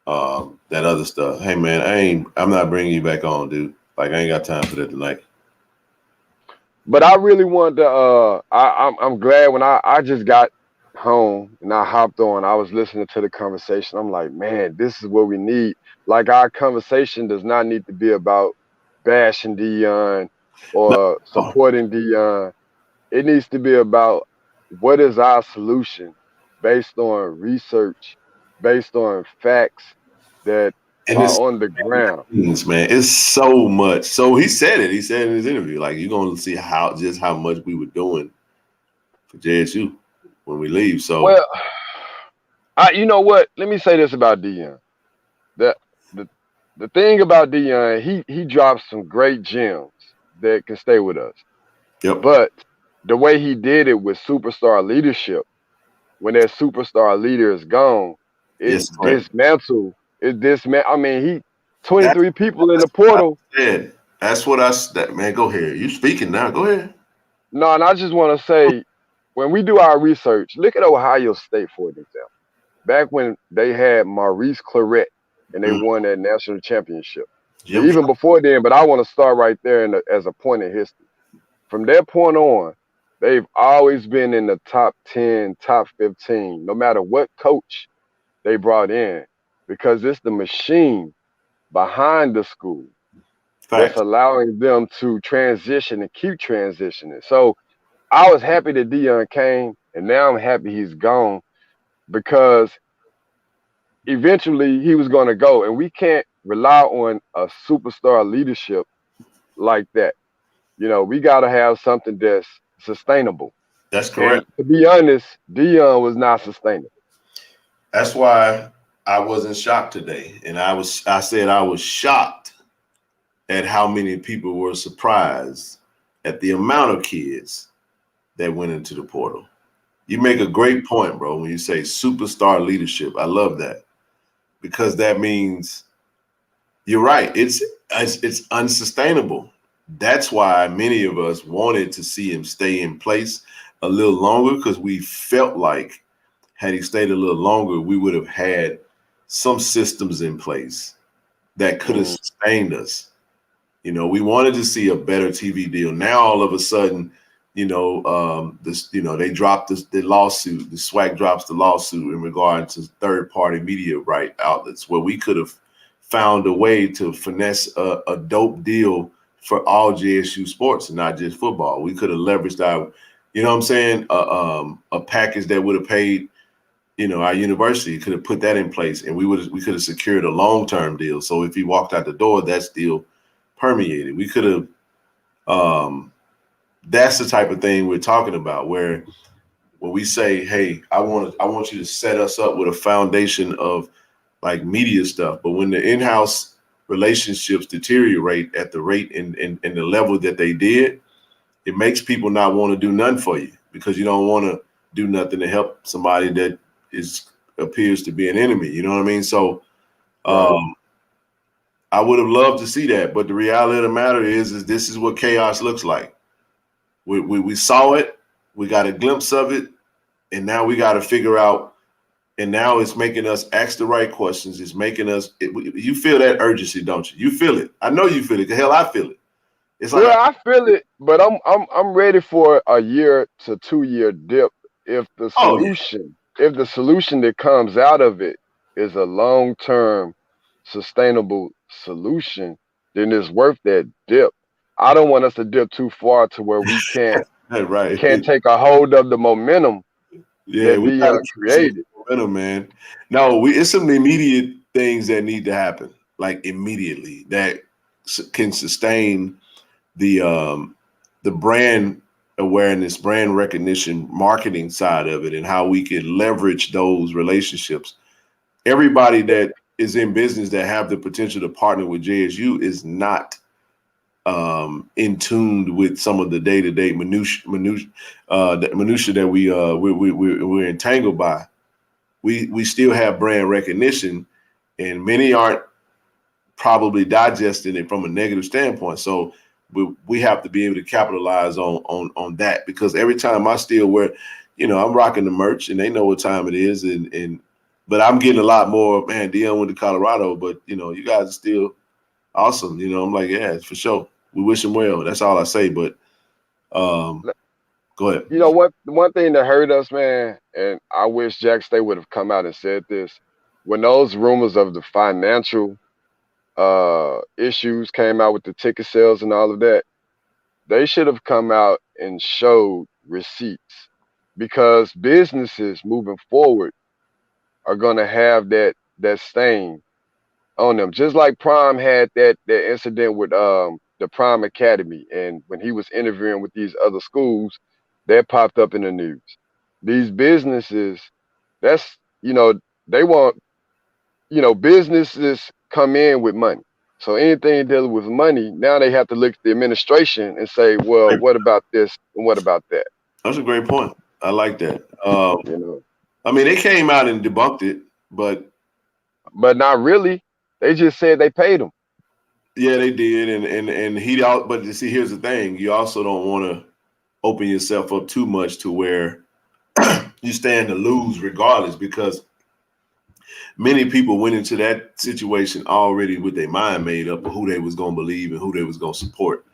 that other stuff. Hey man, I'm not bringing you back on, dude. Like I ain't got time for that tonight. But I really wanted to. I'm glad when I just got home and I hopped on. I was listening to the conversation. I'm like, man, this is what we need. Like our conversation does not need to be about bashing Dion or supporting Dion. It needs to be about what is our solution based on research, based on facts that are on the ground. Man, it's so much. So he said it. He said in his interview, like you're gonna see how much we were doing for JSU when we leave. So well, you know what? Let me say this about Dion. the thing about Deion, he drops some great gems that can stay with us. Yep. But the way he did it with superstar leadership, when that superstar leader is gone, it Yes, correct. dismantle. It dismantle. I mean, he That's 23 people in the what I portal. said. That's what that man. Go ahead. You speaking now? Go ahead. No, and I just want to say, when we do our research, look at Ohio State for an example. Back when they had Maurice Claret and they won that national championship. Jim Even before then, but I want to start right there as a point in history. From that point on, they've always been in the top 10, top 15, no matter what coach they brought in, because it's the machine behind the school that's Fact. allowing them to transition and keep transitioning. So I was happy that Deion came, and now I'm happy he's gone because eventually he was going to go, and we can't rely on a superstar leadership like that. You know, we got to have something that's sustainable. That's And correct. to be honest, Deion was not sustainable. That's why I wasn't shocked today, and I said I was shocked at how many people were surprised at the amount of kids that went into the portal. You make a great point, bro, when you say superstar leadership. I love that because that means you're right. It's unsustainable. That's why many of us wanted to see him stay in place a little longer because we felt like had he stayed a little longer, we would have had some systems in place that could have sustained us. You know, we wanted to see a better TV deal. Now all of a sudden, they dropped the lawsuit. The SWAC drops the lawsuit in regard to third-party media right outlets, where we could have found a way to finesse a dope deal for all JSU sports and not just football. We could have leveraged our, you know what I'm saying, a package that would have paid, our university could have put that in place, and we could have secured a long-term deal. So if he walked out the door, that still permeated. We could have. That's the type of thing we're talking about, where when we say, "Hey, I want you to set us up with a foundation of like media stuff," but when the in-house relationships deteriorate at the rate and the level that they did, it makes people not want to do nothing for you because you don't want to do nothing to help somebody that appears to be an enemy. You know what I mean? So I would have loved to see that, but the reality of the matter is this is what chaos looks like. We saw it, we got a glimpse of it, and now we got to figure out. And now it's making us ask the right questions. It's making us. You feel that urgency, don't you? You feel it. I know you feel it. Hell, I feel it. It's like I feel it, but I'm ready for a year to 2 year dip if the solution that comes out of it is a long-term sustainable solution, then it's worth that dip. I don't want us to dip too far to where we can't take a hold of the momentum that we got to Deion created. Momentum, man. No, it's some immediate things that need to happen, like immediately, that can sustain the brand awareness, brand recognition, marketing side of it, and how we can leverage those relationships. Everybody that is in business that have the potential to partner with JSU is not in tune with some of the day-to-day minutia that we're entangled by. We still have brand recognition, and many aren't probably digesting it from a negative standpoint. So we have to be able to capitalize on that, because every time I still wear, I'm rocking the merch and they know what time it is, but I'm getting a lot more, man, Deion went to Colorado, but you guys are still awesome. I'm like, yeah, for sure. We wish him well. That's all I say. But go ahead. One thing that hurt us, man, and I wish Jack State would have come out and said this, when those rumors of the financial issues came out with the ticket sales and all of that, they should have come out and showed receipts, because businesses moving forward are going to have that stain on them. Just like Prime had that incident with the Prime Academy, and when he was interviewing with these other schools, that popped up in the news. These businesses, they want, businesses come in with money. So anything dealing with money, now they have to look at the administration and say, well, what about this and what about that? That's a great point. I like that. You know, I mean, they came out and debunked it, but not really. They just said they paid them. Yeah, they did, and he out. But you see, here's the thing: you also don't want to open yourself up too much to where you stand to lose, regardless, because many people went into that situation already with their mind made up of who they was going to believe and who they was going to support.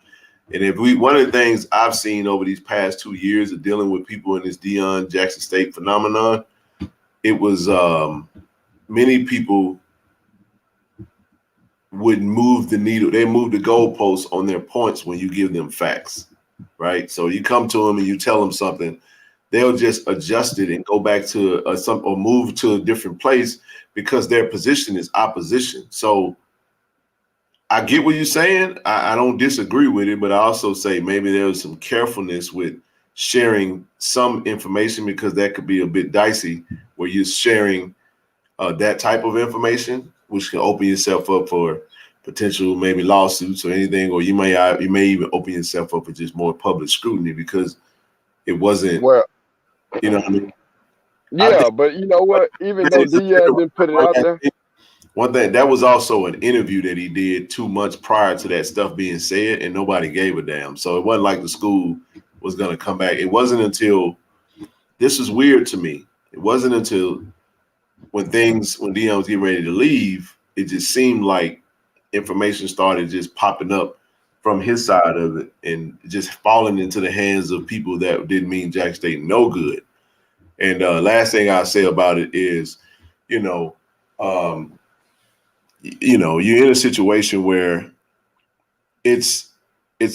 And one of the things I've seen over these past 2 years of dealing with people in this Deion Jackson State phenomenon, it was many people would move the needle. They move the goalposts on their points when you give them facts, right? So you come to them and you tell them something, they'll just adjust it and go back to or move to a different place because their position is opposition. So I get what you're saying. I don't disagree with it, but I also say maybe there was some carefulness with sharing some information because that could be a bit dicey where you're sharing that type of information, which can open yourself up for potential maybe lawsuits or anything, or you may even open yourself up for just more public scrutiny because it wasn't. Well, you know what I mean? Yeah, but you know what? Even though Deion didn't put it out there. One thing, that was also an interview that he did 2 months prior to that stuff being said, and nobody gave a damn. So it wasn't like the school was going to come back. It wasn't until this is weird to me. It wasn't until when Deion was getting ready to leave, it just seemed like information started just popping up from his side of it and just falling into the hands of people that didn't mean Jack State no good. And last thing I'll say about it is, you're in a situation where it's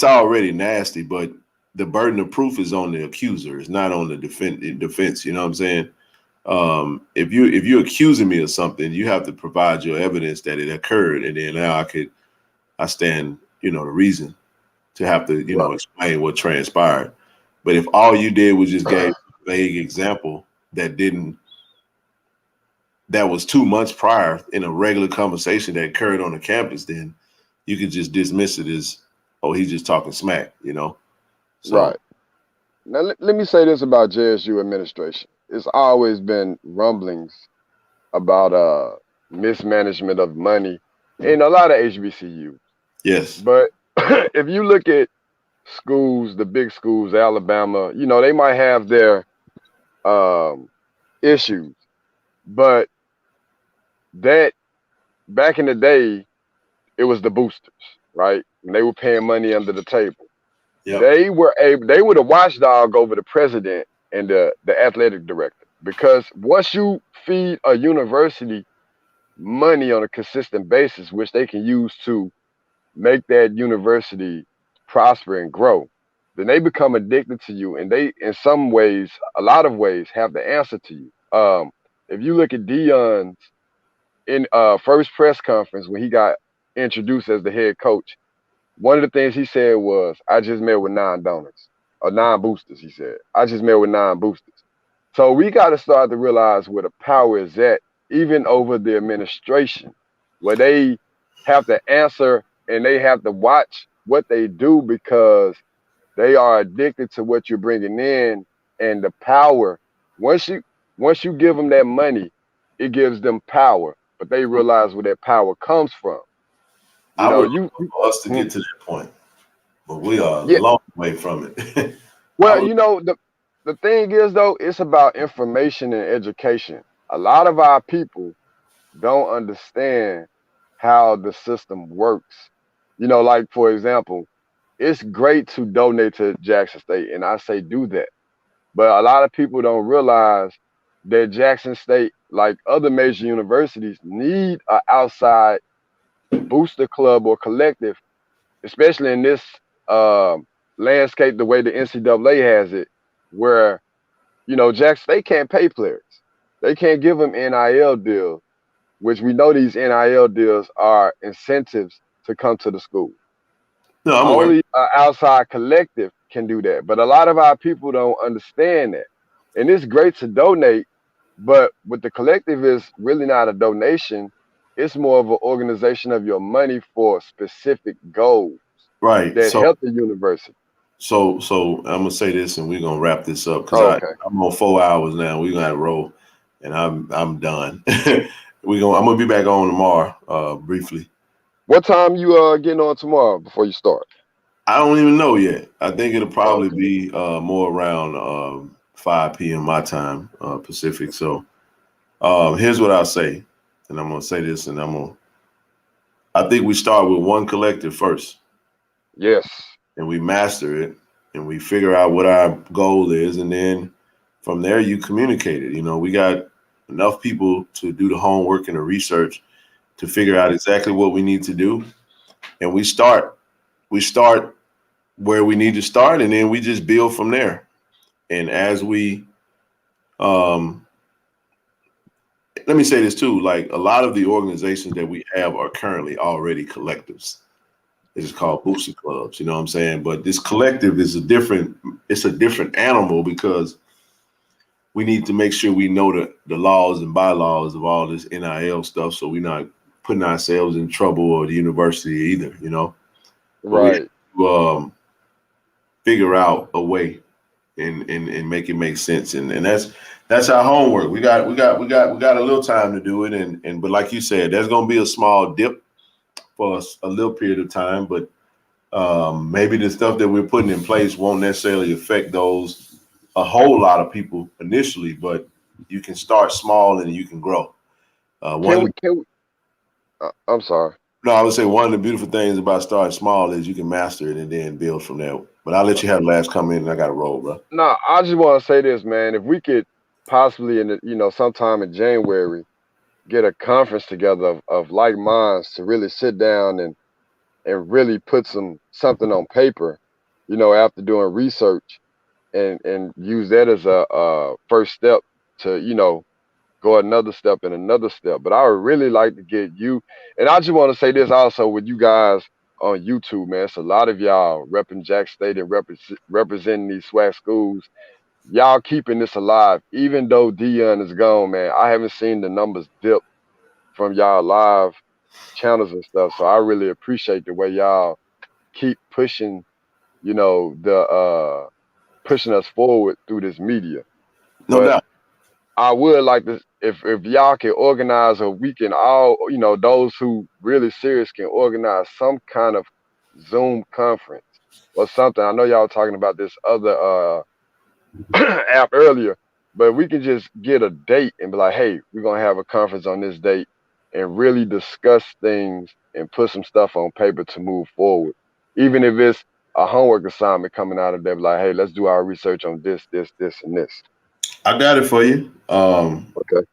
already nasty, but the burden of proof is on the accuser. It's not on the defense. You know what I'm saying? If you're accusing me of something, you have to provide your evidence that it occurred, and then now I stand, the reason to have to, explain what transpired. But if all you did was just gave a vague example that was 2 months prior in a regular conversation that occurred on the campus, then you could just dismiss it as, oh, he's just talking smack, So, right. Now, let me say this about JSU administration. It's always been rumblings about mismanagement of money in a lot of HBCUs. Yes. But if you look at schools, the big schools, Alabama, they might have their issues. But that back in the day, it was the boosters, right? And they were paying money under the table. Yep. They were the watchdog over the president and the athletic director, because once you feed a university money on a consistent basis, which they can use to make that university prosper and grow, then they become addicted to you, and they, in some ways, a lot of ways, have the answer to you. If you look at Deion's in first press conference when he got introduced as the head coach, one of the things he said was, I just met with 9 donors or 9 boosters. He said, I just met with 9 boosters. So we got to start to realize where the power is at, even over the administration, where they have to answer and they have to watch what they do because they are addicted to what you're bringing in and the power. Once you give them that money, it gives them power, but they realize where that power comes from. I would love for us to get to that point, but we are a long way from it. Well, the thing is, though, it's about information and education. A lot of our people don't understand how the system works. Like, for example, it's great to donate to Jackson State, and I say do that. But a lot of people don't realize that Jackson State, like other major universities, need an outside booster club or collective, especially in this landscape, the way the NCAA has it, where, Jackson State can't pay players. They can't give them NIL deals, which we know these NIL deals are incentives to come to the school. No, only an outside collective can do that. But a lot of our people don't understand that. And it's great to donate, but with the collective is really not a donation. It's more of an organization of your money for specific goals Right. that help the university. So I'm gonna say this, and we're gonna wrap this up because Okay. I'm on 4 hours now. We're gonna roll, and I'm done. I'm gonna be back on tomorrow, briefly. What time you getting on tomorrow before you start? I don't even know yet. I think it'll probably Okay. be more around 5 p.m. my time, Pacific. So here's what I'll say, and I'm gonna say this, and I think we start with one collective first. Yes. And we master it, and we figure out what our goal is, and then from there you communicate it. You know, we got enough people to do the homework and the research to figure out exactly what we need to do, and we start where we need to start, and then we just build from there. And as we let me say this too, like a lot of the organizations that we have are currently already collectives. It's called booster clubs, you know what I'm saying? But this collective is a different animal because we need to make sure we know the laws and bylaws of all this NIL stuff, so we're not putting ourselves in trouble or the university either, you know. But we have to figure out a way and make it make sense, and that's our homework. We got a little time to do it, and but like you said, there's gonna be a small dip for a little period of time, but maybe the stuff that we're putting in place won't necessarily affect a whole lot of people initially, but you can start small and you can grow. Can we I'm sorry. No, I would say one of the beautiful things about starting small is you can master it and then build from there. But I'll let you have the last comment, and I got to roll, bro. No, I just want to say this, man. If we could possibly sometime in January get a conference together of like minds to really sit down and really put something on paper, after doing research and use that as a first step to, go another step and another step. But I would really like to get you, and I just want to say this also with you guys on YouTube, man. It's a lot of y'all repping Jack State and representing these SWAC schools. Y'all keeping this alive, even though Dion is gone, man. I haven't seen the numbers dip from y'all live channels and stuff. So I really appreciate the way y'all keep pushing, pushing us forward through this media. No doubt. I would like to, if y'all can organize, or we can all, those who really serious can organize some kind of Zoom conference or something. I know y'all were talking about this other app earlier, but we can just get a date and be like, hey, we're gonna have a conference on this date and really discuss things and put some stuff on paper to move forward. Even if it's a homework assignment coming out of there, like, hey, let's do our research on this, and this. I got it for you. Okay.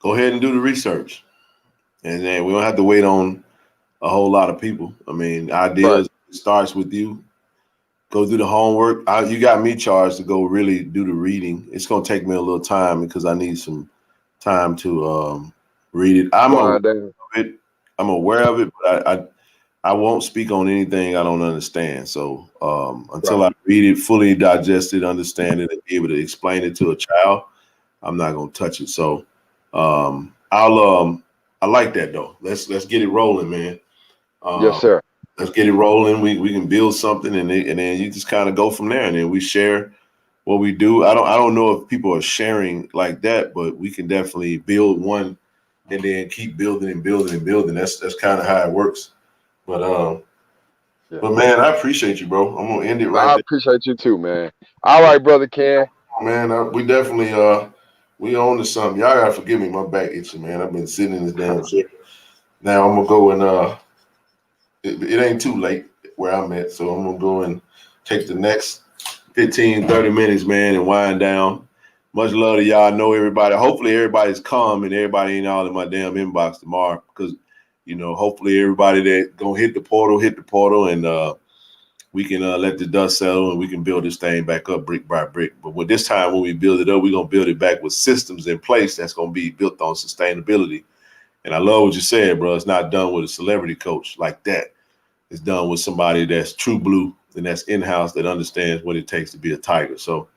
Go ahead and do the research, and then we don't have to wait on a whole lot of people. I mean, ideas starts with you. Go do the homework. You got me charged to go really do the reading. It's gonna take me a little time because I need some time to read it. I'm aware of it, but I won't speak on anything I don't understand. So until I read it, fully digest it, understand it, and be able to explain it to a child, I'm not gonna touch it. So I like that though. Let's get it rolling, man. Yes, sir. Let's get it rolling. We can build something, and then you just kind of go from there, and then we share what we do. I don't know if people are sharing like that, but we can definitely build one, and then keep building and building and building. That's kind of how it works. But man, I appreciate you, bro. I'm gonna end it right there. I appreciate you too, man. All right, brother Ken. Man, we definitely we on to something. Y'all gotta forgive me, my back itching, man. I've been sitting in this damn chair. Now I'm gonna go and it ain't too late where I'm at, so I'm gonna go and take the next 15, 30 minutes, man, and wind down. Much love to y'all. I know everybody. Hopefully everybody's calm and everybody ain't all in my damn inbox tomorrow, because hopefully everybody that gonna hit the portal, and we can let the dust settle and we can build this thing back up brick by brick. But with this time, when we build it up, we're gonna build it back with systems in place that's gonna be built on sustainability. And I love what you said, bro. It's not done with a celebrity coach like that. It's done with somebody that's true blue and that's in-house, that understands what it takes to be a Tiger. So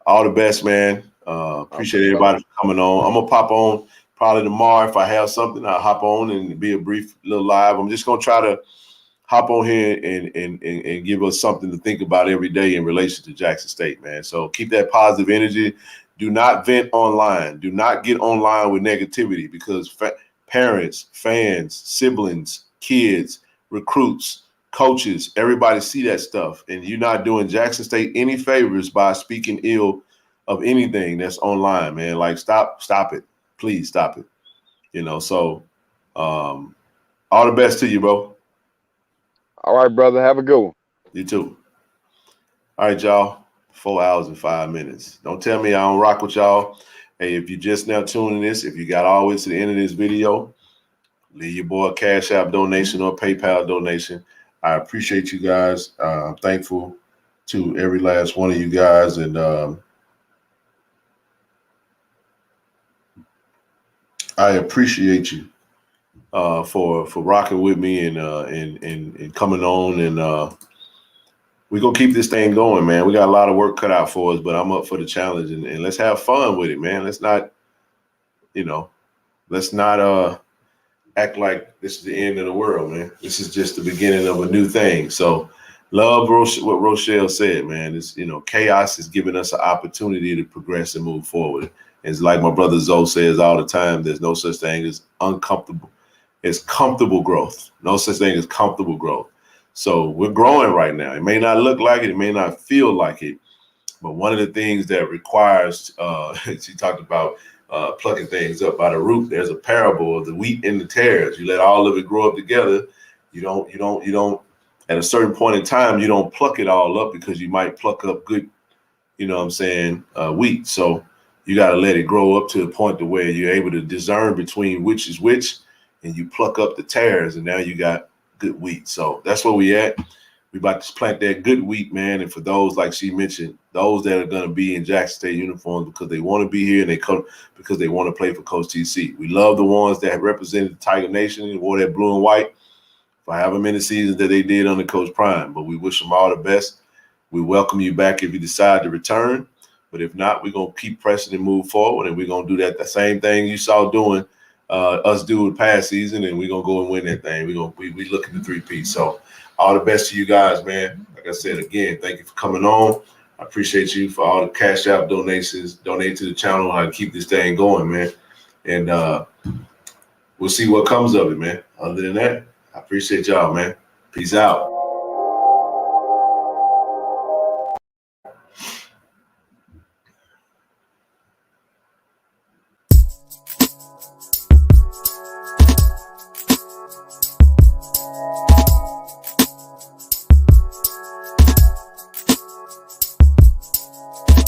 all the best, man. Appreciate everybody for coming on. I'm gonna pop on Probably tomorrow, if I have something, I'll hop on and be a brief little live. I'm just gonna try to hop on here and give us something to think about every day in relation to Jackson State, man. So keep that positive energy. Do not vent online. Do not get online with negativity, because parents, fans, siblings, kids, recruits, coaches, everybody see that stuff. And you're not doing Jackson State any favors by speaking ill of anything that's online, man. Like, stop it. Please stop it. So all the best to you, bro. All right, brother. Have a good one. You too. All right, y'all. 4 hours and 5 minutes. Don't tell me I don't rock with y'all. Hey, if you just now tuning this, if you got all the way to the end of this video, leave your boy a Cash App donation or PayPal donation. I appreciate you guys. I'm thankful to every last one of you guys, and I appreciate you for rocking with me and coming on, and we're going to keep this thing going, man. We got a lot of work cut out for us, but I'm up for the challenge, and let's have fun with it, man. Let's not act like this is the end of the world, man. This is just the beginning of a new thing. So love what Rochelle said, man. It's, chaos is giving us an opportunity to progress and move forward. It's like my brother Zoe says all the time, there's no such thing as uncomfortable. It's comfortable growth. No such thing as comfortable growth. So we're growing right now. It may not look like it. It may not feel like it. But one of the things that requires, she talked about plucking things up by the root. There's a parable of the wheat and the tares. You let all of it grow up together. You don't, at a certain point in time, you don't pluck it all up, because you might pluck up good, wheat. So you got to let it grow up to the point to where you're able to discern between which is which, and you pluck up the tares, and now you got good wheat. So that's where we at. We about to plant that good wheat, man. And for those, like she mentioned, those that are going to be in Jackson State uniforms because they want to be here and they come because they want to play for Coach TC. We love the ones that represented the Tiger Nation and wore that blue and white for however many seasons that they did under Coach Prime. But we wish them all the best. We welcome you back if you decide to return. But if not, we're going to keep pressing and move forward. And we're going to do that, the same thing you saw doing us do the past season. And we're going to go and win that thing. We look at the 3-piece. So all the best to you guys, man. Like I said, again, thank you for coming on. I appreciate you for all the Cash App donations. Donate to the channel. I keep this thing going, man. And we'll see what comes of it, man. Other than that, I appreciate y'all, man. Peace out.